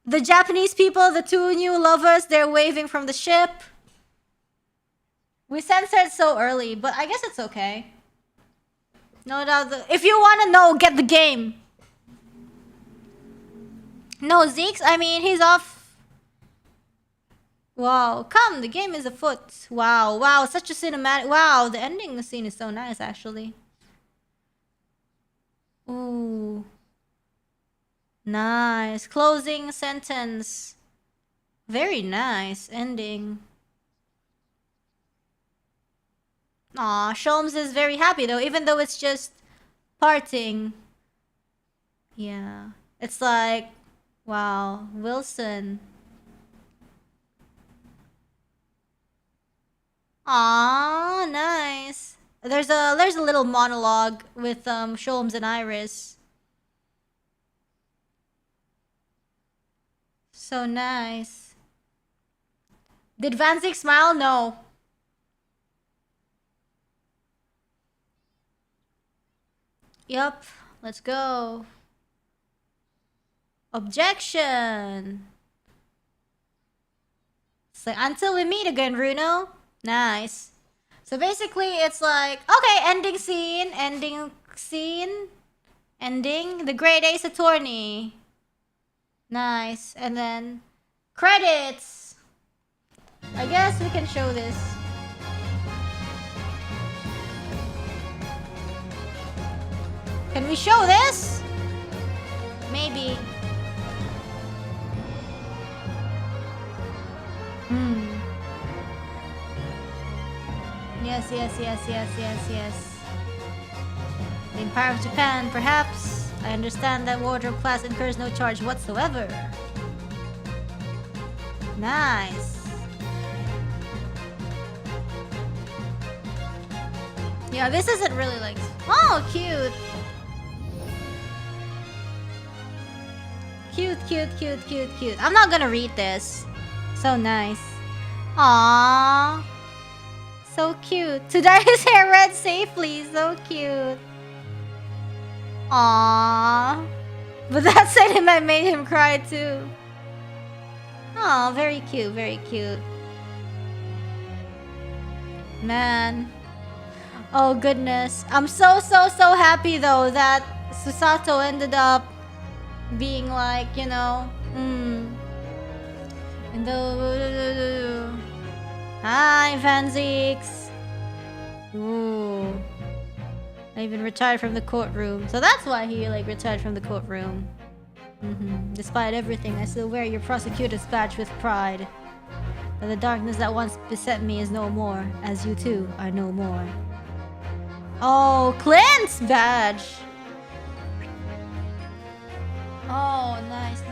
the Japanese people, the two new lovers, they're waving from the ship. We censored so early, but I guess it's okay. No doubt. If you want to know, get the game. No, Zeeks, I mean, he's off. Wow, come, the game is afoot. Wow, such a cinematic. Wow, the ending scene is so nice, actually. Ooh. Nice. Closing sentence. Very nice ending. Aw, Sholmes is very happy though, even though it's just parting. Yeah. It's like, wow, Wilson. Aw, nice. There's a little monologue with Sholmes and Iris. So nice. Did Van Zik smile? No. Yup. Let's go. Objection. So until we meet again, Runo. Nice. So basically, it's like, okay, ending scene, ending the Great Ace Attorney. Nice. And then credits. I guess we can show this. Can we show this? Maybe. Yes. The Empire of Japan, perhaps. I understand that wardrobe class incurs no charge whatsoever. Nice. Yeah, this isn't really like... Oh, cute. Cute. I'm not gonna read this. So nice. Aww. So cute. To dye his hair red safely. So cute. Aww. But that sentiment made him cry too. Oh, very cute. Man. Oh goodness. I'm so happy though that Susato ended up being like, you know, And the... Hi, Fanzix. Ooh. I even retired from the courtroom. So that's why he, like, retired from the courtroom. Despite everything, I still wear your prosecutor's badge with pride. But the darkness that once beset me is no more, as you too are no more. Oh, Clint's badge! Oh, nice.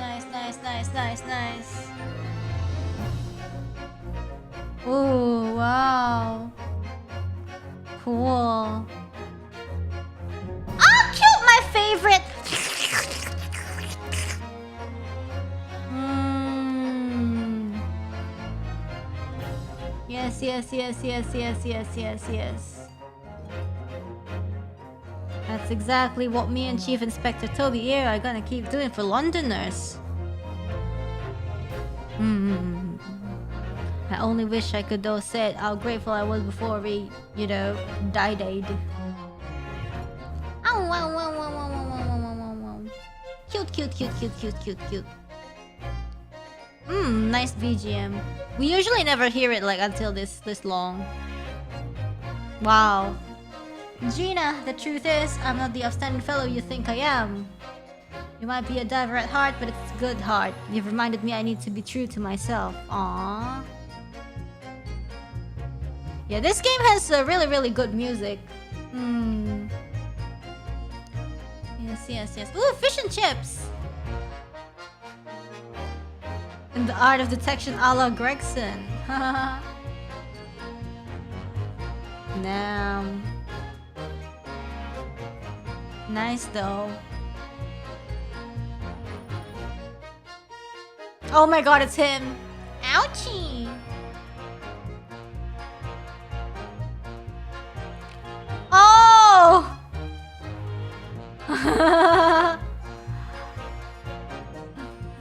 Ooh, wow. Cool. Oh, cute! My favorite! Yes. That's exactly what me and Chief Inspector Toby here are gonna keep doing for Londoners. I only wish I could though say how grateful I was before we, you know, died. Cute. Nice BGM. We usually never hear it like until this long. Wow. Gina, the truth is, I'm not the upstanding fellow you think I am. You might be a diver at heart, but it's good heart. You've reminded me I need to be true to myself. Aww. Yeah, this game has really good music. Yes. Ooh, fish and chips! And the art of detection a la Gregson. Damn. Nice though. Oh my god, it's him! Ouchie! Oh!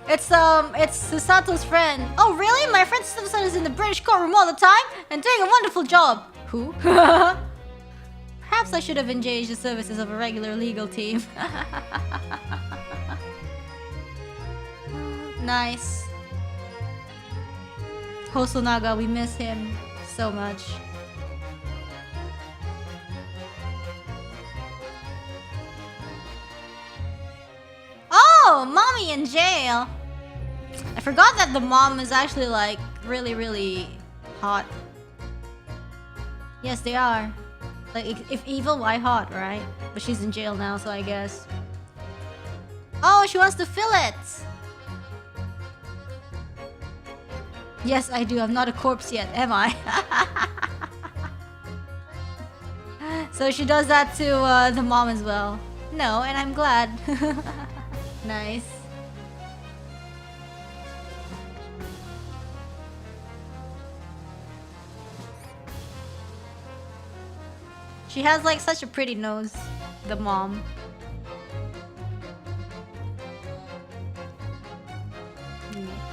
It's Susato's friend. Oh really? My friend Susato is in the British courtroom all the time and doing a wonderful job. Who? Perhaps I should have engaged the services of a regular legal team. Nice. Hosonaga, we miss him so much. Oh, mommy in jail. I forgot that the mom is actually like really hot. Yes, they are. Like, if evil, why hot, right? But she's in jail now, so I guess. Oh, she wants to fill it. Yes, I do. I'm not a corpse yet, am I? So she does that to the mom as well. No, and I'm glad. Nice. She has like such a pretty nose, the mom.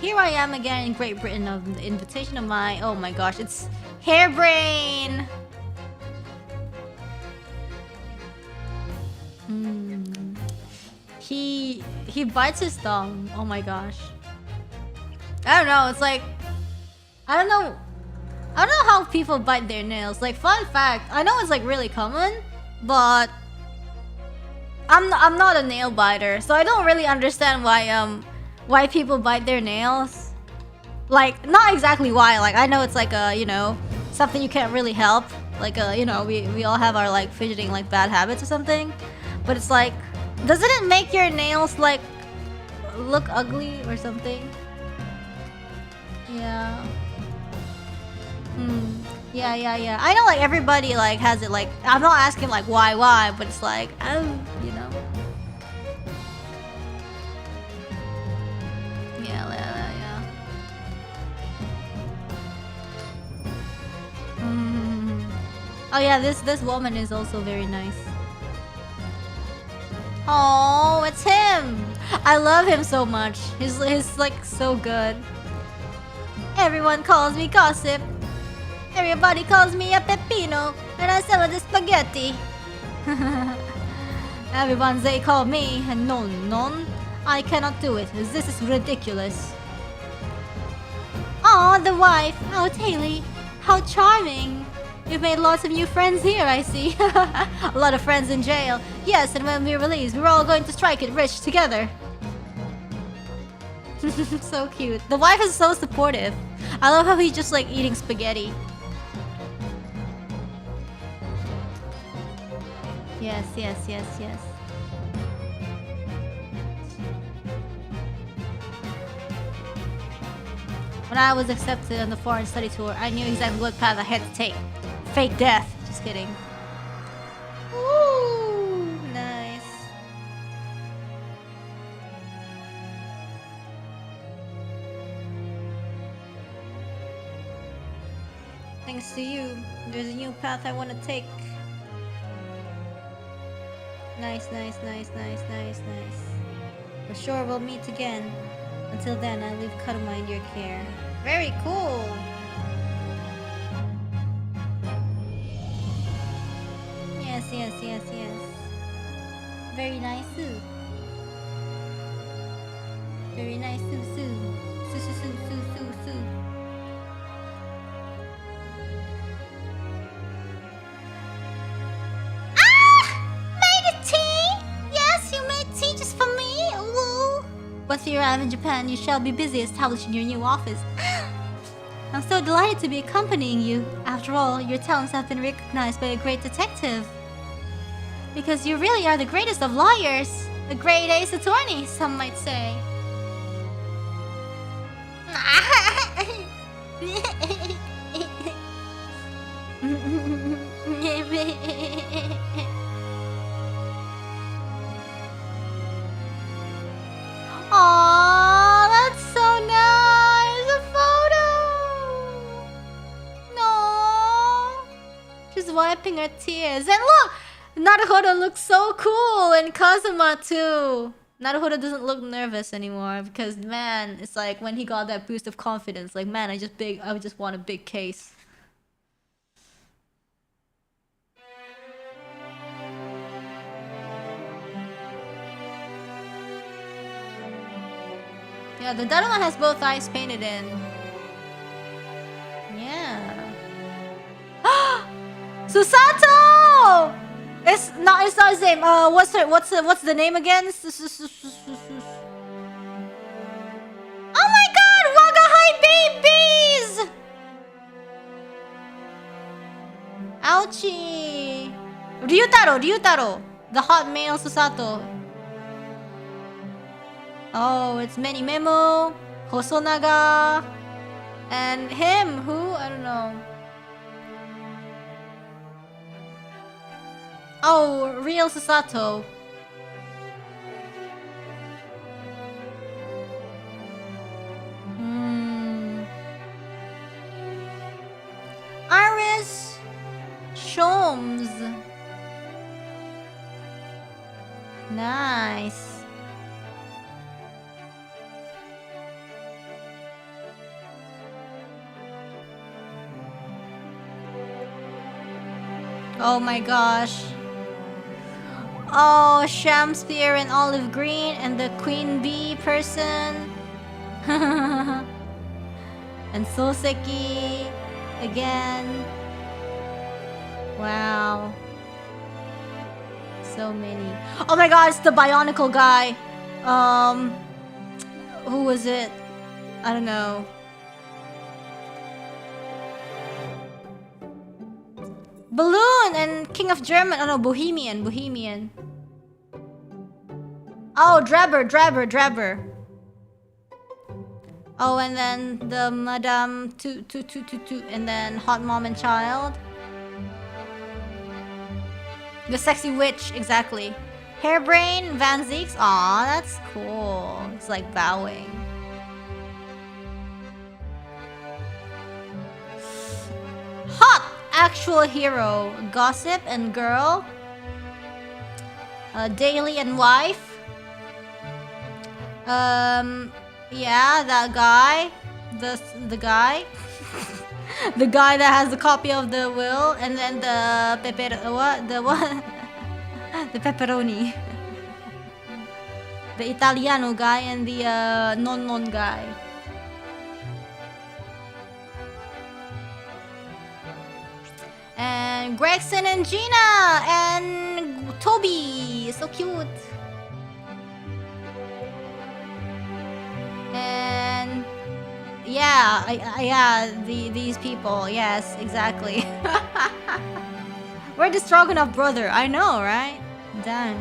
Here I am again in Great Britain on the invitation of my... Oh my gosh, it's Hairbrain! He bites his thumb. Oh my gosh. I don't know, it's like... I don't know I don't know how people bite their nails. Like, fun fact, I know it's like really common, but I'm not a nail biter, so I don't really understand why people bite their nails. Like, not exactly why. Like, I know it's like a, you know, something you can't really help. Like, you know, we all have our like fidgeting like bad habits or something. But it's like, doesn't it make your nails like look ugly or something? Yeah. Yeah. I know like everybody like has it like, I'm not asking like why, but it's like, you know. Yeah. Oh yeah, this woman is also very nice. Oh, it's him! I love him so much. He's like so good. Everyone calls me gossip. Everybody calls me a pepino, and I sell the spaghetti. Everyone they call me a non. I cannot do it. This is ridiculous. Oh, the wife. Oh, Taylor. How charming. You've made lots of new friends here, I see. A lot of friends in jail. Yes, and when we're released, we're all going to strike it rich together. So cute. The wife is so supportive. I love how he's just like eating spaghetti. Yes. When I was accepted on the foreign study tour, I knew exactly what path I had to take. Fake death. Just kidding. Ooh, nice. Thanks to you, there's a new path I want to take. Nice. For sure we'll meet again. Until then, I leave Karma in your care. Very cool. Yes. Very nice, Sue. Very nice, Sue. Sue. Made tea? Yes, you made tea just for me? Ooh. Once you arrive in Japan, you shall be busy establishing your new office. I'm so delighted to be accompanying you. After all, your talents have been recognized by a great detective. Because you really are the greatest of lawyers. A grade ace attorney, some might say. Aww, that's so nice. A photo. No. She's wiping her tears. And look, Naruhodo looks so cool, and Kazuma too. Naruhodo doesn't look nervous anymore because, man, it's like when he got that boost of confidence, like, man, I just want a big case. Yeah, the Daruma has both eyes painted in. Yeah. Susato! It's not his name. What's the name again? Oh my god! Wagahai babies! Ouchie! Ryutaro! The hot male Susato. Oh, it's Many Memo, Hosonaga, and him, who? I don't know. Oh, real Susato. Iris Shomes. Nice. Oh my gosh. Oh, Shamspear in olive green and the queen bee person. And Soseki again. Wow. So many. Oh my god, it's the Bionicle guy. Who was it? I don't know. Balloon and King of German. Oh no, Bohemian. Oh, Drebber. Oh, and then the Madame Toot, and then Hot Mom and Child. The Sexy Witch, exactly. Hairbrain, Van Zeeks. Aw, that's cool. It's like bowing. Hot actual hero. Gossip and Girl. Daily and Wife. Yeah, that guy. The guy. The guy that has the copy of the will, and then the the pepperoni. The Italiano guy and the non guy. And Gregson and Gina and Toby, so cute. And yeah, these people, yes, exactly. We're the Stroganoff brother, I know, right? Done.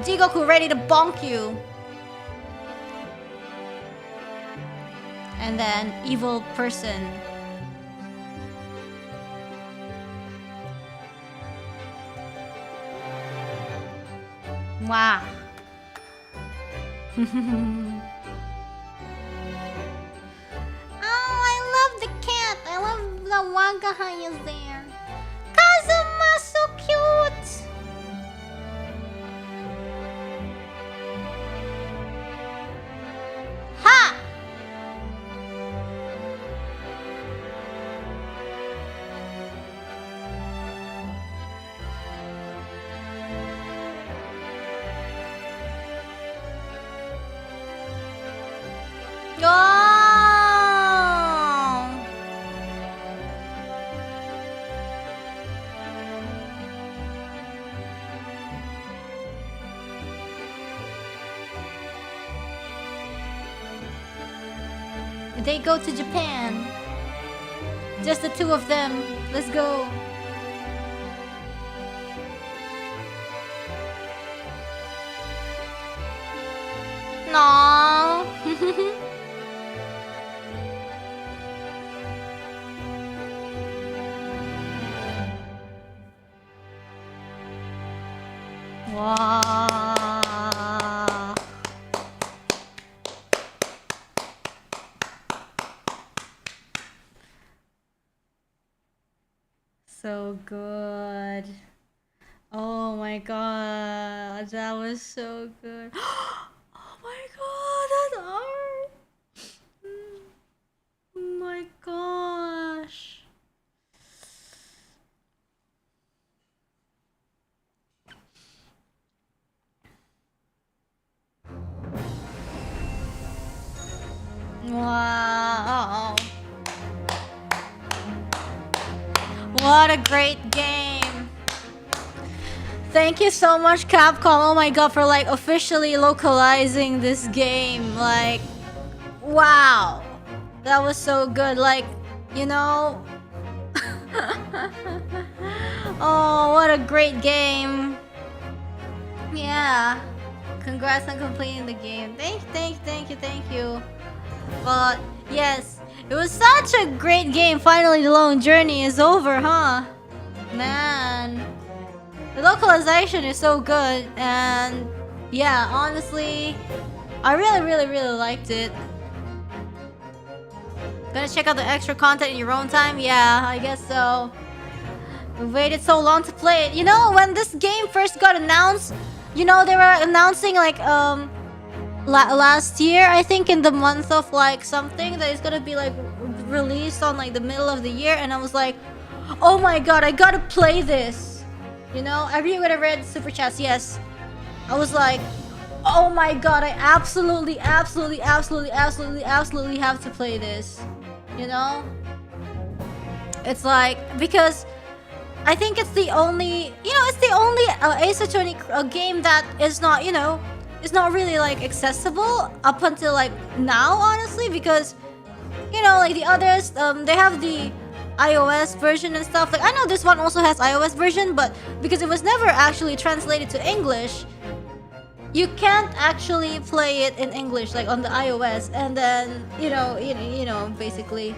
Jigoku ready to bonk you. And then evil person. Wow. Oh, I love the cat. I love the Wagahai is there. Kazuma, so cute. Ha! They go to Japan. Just the two of them. Let's go. No. Wow. So good. Oh my god, that was so good. Oh my god, that's art. Oh my gosh. Wow. What a great game. Thank you so much, Capcom. Oh my god, for like officially localizing this game. Like, wow. That was so good. Like, you know. Oh, what a great game. Yeah. Congrats on completing the game. Thank you. But yes, it was such a great game. Finally, the lone journey is over, huh? Man, the localization is so good, and yeah, honestly, I really liked it. Gonna check out the extra content in your own time? Yeah, I guess so. We waited so long to play it. You know, when this game first got announced, you know, they were announcing like last year, I think, in the month of like something that is gonna be like released on like the middle of the year, and I was like, oh my god, I gotta play this. You know, everyone I read super chats, yes. I was like, oh my god, I absolutely have to play this. You know? It's like, because I think it's the only, it's the only Ace Attorney game that is not, is not really like accessible up until like now, honestly, because, like the others, they have the iOS version and stuff. Like, I know this one also has iOS version, but because it was never actually translated to English, you can't actually play it in English, like on the iOS, and then, basically.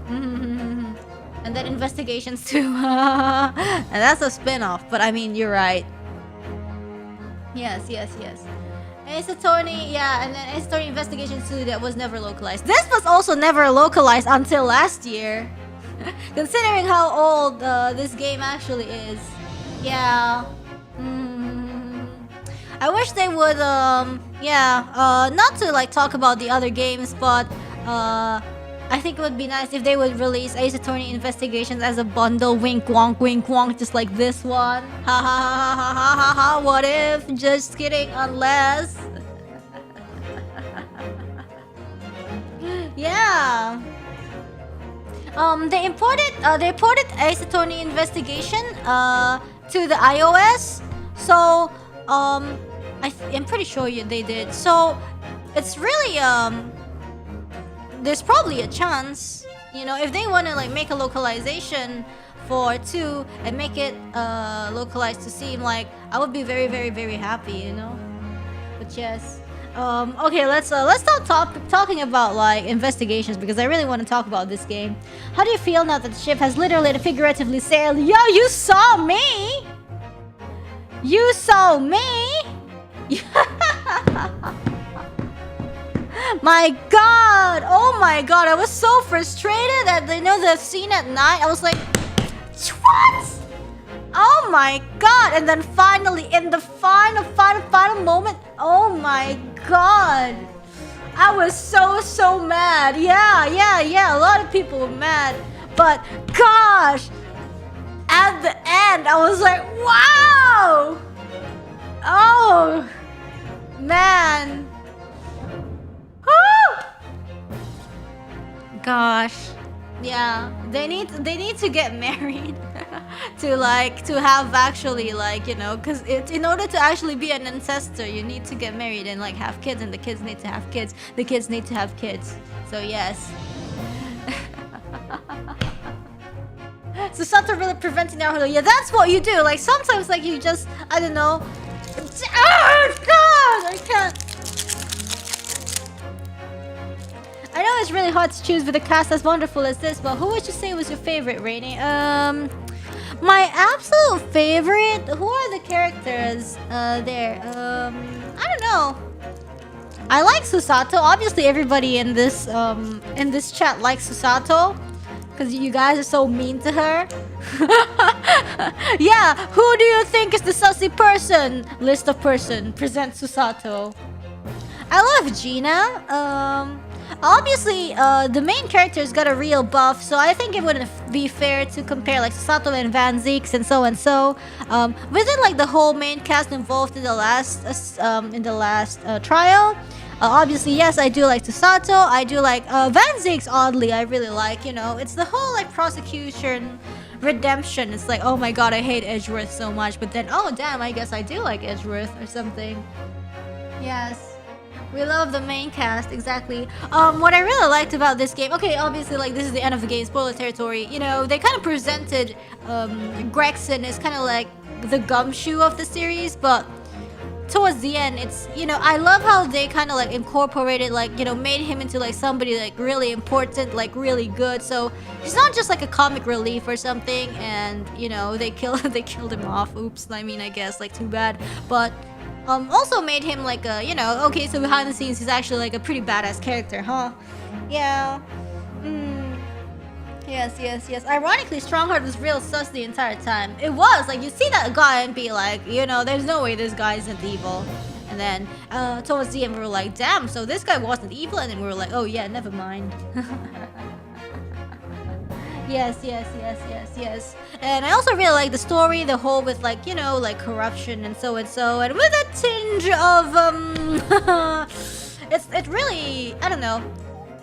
And then Investigations too. And that's a spin-off, but I mean, you're right. Yes. Ace Attorney, yeah, and then Ace Attorney Investigations 2 that was never localized. This was also never localized until last year. Considering how old this game actually is. Yeah. I wish they would, not to like talk about the other games, but I think it would be nice if they would release Ace Attorney Investigations as a bundle. Wink wonk, just like this one. Ha ha ha ha ha ha ha. What if? Just kidding, unless. Yeah. They ported Ace Attorney Investigation to the iOS. So I'm pretty sure they did. So it's really there's probably a chance, if they want to like make a localization for 2 and make it localized to seem like, I would be very, very, very happy, But yes. Okay, let's start talking about like investigations, because I really want to talk about this game. How do you feel now that the ship has literally and figuratively sailed? Yo, you saw me! You saw me! My god! Oh my god, I was so frustrated at the scene at night. I was like, what? Oh my god! And then finally, in the final moment, oh my god! I was so mad. Yeah, a lot of people were mad. But gosh! At the end, I was like, wow! Oh! Man! Woo! Gosh. Yeah, they need to get married to have actually like, because in order to actually be an ancestor, you need to get married and like have kids, and the kids need to have kids, the kids need to have kids. So yes. So Sato really preventing our, yeah, that's what you do. Like sometimes like you just, I don't know. Oh god, I can't. I know it's really hard to choose with a cast as wonderful as this, but who would you say was your favorite, Reine? My absolute favorite? Who are the characters there? I don't know. I like Susato. Obviously, everybody in this chat likes Susato, because you guys are so mean to her. Yeah, who do you think is the sussy person? List of person. Present Susato. I love Gina. Obviously, the main character's got a real buff, so I think it wouldn't be fair to compare like Susato and Van Zeeks and so and so. Within like the whole main cast involved in the last trial, obviously yes, I do like Susato. I do like Van Zeeks. Oddly, I really like. It's the whole like prosecution, redemption. It's like, oh my god, I hate Edgeworth so much, but then oh damn, I guess I do like Edgeworth or something. Yes. We love the main cast, exactly. What I really liked about this game, okay, obviously, like, this is the end of the game, spoiler territory. They kind of presented Gregson as kind of like the gumshoe of the series, but towards the end, it's, I love how they kind of like incorporated, like, made him into like somebody like really important, like really good. So he's not just like a comic relief or something, and they killed him off. Oops, I mean, I guess like too bad, but. Also made him like a, okay, so behind the scenes he's actually like a pretty badass character, huh? Yeah. Yes. Ironically, Strongheart was real sus the entire time. It was, like, you see that guy and be like, there's no way this guy isn't evil. And then, towards the end we were like, damn, so this guy wasn't evil? And then we were like, oh yeah, never mind. Yes. And I also really like the story, the whole with like, like corruption and so, and with a tinge of, it really, I don't know.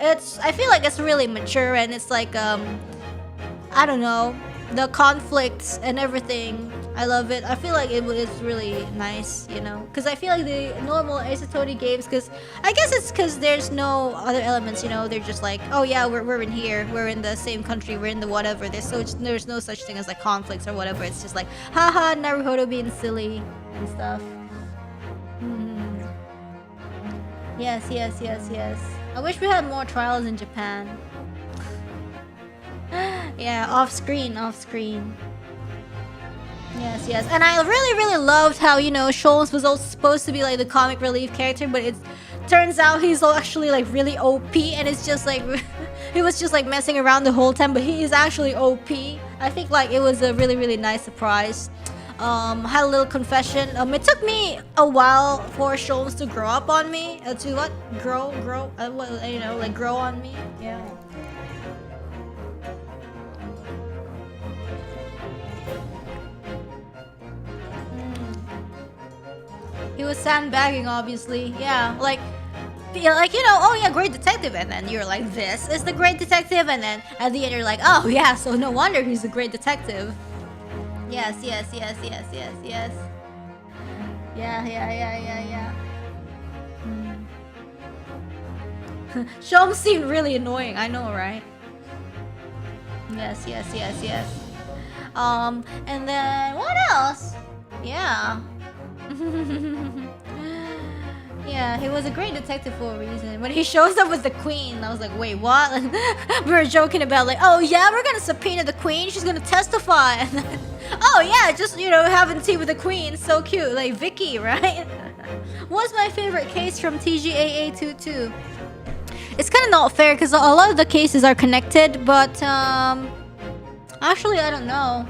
I feel like it's really mature, and it's like I don't know, the conflicts and everything. I love it. I feel like it's really nice, you know, because I feel like the normal Ace Attorney games, because I guess it's because there's no other elements, you know. They're just like, oh yeah, we're in here, we're in the same country, we're in the whatever. There's no such thing as like conflicts or whatever. It's just like, haha, Naruhodo being silly and stuff. Yes. I wish we had more trials in Japan. Yeah, off screen. Yes. And I really loved how, you know, Sholmes was also supposed to be like the comic relief character, but it turns out he's actually like really OP, and it's just like he was just like messing around the whole time, but he is actually OP. I think like it was a really nice surprise. Had a little confession. It took me a while for Sholmes to grow up on me. To what? Grow, you know, like grow on me. Yeah. He was sandbagging, obviously. Yeah, like, you know, oh yeah, great detective, and then you're like, this is the great detective, and then at the end you're like, oh yeah, so no wonder he's a great detective. Yes. Yeah. Sholmes seemed really annoying, I know, right? Yes. And then what else? Yeah. Yeah, he was a great detective for a reason. When he shows up with the queen, I was like, wait, what? We were joking about like, oh yeah, we're gonna subpoena the queen, she's gonna testify. And then, oh yeah, just, you know, having tea with the queen, so cute, like Vicky, right? What's my favorite case from TGAA 22? It's kind of not fair because a lot of the cases are connected, but actually I don't know.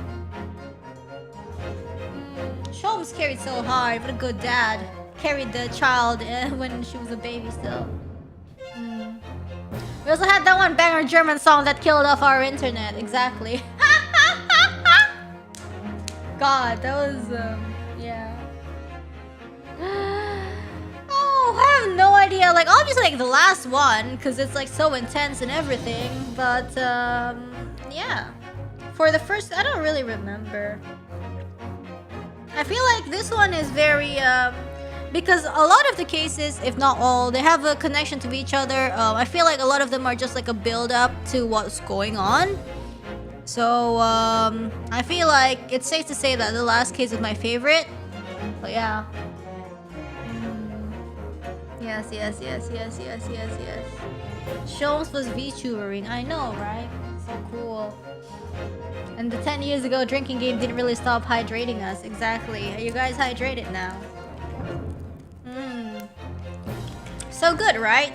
Sholmes carried so hard. What a good dad. Carried the child when she was a baby still. We also had that one banger German song that killed off our internet. Exactly. God, that was yeah. Oh, I have no idea. Like obviously like the last one, because it's like so intense and everything. But yeah. For the first, I don't really remember. I feel like this one is very, because a lot of the cases, if not all, they have a connection to each other. I feel like a lot of them are just like a build-up to what's going on. So, I feel like it's safe to say that the last case is my favorite. But yeah. Yes. Sholmes was VTubering. I know, right? So cool. And the 10 years ago drinking game didn't really stop hydrating us. Exactly. Are you guys hydrated now? So good, right?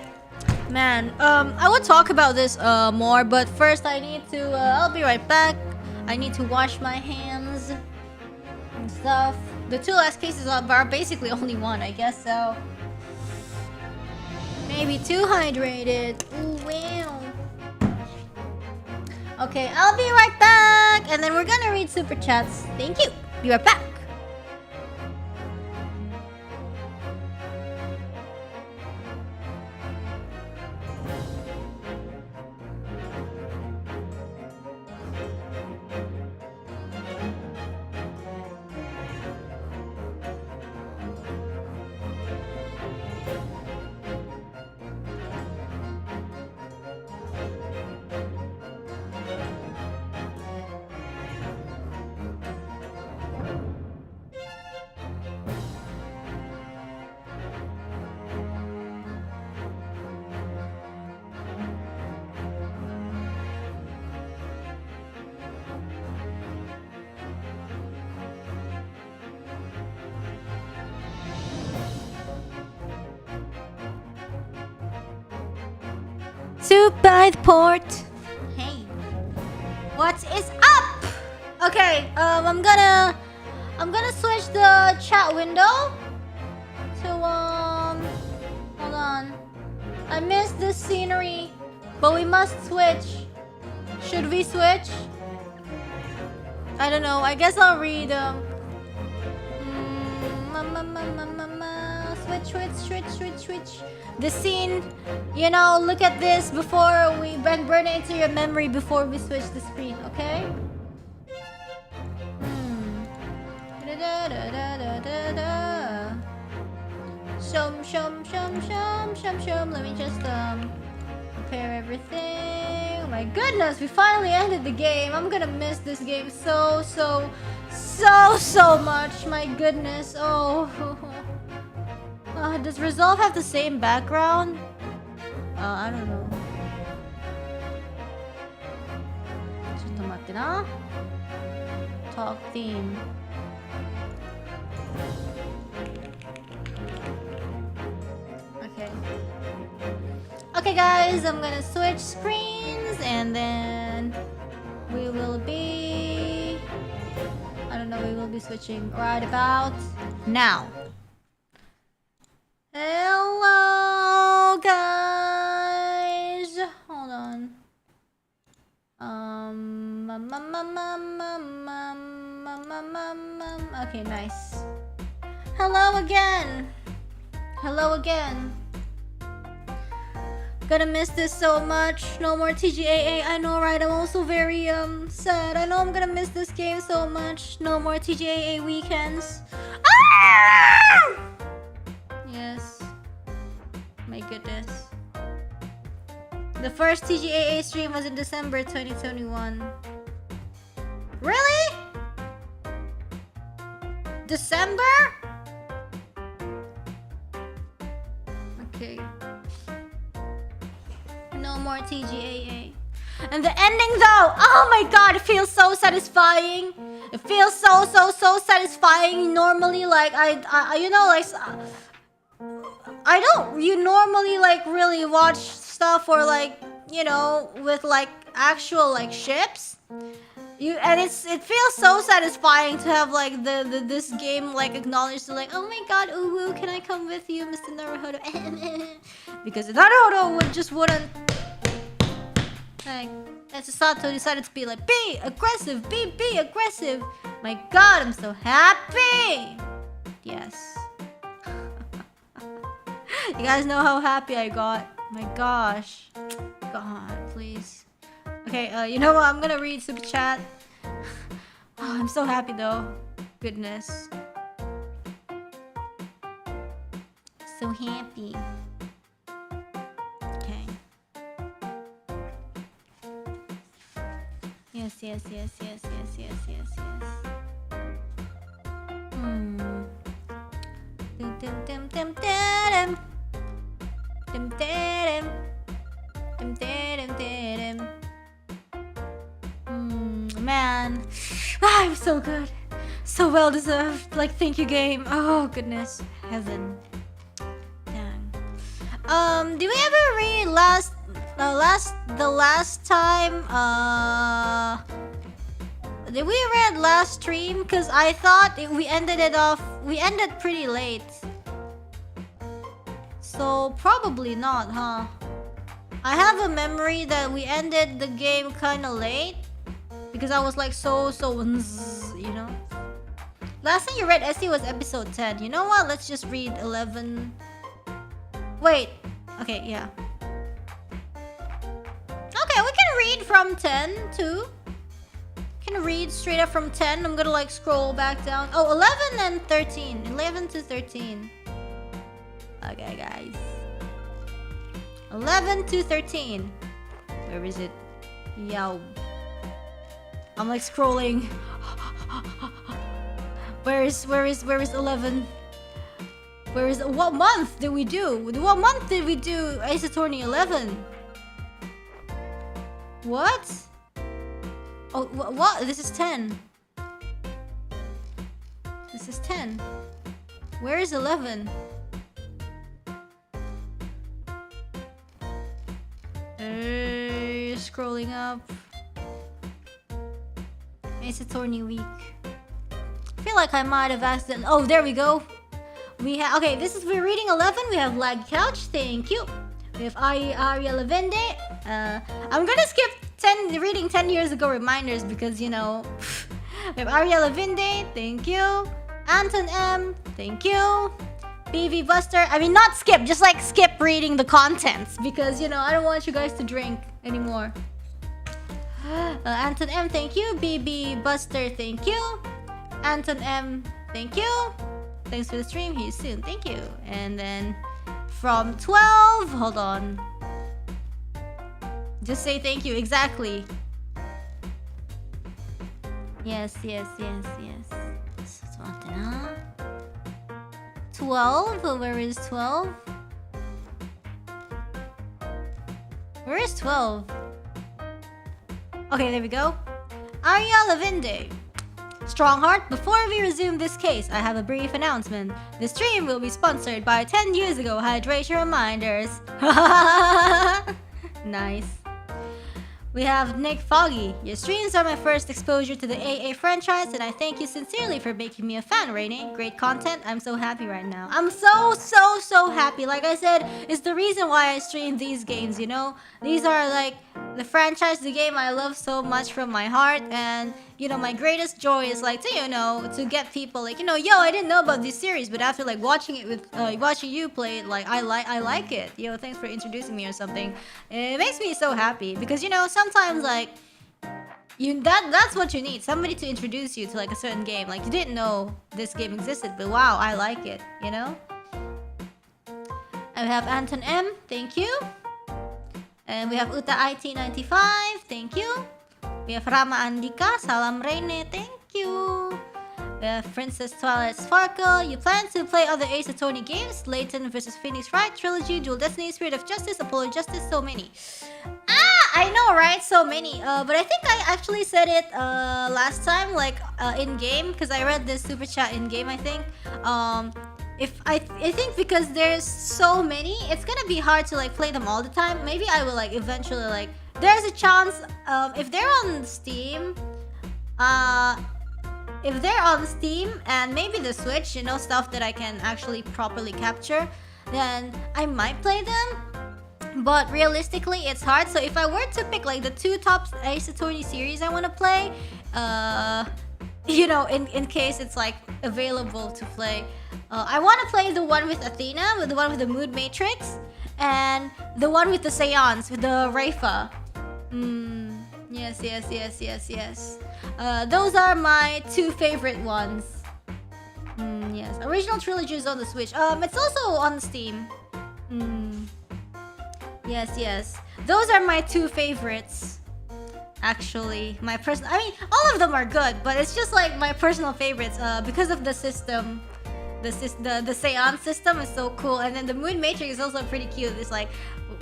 Man, I would talk about this more, but first I need to, I'll be right back. I need to wash my hands and stuff. The two last cases are basically only one, I guess, so. Maybe too hydrated. Ooh, wow. Okay, I'll be right back, and then we're gonna read super chats. Thank you. Be right back. To by the port. Hey, what is up? Okay, I'm gonna switch the chat window to hold on. I missed this scenery, but we must switch. Should we switch? I don't know. I guess I'll read switch. switch. The scene, you know, look at this before we burn it into your memory before we switch the screen, okay? Let me just prepare everything. Oh my goodness, we finally ended the game. I'm gonna miss this game so much. My goodness. Oh. Does Resolve have the same background? I don't know. ちょっと待ってな。Talk theme. Okay guys, I'm gonna switch screens and then we will be switching right about now. Hello guys. Hold on. Okay, nice. Hello again. Gonna miss this so much. No more TGAA. I know, right? I'm also very sad. I know I'm gonna miss this game so much. No more TGAA weekends. Ah! Yes. My goodness. The first TGAA stream was in December 2021. Really? December? Okay. No more TGAA. And the ending though, oh my god, it feels so satisfying. It feels so satisfying. Normally, like you know, like you normally like really watch stuff or like, you know, with like actual like ships. It feels so satisfying to have like this game like acknowledged to like, oh my god, ooh, can I come with you, Mr. Naruhodo? Because Naruhodo wouldn't. Like, Sato decided to be like, be aggressive, be aggressive. My god, I'm so happy. Yes. You guys know how happy I got. My gosh. God, please. Okay, you know what? I'm gonna read super chat. Oh, I'm so happy though. Goodness. So happy. Okay. Yes. Man, I'm so good, so well deserved. Like, thank you, game. Oh goodness, heaven. Dang. Did we ever read the last time? Did we read last stream? Cause I thought we ended pretty late. So probably not, huh? I have a memory that we ended the game kind of late because I was like so you know. Last time you read SE was episode 10. You know what? Let's just read 11. Wait. Okay, yeah. Okay, we can read from 10 too. Can read straight up from 10. I'm gonna like scroll back down. Oh, 11 and 13. 11 to 13. Okay, guys. 11 to 13. Where is it? Yo. I'm like scrolling. Where is 11? Where is what month did we do? What month did we do Ace Attorney 11? What? Oh, what? This is 10. This is 10. Where is 11? Scrolling up. Ace Attorney week. I feel like I might have accidentally. Oh, there we go. We have. Okay, we're reading 11. We have Lag Couch. Thank you. We have Aria Lavende. I'm gonna skip reading 10 years ago reminders because, you know. We have Aria Lavende. Thank you. Anton M. Thank you. BV Buster. I mean, not skip, just like skip reading the contents because, you know, I don't want you guys to drink anymore. Anton M, thank you. BB Buster, thank you. Anton M, thank you. Thanks for the stream. See you soon. Thank you. And then from 12, hold on. Just say thank you. Exactly. Yes. 12? Where is 12? Where is 12? Okay, there we go. Arya Lavinde. Strongheart, before we resume this case, I have a brief announcement. The stream will be sponsored by 10 years ago hydration reminders. Nice. We have Nick Foggy. Your streams are my first exposure to the AA franchise, and I thank you sincerely for making me a fan, Reine. Great content. I'm so happy right now. I'm so happy. Like I said, it's the reason why I stream these games, you know? These are like the franchise, the game I love so much from my heart, and you know, my greatest joy is like to, you know, to get people like, you know, yo, I didn't know about this series, but after like watching it with watching you play it, like I like it. Yo, thanks for introducing me or something. It makes me so happy because, you know, sometimes like that's what you need, somebody to introduce you to like a certain game. Like you didn't know this game existed, but wow, I like it, you know? And we have Anton M, thank you. And we have Uta IT95, thank you. We have Rama Andika, Salam Reine, thank you. We have Princess Twilight Sparkle. You plan to play other Ace Attorney games? Layton vs. Phoenix Wright, Trilogy, Dual Destiny, Spirit of Justice, Apollo Justice, so many. I know, right? So many. But I think I actually said it last time, like in game, because I read this super chat in game. I think. I think because there's so many, it's gonna be hard to like play them all the time. Maybe I will like eventually like. There's a chance if they're on Steam. If they're on Steam and maybe the Switch, you know, stuff that I can actually properly capture, then I might play them. But realistically, it's hard. So if I were to pick like the 2 top Ace Attorney series I want to play, you know, in case it's like available to play, I want to play the one with Athena, with the one with the Mood Matrix, and the one with the Seance, with the Raifa. Yes. Those are my 2 favorite ones. Yes. Original Trilogy is on the Switch. It's also on Steam. Yes. Those are my 2 favorites. Actually, my personal. I mean, all of them are good, but it's just like my personal favorites. Because of the system. The Seance system is so cool, and then the Moon Matrix is also pretty cute. It's like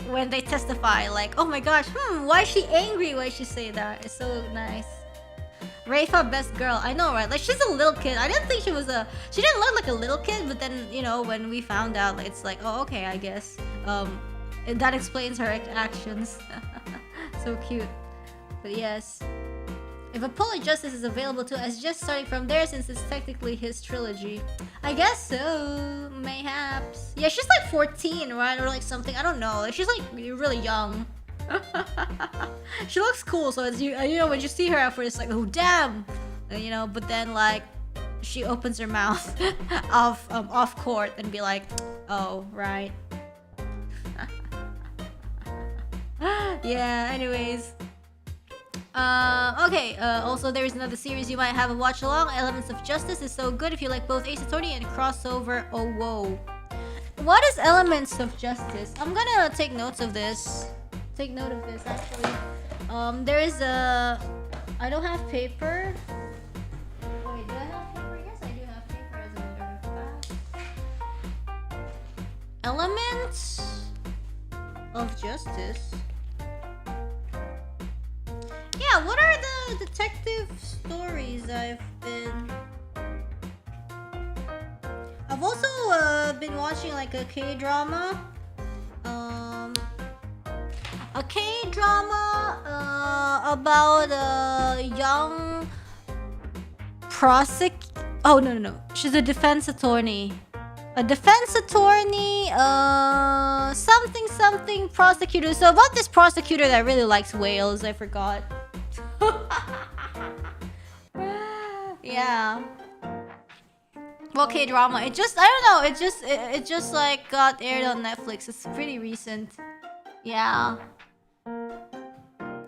when they testify, like, oh my gosh, why is she angry? Why she say that? It's so nice. Raifa, best girl. I know, right? Like she's a little kid. I didn't think she was she didn't look like a little kid, but then, you know, when we found out, like, it's like, oh, okay, I guess. That explains her actions. So cute. But yes. If Apollo Justice is available to us, just starting from there since it's technically his trilogy. I guess so. Mayhaps. Yeah, she's like 14, right? Or like something. I don't know. Like, she's like really young. She looks cool, so it's, you know, when you see her at first, it's like, oh damn, you know. But then like she opens her mouth off court and be like, oh right. Yeah. Anyways. Okay, also there is another series you might have a watch along. Elements of Justice is so good if you like both Ace Attorney and crossover. Oh, whoa. What is Elements of Justice? I'm gonna take notes of this. Take note of this, actually. There is a... I don't have paper. Wait, do I have paper? Yes, I do have paper as a matter of fact. Elements of Justice. Yeah, what are the detective stories I've also been watching like a K-drama. A K-drama about a young oh no. She's a defense attorney. A defense attorney, something prosecutor. So about this prosecutor that really likes whales, I forgot. Yeah. Well, K-drama. It just, I don't know. It just like got aired on Netflix. It's pretty recent. Yeah.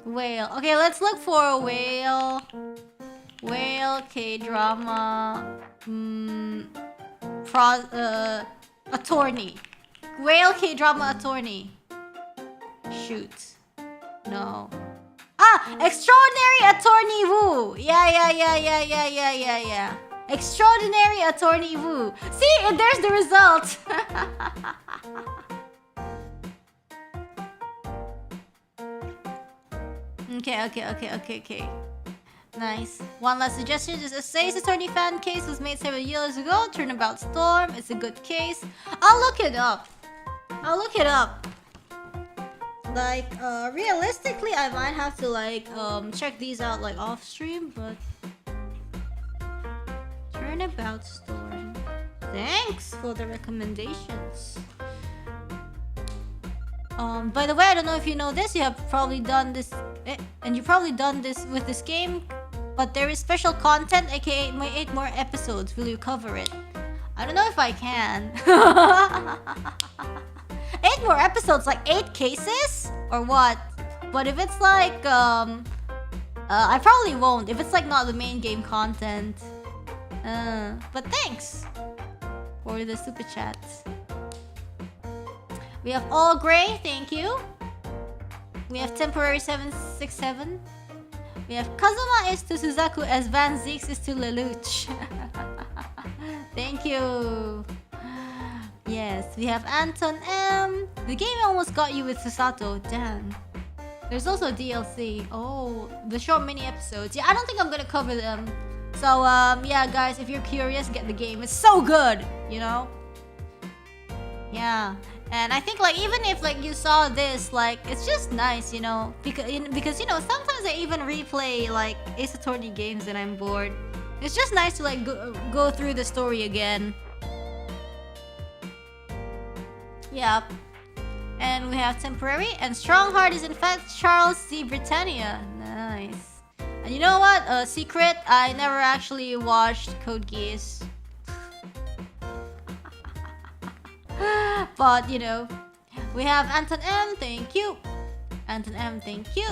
Whale. Okay, let's look for a whale. Whale K-drama. Attorney. Whale K-drama attorney. Shoot. No. Ah! Extraordinary Attorney Woo! Yeah. Extraordinary Attorney Woo. See? There's the result. Okay. Nice. One last suggestion. Just a Ace Attorney fan case was made several years ago. Turnabout Storm. It's a good case. I'll look it up. Like, realistically, I might have to, like, check these out, like, off stream, but... Turnabout Storm. Thanks for the recommendations. By the way, I don't know if you know this, you have probably done this, and you've probably done this with this game, but there is special content, aka my 8 more episodes. Will you cover it? I don't know if I can. 8 more episodes, like 8 cases? Or what? But if it's like, I probably won't. If it's like not the main game content. But thanks for the super chats. We have All Gray, thank you. We have Temporary 767. We have Kazuma is to Suzaku as Van Zeeks is to Lelouch. Thank you. Yes, we have Anton M. The game almost got you with Susato. Damn. There's also DLC. Oh, the short mini episodes. Yeah, I don't think I'm gonna cover them. So, yeah, guys, if you're curious, get the game. It's so good, you know? Yeah. And I think, like, even if, like, you saw this, like, it's just nice, you know? Because you know, sometimes I even replay, like, Ace Attorney games when I'm bored. It's just nice to, like, go through the story again. Yep. And we have Temporary. And Strongheart is, in fact, Charles C. Britannia. Nice. And you know what? Secret, I never actually watched Code Geass. But, you know, we have Anton M, thank you. Anton M, thank you.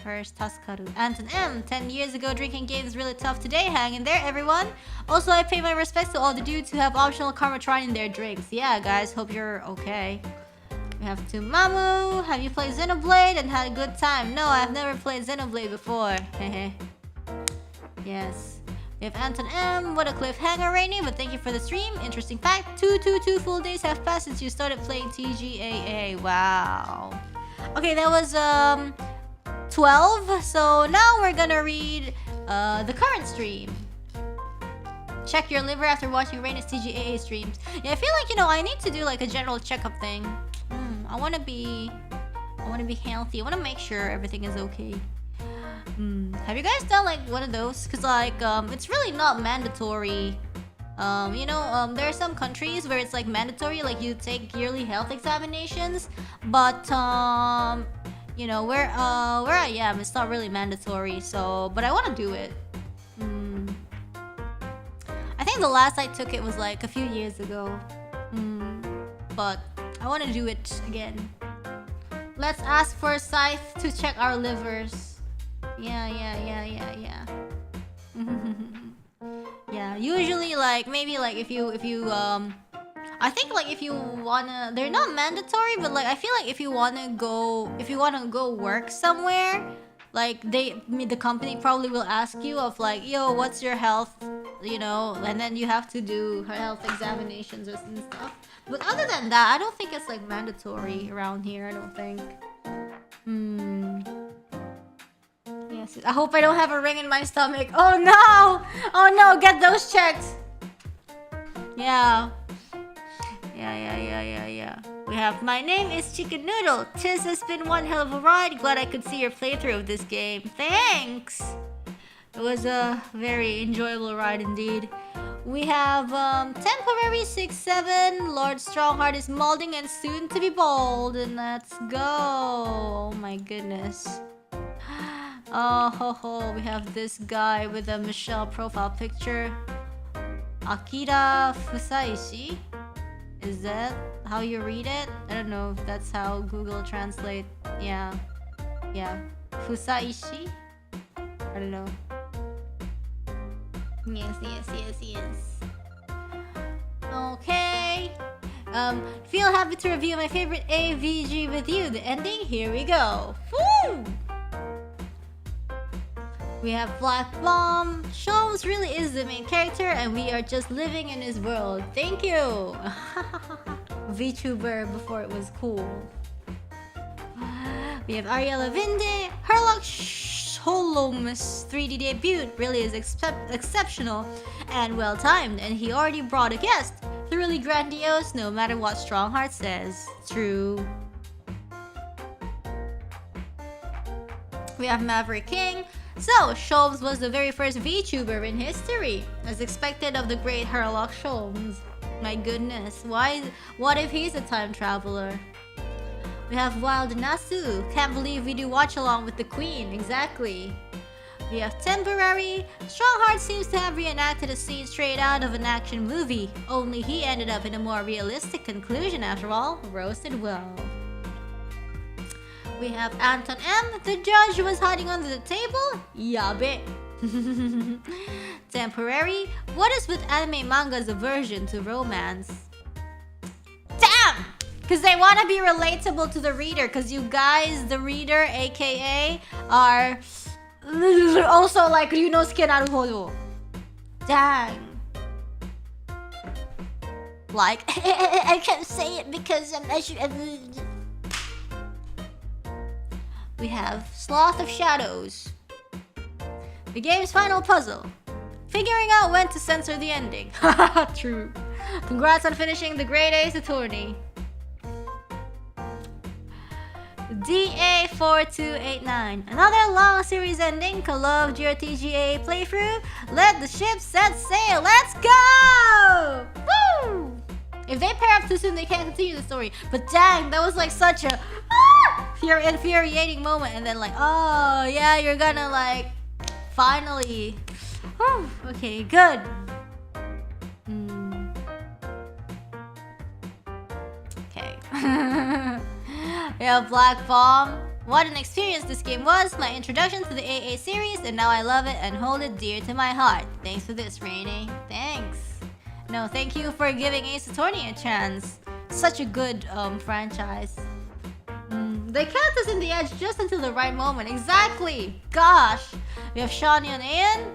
First, Taskaru. Anton M, 10 years ago, drinking games really tough today. Hang in there, everyone. Also, I pay my respects to all the dudes who have optional Karmatron in their drinks. Yeah, guys, hope you're okay. We have Tumamu. Have you played Xenoblade and had a good time? No, I've never played Xenoblade before. Hehe. Yes. We have Anton M. What a cliffhanger, Rainy, but thank you for the stream. Interesting fact, 2 full days have passed since you started playing TGAA. Wow. Okay, that was 12. So now we're gonna read the current stream. Check your liver after watching Raina's TGAA streams. Yeah, I feel like, you know, I need to do like a general checkup thing. I wanna be healthy. I wanna make sure everything is okay. Have you guys done like one of those? Cause like it's really not mandatory. You know, there are some countries where it's like mandatory, like you take yearly health examinations, but you know, where I am, it's not really mandatory. So, but I want to do it. I think the last I took it was like a few years ago. But I want to do it again. Let's ask for Scythe to check our livers. Yeah. Yeah, usually like maybe like if you I think like if you wanna, they're not mandatory, but like I feel like if you wanna go work somewhere, like the company probably will ask you of like, yo, what's your health, you know, and then you have to do health examinations and stuff. But other than that, I don't think it's like mandatory around here. I don't think. Yes, I hope I don't have a ring in my stomach. Oh no! Oh no! Get those checked. Yeah. We have my name is Chicken Noodle. Tis has been one hell of a ride. Glad I could see your playthrough of this game. Thanks. It was a very enjoyable ride indeed. We have Temporary 6-7. Lord Strongheart is molding and soon to be bold. And let's go. Oh my goodness. Oh ho ho, we have this guy with a Michelle profile picture. Akira Fusaishi. Is that how you read it? I don't know if that's how Google Translate. Yeah. Fusaishi? I don't know. Yes. Okay. Feel happy to review my favorite AVG with you. The ending, here we go. Woo! We have Black Bomb. Sholmes really is the main character and we are just living in his world. Thank you! VTuber before it was cool. We have Ariella Vinde. Herlock Holom's 3D debut really is exceptional and well timed, and he already brought a guest. Thoroughly grandiose no matter what Strongheart says. True. We have Maverick King. So, Sholmes was the very first VTuber in history, as expected of the great Herlock Sholmes. My goodness, what if he's a time traveler? We have Wild Nasu. Can't believe we do watch along with the Queen, exactly. We have Temporary. Strongheart seems to have reenacted a scene straight out of an action movie, only he ended up in a more realistic conclusion after all. Roasted well. We have Anton M. The judge was hiding under the table? Yabe. Temporary. What is with anime manga's aversion to romance? Damn! Because they want to be relatable to the reader. Because you guys, the reader, aka, are also like Ryunosuke Naruhodo. Dang. Like, I can't say it because I'm actually... We have Sloth of Shadows. The game's final puzzle. Figuring out when to censor the ending. Haha, true. Congrats on finishing the Grade A Saturni. DA4289. Another long series ending. Loved your TGAA playthrough. Let the ship set sail. Let's go! Woo! If they pair up too soon, they can't continue the story. But dang, that was like such a infuriating moment. And then like, oh yeah, you're gonna like finally. Whew, okay, good. Okay. We have Black Bomb. What an experience this game was. My introduction to the AA series, and now I love it and hold it dear to my heart. Thanks for this, Reine. Thanks. No, thank you for giving Ace Attorney a chance. Such a good franchise. They kept us in the edge just until the right moment. Exactly. Gosh. We have Shawnee and Ian.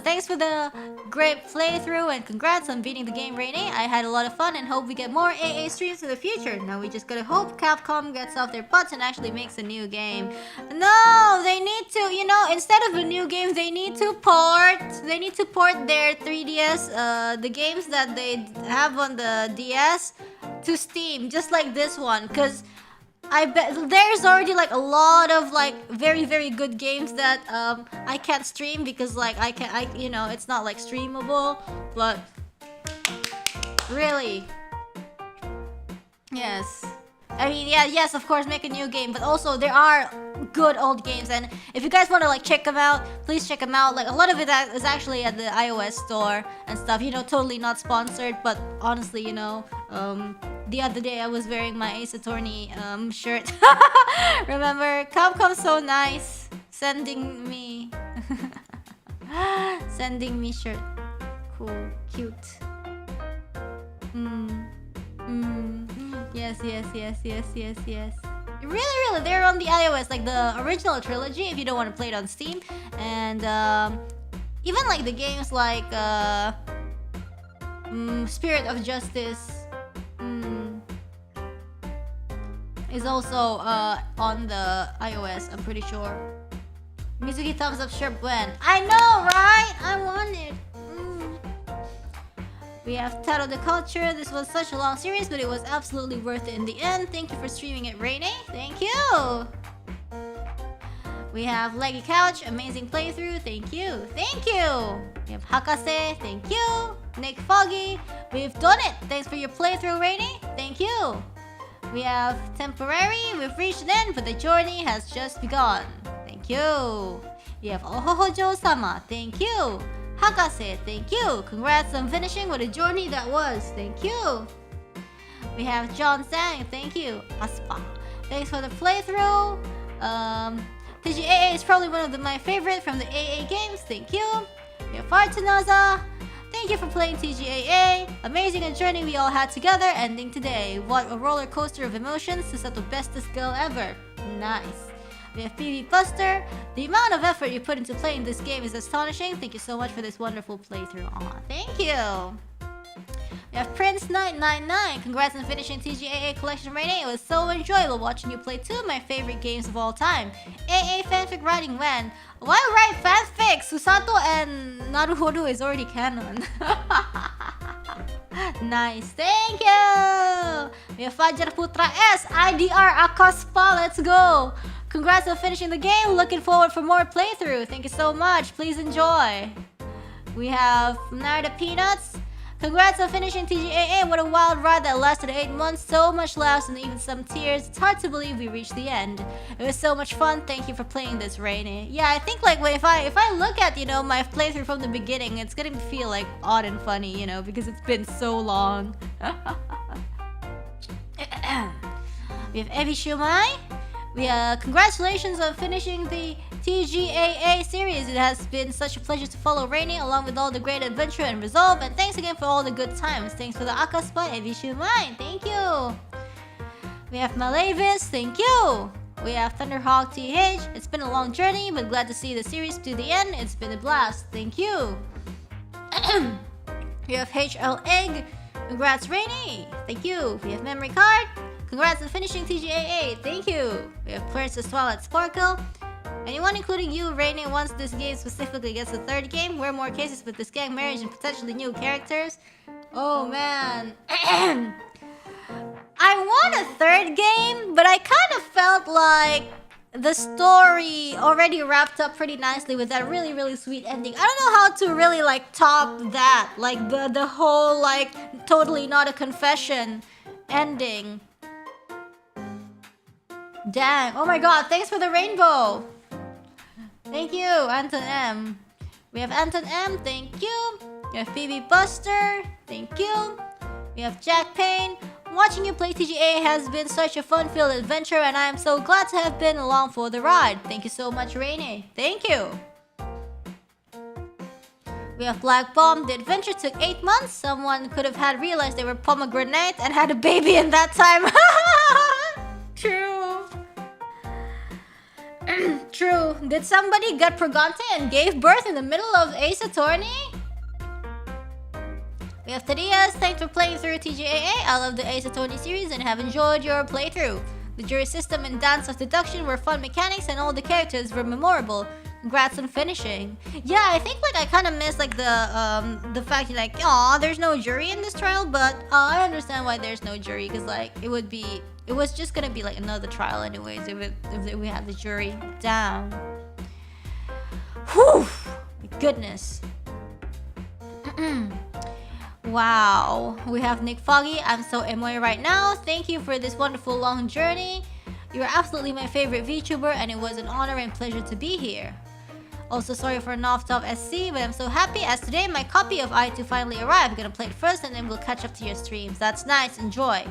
Thanks for the great playthrough and congrats on beating the game, Reine. I had a lot of fun and hope we get more AA streams in the future. Now we just gotta hope Capcom gets off their butts and actually makes a new game. No, they need to, you know, instead of a new game, they need to port their 3DS, the games that they have on the DS to Steam, just like this one, because I bet there's already like a lot of like very good games that I can't stream because like you know, it's not like streamable, but really, yes, I mean, yeah, yes, of course, make a new game, but also there are good old games, and if you guys want to like check them out, please check them out. Like a lot of it is actually at the iOS store and stuff, you know, totally not sponsored, but honestly, you know, the other day I was wearing my Ace Attorney shirt. Remember? Capcom's so nice. Sending me shirt. Cool. Cute. Yes. Really, they're on the iOS, like the original trilogy if you don't want to play it on Steam. And even like the games like Spirit of Justice is also on the iOS, I'm pretty sure. Mizuki thumbs up shirt when. I know, right? I want it. We have Taro the Culture. This was such a long series, but it was absolutely worth it in the end. Thank you for streaming it, Reine. Thank you. We have Leggy Couch. Amazing playthrough. Thank you. Thank you. We have Hakase. Thank you. Nick Foggy. We've done it. Thanks for your playthrough, Reine. Thank you. We have Temporary. We've reached the end, but the journey has just begun. Thank you. We have Ohohojo-sama. Thank you. Hakase, thank you. Congrats on finishing what a journey that was. Thank you. We have John Sang, thank you. Aspa, thanks for the playthrough. TGAA is probably one of my favorite from the AA games. Thank you. We have Fartanaza. Thank you for playing TGAA. Amazing a journey we all had together, ending today. What a roller coaster of emotions. This is the bestest girl ever. Nice. We have PV Buster. The amount of effort you put into playing this game is astonishing. Thank you so much for this wonderful playthrough. Aw, thank you. We have Prince999. Congrats on finishing TGAA Collection Rating. It was so enjoyable watching you play two of my favorite games of all time. AA fanfic writing when? Why write fanfic? Susato and Naruhodo is already canon. Nice, thank you! We have Fajar Putra S. IDR Akaspa, let's go! Congrats on finishing the game. Looking forward for more playthrough. Thank you so much. Please enjoy. We have Narda Peanuts. Congrats on finishing TGAA. What a wild ride that lasted 8 months. So much laughs and even some tears. It's hard to believe we reached the end. It was so much fun. Thank you for playing this, Reine. Yeah, I think like if I look at, you know, my playthrough from the beginning, it's gonna feel like odd and funny, you know, because it's been so long. We have Evi Shumai. Congratulations on finishing the TGAA series. It has been such a pleasure to follow Reine along with all the great adventure and resolve, and thanks again for all the good times. Thanks for the Akaspa, Evi Shumai. Thank you. We have Malavis. Thank you. We have Thunderhawk TH. It's been a long journey, but glad to see the series to the end. It's been a blast. Thank you. We have HL Egg. Congrats, Reine. Thank you. We have Memory Card. Congrats on finishing TGAA. Thank you. We have Princess Twilight Sparkle. Anyone, including you, Reine, wants this game specifically gets a third game. Where more cases with this gang marriage and potentially new characters. Oh man. I want a third game, but I kind of felt like the story already wrapped up pretty nicely with that really, really sweet ending. I don't know how to really like top that. Like the whole like totally not a confession ending. Dang. Oh my god, thanks for the rainbow. Thank you, Anton M. We have Anton M, thank you. We have Phoebe Buster, thank you. We have Jack Payne. Watching you play TGA has been such a fun-filled adventure, and I am so glad to have been along for the ride. Thank you so much, Reine. Thank you. We have Black Bomb. The adventure took 8 months. Someone could have had realized they were pomegranate and had a baby in that time. True. True. Did somebody get Progante and gave birth in the middle of Ace Attorney? We have Thaddeus. Thanks for playing through TGAA. I love the Ace Attorney series and have enjoyed your playthrough. The jury system and dance of deduction were fun mechanics and all the characters were memorable. Congrats on finishing. Yeah, I think like I kind of miss like the fact that like, aw, there's no jury in this trial, but I understand why there's no jury, because like it was just gonna be like another trial anyways if we had the jury. Damn. Whew. My goodness. Wow. We have Nick Foggy. I'm so emoy right now. Thank you for this wonderful long journey. You are absolutely my favorite VTuber, and it was an honor and pleasure to be here. Also, sorry for Noftop SC, but I'm so happy as today my copy of I2 finally arrived. I'm gonna play it first and then we'll catch up to your streams. That's nice, enjoy.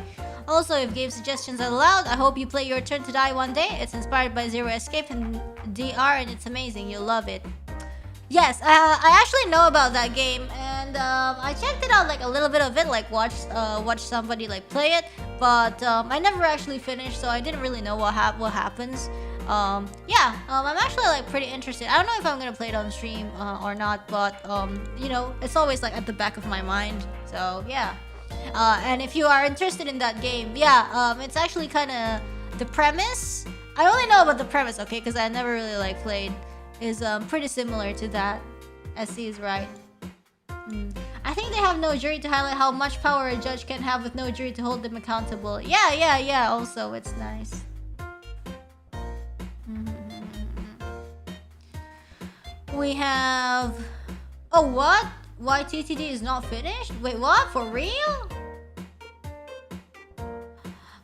Also, if game suggestions are allowed, I hope you play Your Turn to Die one day. It's inspired by Zero Escape and DR, and it's amazing. You'll love it. Yes, I actually know about that game, and I checked it out like a little bit of it, like watched somebody like play it, but I never actually finished, so I didn't really know what happens. Yeah, I'm actually like pretty interested. I don't know if I'm gonna play it on stream or not, but you know, it's always like at the back of my mind. So yeah, and if you are interested in that game, yeah, it's actually kind of the premise. I only know about the premise, okay, because I never really like played. Is pretty similar to that. SC is right. I think they have no jury to highlight how much power a judge can have with no jury to hold them accountable. Yeah. Also, it's nice. We have... Oh, what? Why TTD is not finished? Wait, what? For real?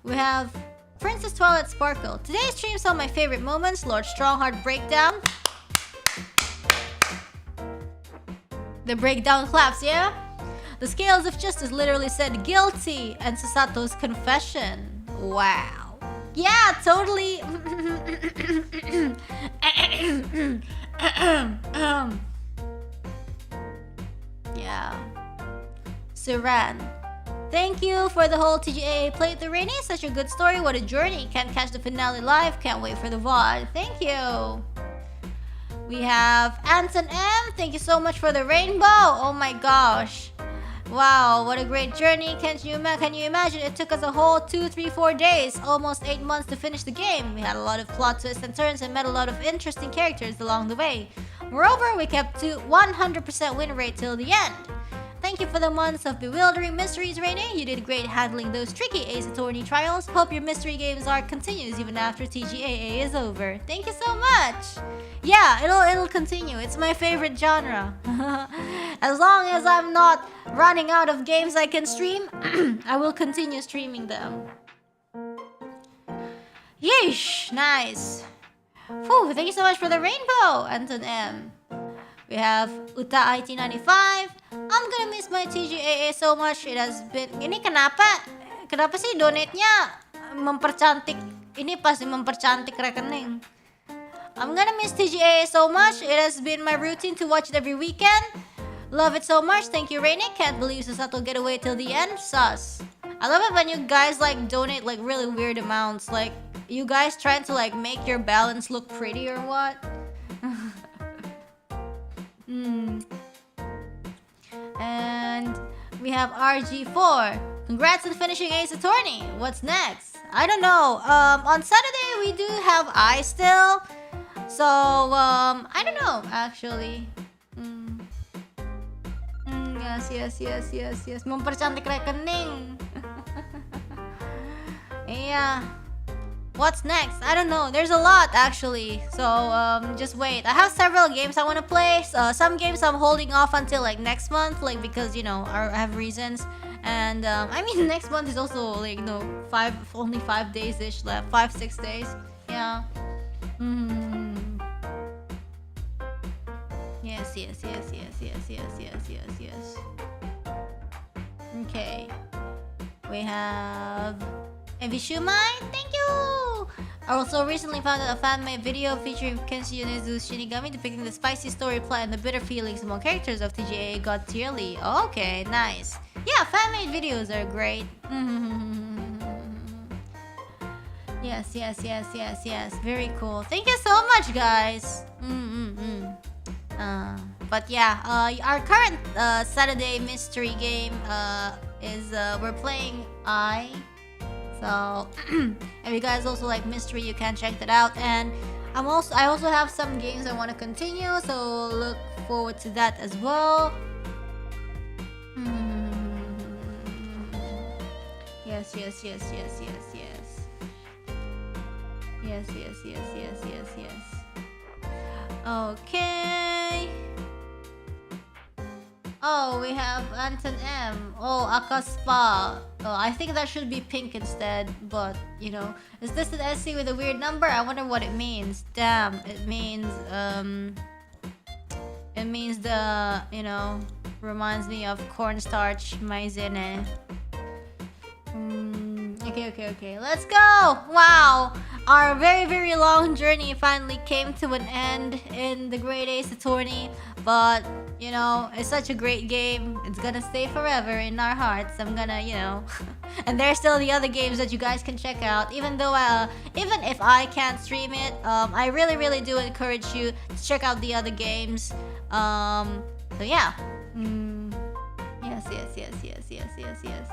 We have Princess Twilight Sparkle. Today's stream saw my favorite moments. Lord Strongheart Breakdown. The breakdown claps, yeah? The scales of justice literally said guilty and Sasato's confession. Wow. Yeah, totally. Yeah. Suran. Thank you for the whole TGAA playthrough, Reine. Such a good story. What a journey. Can't catch the finale live. Can't wait for the VOD. Thank you. We have Anton M. Thank you so much for the rainbow. Oh my gosh. Wow, what a great journey. Can you imagine? It took us a whole 2, 3, 4 days, almost 8 months to finish the game. We had a lot of plot twists and turns and met a lot of interesting characters along the way. Moreover, we kept to 100% win rate till the end. Thank you for the months of bewildering mysteries, Reine. You did great handling those tricky Ace Attorney trials. Hope your mystery games arc continues even after TGAA is over. Thank you so much. Yeah, it'll continue. It's my favorite genre. As long as I'm not running out of games I can stream, I will continue streaming them. Yeesh, nice. Whew, thank you so much for the rainbow, Anton M. We have Uta IT95. I'm gonna miss my TGAA so much. It has been... Ini kenapa? Kenapa sih donate-nya mempercantik? Ini pasti mempercantik rekening. I'm gonna miss TGAA so much. It has been my routine to watch it every weekend. Love it so much. Thank you, Reine. Can't believe Sasato get away till the end. Sus. I love it when you guys like donate like really weird amounts. Like, you guys trying to like make your balance look pretty or what? And we have RG4. Congrats on finishing Ace Attorney. What's next? I don't know. On Saturday we do have I still. So I don't know actually. Yes. Mempercantik rekening. Yeah. What's next? I don't know. There's a lot actually. So just wait. I have several games I want to play. Some games I'm holding off until like next month, like because you know I have reasons. And I mean next month is also like only 5 days ish left, 5-6 days. Yeah. Yes. Okay. We have Evishumai, thank you! I also recently found a fan-made video featuring Kenshi Yonezu's Shinigami depicting the spicy story plot and the bitter feelings among characters of TGAA got tierly. Okay, nice. Yeah, fan-made videos are great. Yes. Very cool. Thank you so much, guys. But yeah, our current Saturday mystery game is we're playing I. So if you guys also like mystery, you can check that out. And I also have some games I want to continue, so look forward to that as well. Yes. Okay. Oh, we have Anton M. Oh, Akaspa. Oh, I think that should be pink instead, but, you know. Is this an SC with a weird number? I wonder what it means. Damn, it means the, you know, reminds me of cornstarch maizene. Okay. Let's go! Wow! Our very long journey finally came to an end in the Great Ace Attorney. But, you know, it's such a great game. It's gonna stay forever in our hearts. I'm gonna, you know... And there's still the other games that you guys can check out. Even though, even if I can't stream it, I really do encourage you to check out the other games. So yeah. Yes.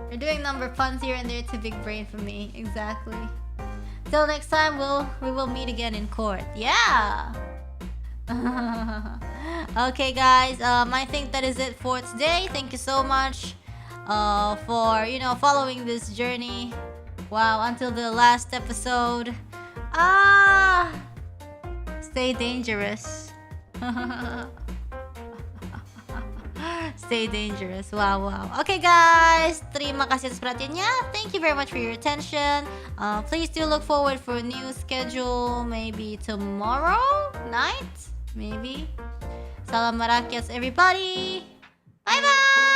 We're doing number puns here and there. It's a big brain for me. Exactly. Till next time, we will meet again in court. Yeah! Okay, guys. I think that is it for today. Thank you so much for, you know, following this journey. Wow, until the last episode. Stay dangerous. Stay dangerous. Wow. Okay, guys. Terima kasih atas perhatiannya. Thank you very much for your attention. Please do look forward for a new schedule. Maybe tomorrow night? Maybe. Salam merakyat everybody. Bye bye.